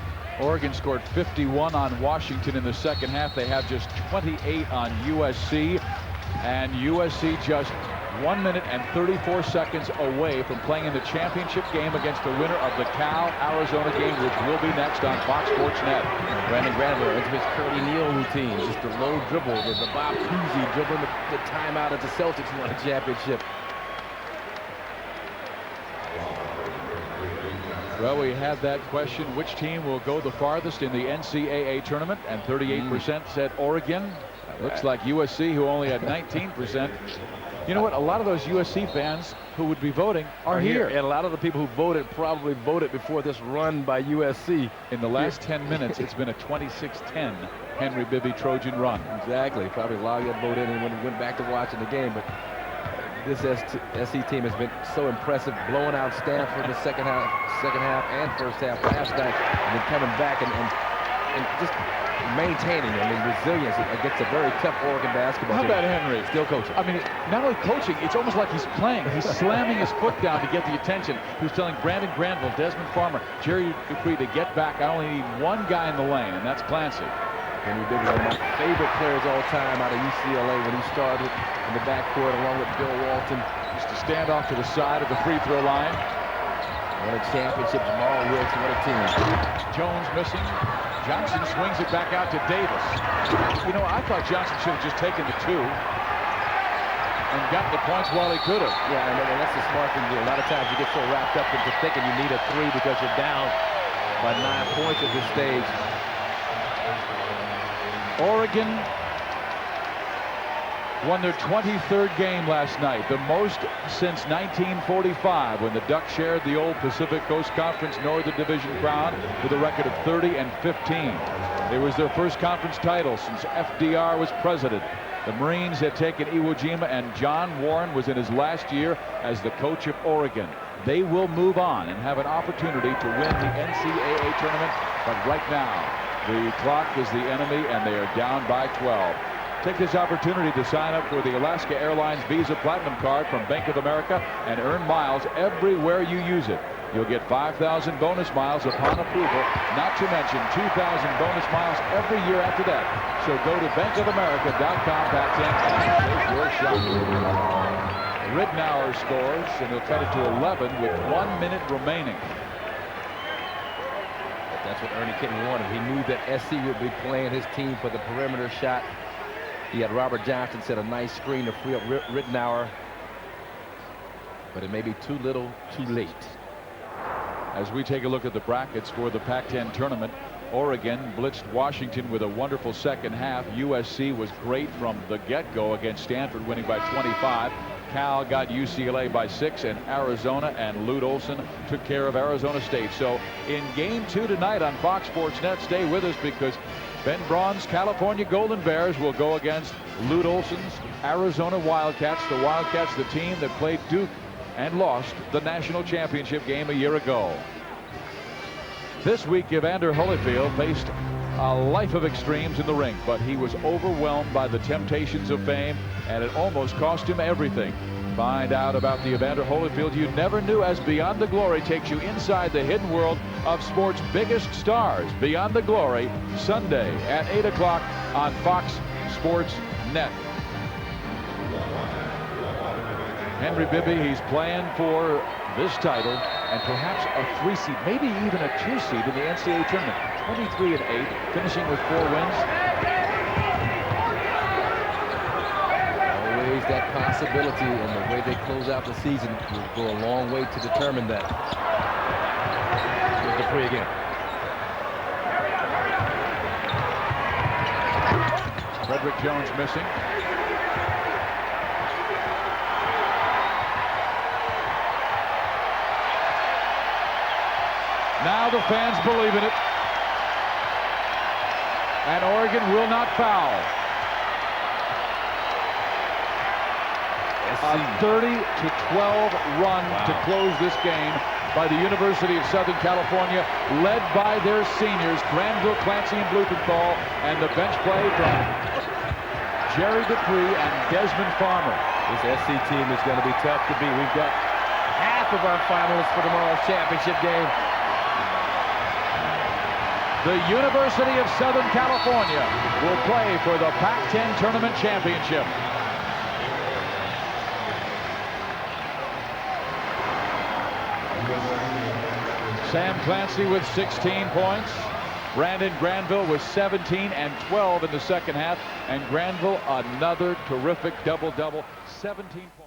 Oregon scored 51 on Washington in the second half. They have just 28 on USC. And USC just 1 minute and 34 seconds away from playing in the championship game against the winner of the Cal-Arizona game, which will be next on Fox Sports Net. Brandon Granville into his Curly Neal routine. Just a low dribble. The Bob Cousy dribbling the timeout as the Celtics won a championship. Well, we had that question, which team will go the farthest in the NCAA tournament? And 38% said Oregon. Looks like USC, who only had 19%. You know what? A lot of those USC fans who would be voting are here. And a lot of the people who voted probably voted before this run by USC. In the last 10 minutes, it's been a 26-10 Henry Bibby Trojan run. Exactly. Probably logged that vote in and went back to watching the game. But this SC team has been so impressive, blowing out Stanford in the second half and first half last night, and then coming back and just maintaining, resilience against a very tough Oregon basketball team. How about Henry? Still coaching. I mean, not only coaching, it's almost like he's playing. He's slamming his foot down to get the attention. He was telling Brandon Granville, Desmond Farmer, Jerry Dupree to get back. I only need one guy in the lane, and that's Clancy. Henry Bibby, one of my favorite players all time out of UCLA when he started in the backcourt along with Bill Walton. Just to stand off to the side of the free throw line. What a championship, Jamal Wilson, what a team. Jones missing. Johnson swings it back out to Davis. You know, I thought Johnson should have just taken the 2 and gotten the points while he could have. Yeah, and that's the smart thing to do. A lot of times you get so wrapped up into thinking you need a 3 because you're down by 9 points at this stage. Oregon won their 23rd game last night, the most since 1945, when the Ducks shared the old Pacific Coast Conference Northern Division crown with a record of 30-15. It was their first conference title since FDR was president. The Marines had taken Iwo Jima, and John Warren was in his last year as the coach of Oregon. They will move on and have an opportunity to win the NCAA tournament, but right now the clock is the enemy and they are down by 12. Take this opportunity to sign up for the Alaska Airlines Visa Platinum Card from Bank of America and earn miles everywhere you use it. You'll get 5,000 bonus miles upon approval, not to mention 2,000 bonus miles every year after that. So go to bankofamerica.com, Pac10, and take your shot. Ridnour scores, and he'll cut it to 11 with 1 minute remaining. That's what Ernie Kinney wanted. He knew that SC would be playing his team for the perimeter shot. He had Robert Johnson set a nice screen to free up Ridnour, but it may be too little, too late. As we take a look at the brackets for the Pac-10 tournament, Oregon blitzed Washington with a wonderful second half. USC was great from the get-go against Stanford, winning by 25. Cal got UCLA by 6, and Arizona and Lute Olson took care of Arizona State. So in game 2 tonight on Fox Sports Net, stay with us because Ben Braun's California Golden Bears will go against Lute Olson's Arizona Wildcats. The Wildcats, the team that played Duke and lost the national championship game a year ago. This week, Evander Holyfield faced a life of extremes in the ring, but he was overwhelmed by the temptations of fame, and it almost cost him everything. Find out about the Evander Holyfield you never knew as Beyond the Glory takes you inside the hidden world of sports' biggest stars. Beyond the Glory, Sunday at 8 o'clock on Fox Sports Net. Henry Bibby, he's playing for this title and perhaps a 3 seed, maybe even a 2 seed in the NCAA tournament. 23-8, finishing with 4 wins. Always that possibility, and the way they close out the season will go a long way to determine that. Here's Dupree again. Frederick Jones missing. Now the fans believe in it. And Oregon will not foul. A 30-12 run to close this game by the University of Southern California, led by their seniors, Granville, Clancy, and Blumenthal, and the bench play from Jerry Dupree and Desmond Farmer. This SC team is going to be tough to beat. We've got half of our finalists for tomorrow's championship game. The University of Southern California will play for the Pac-10 Tournament Championship. Sam Clancy with 16 points. Brandon Granville with 17 and 12 in the second half. And Granville another terrific double-double, 17 points.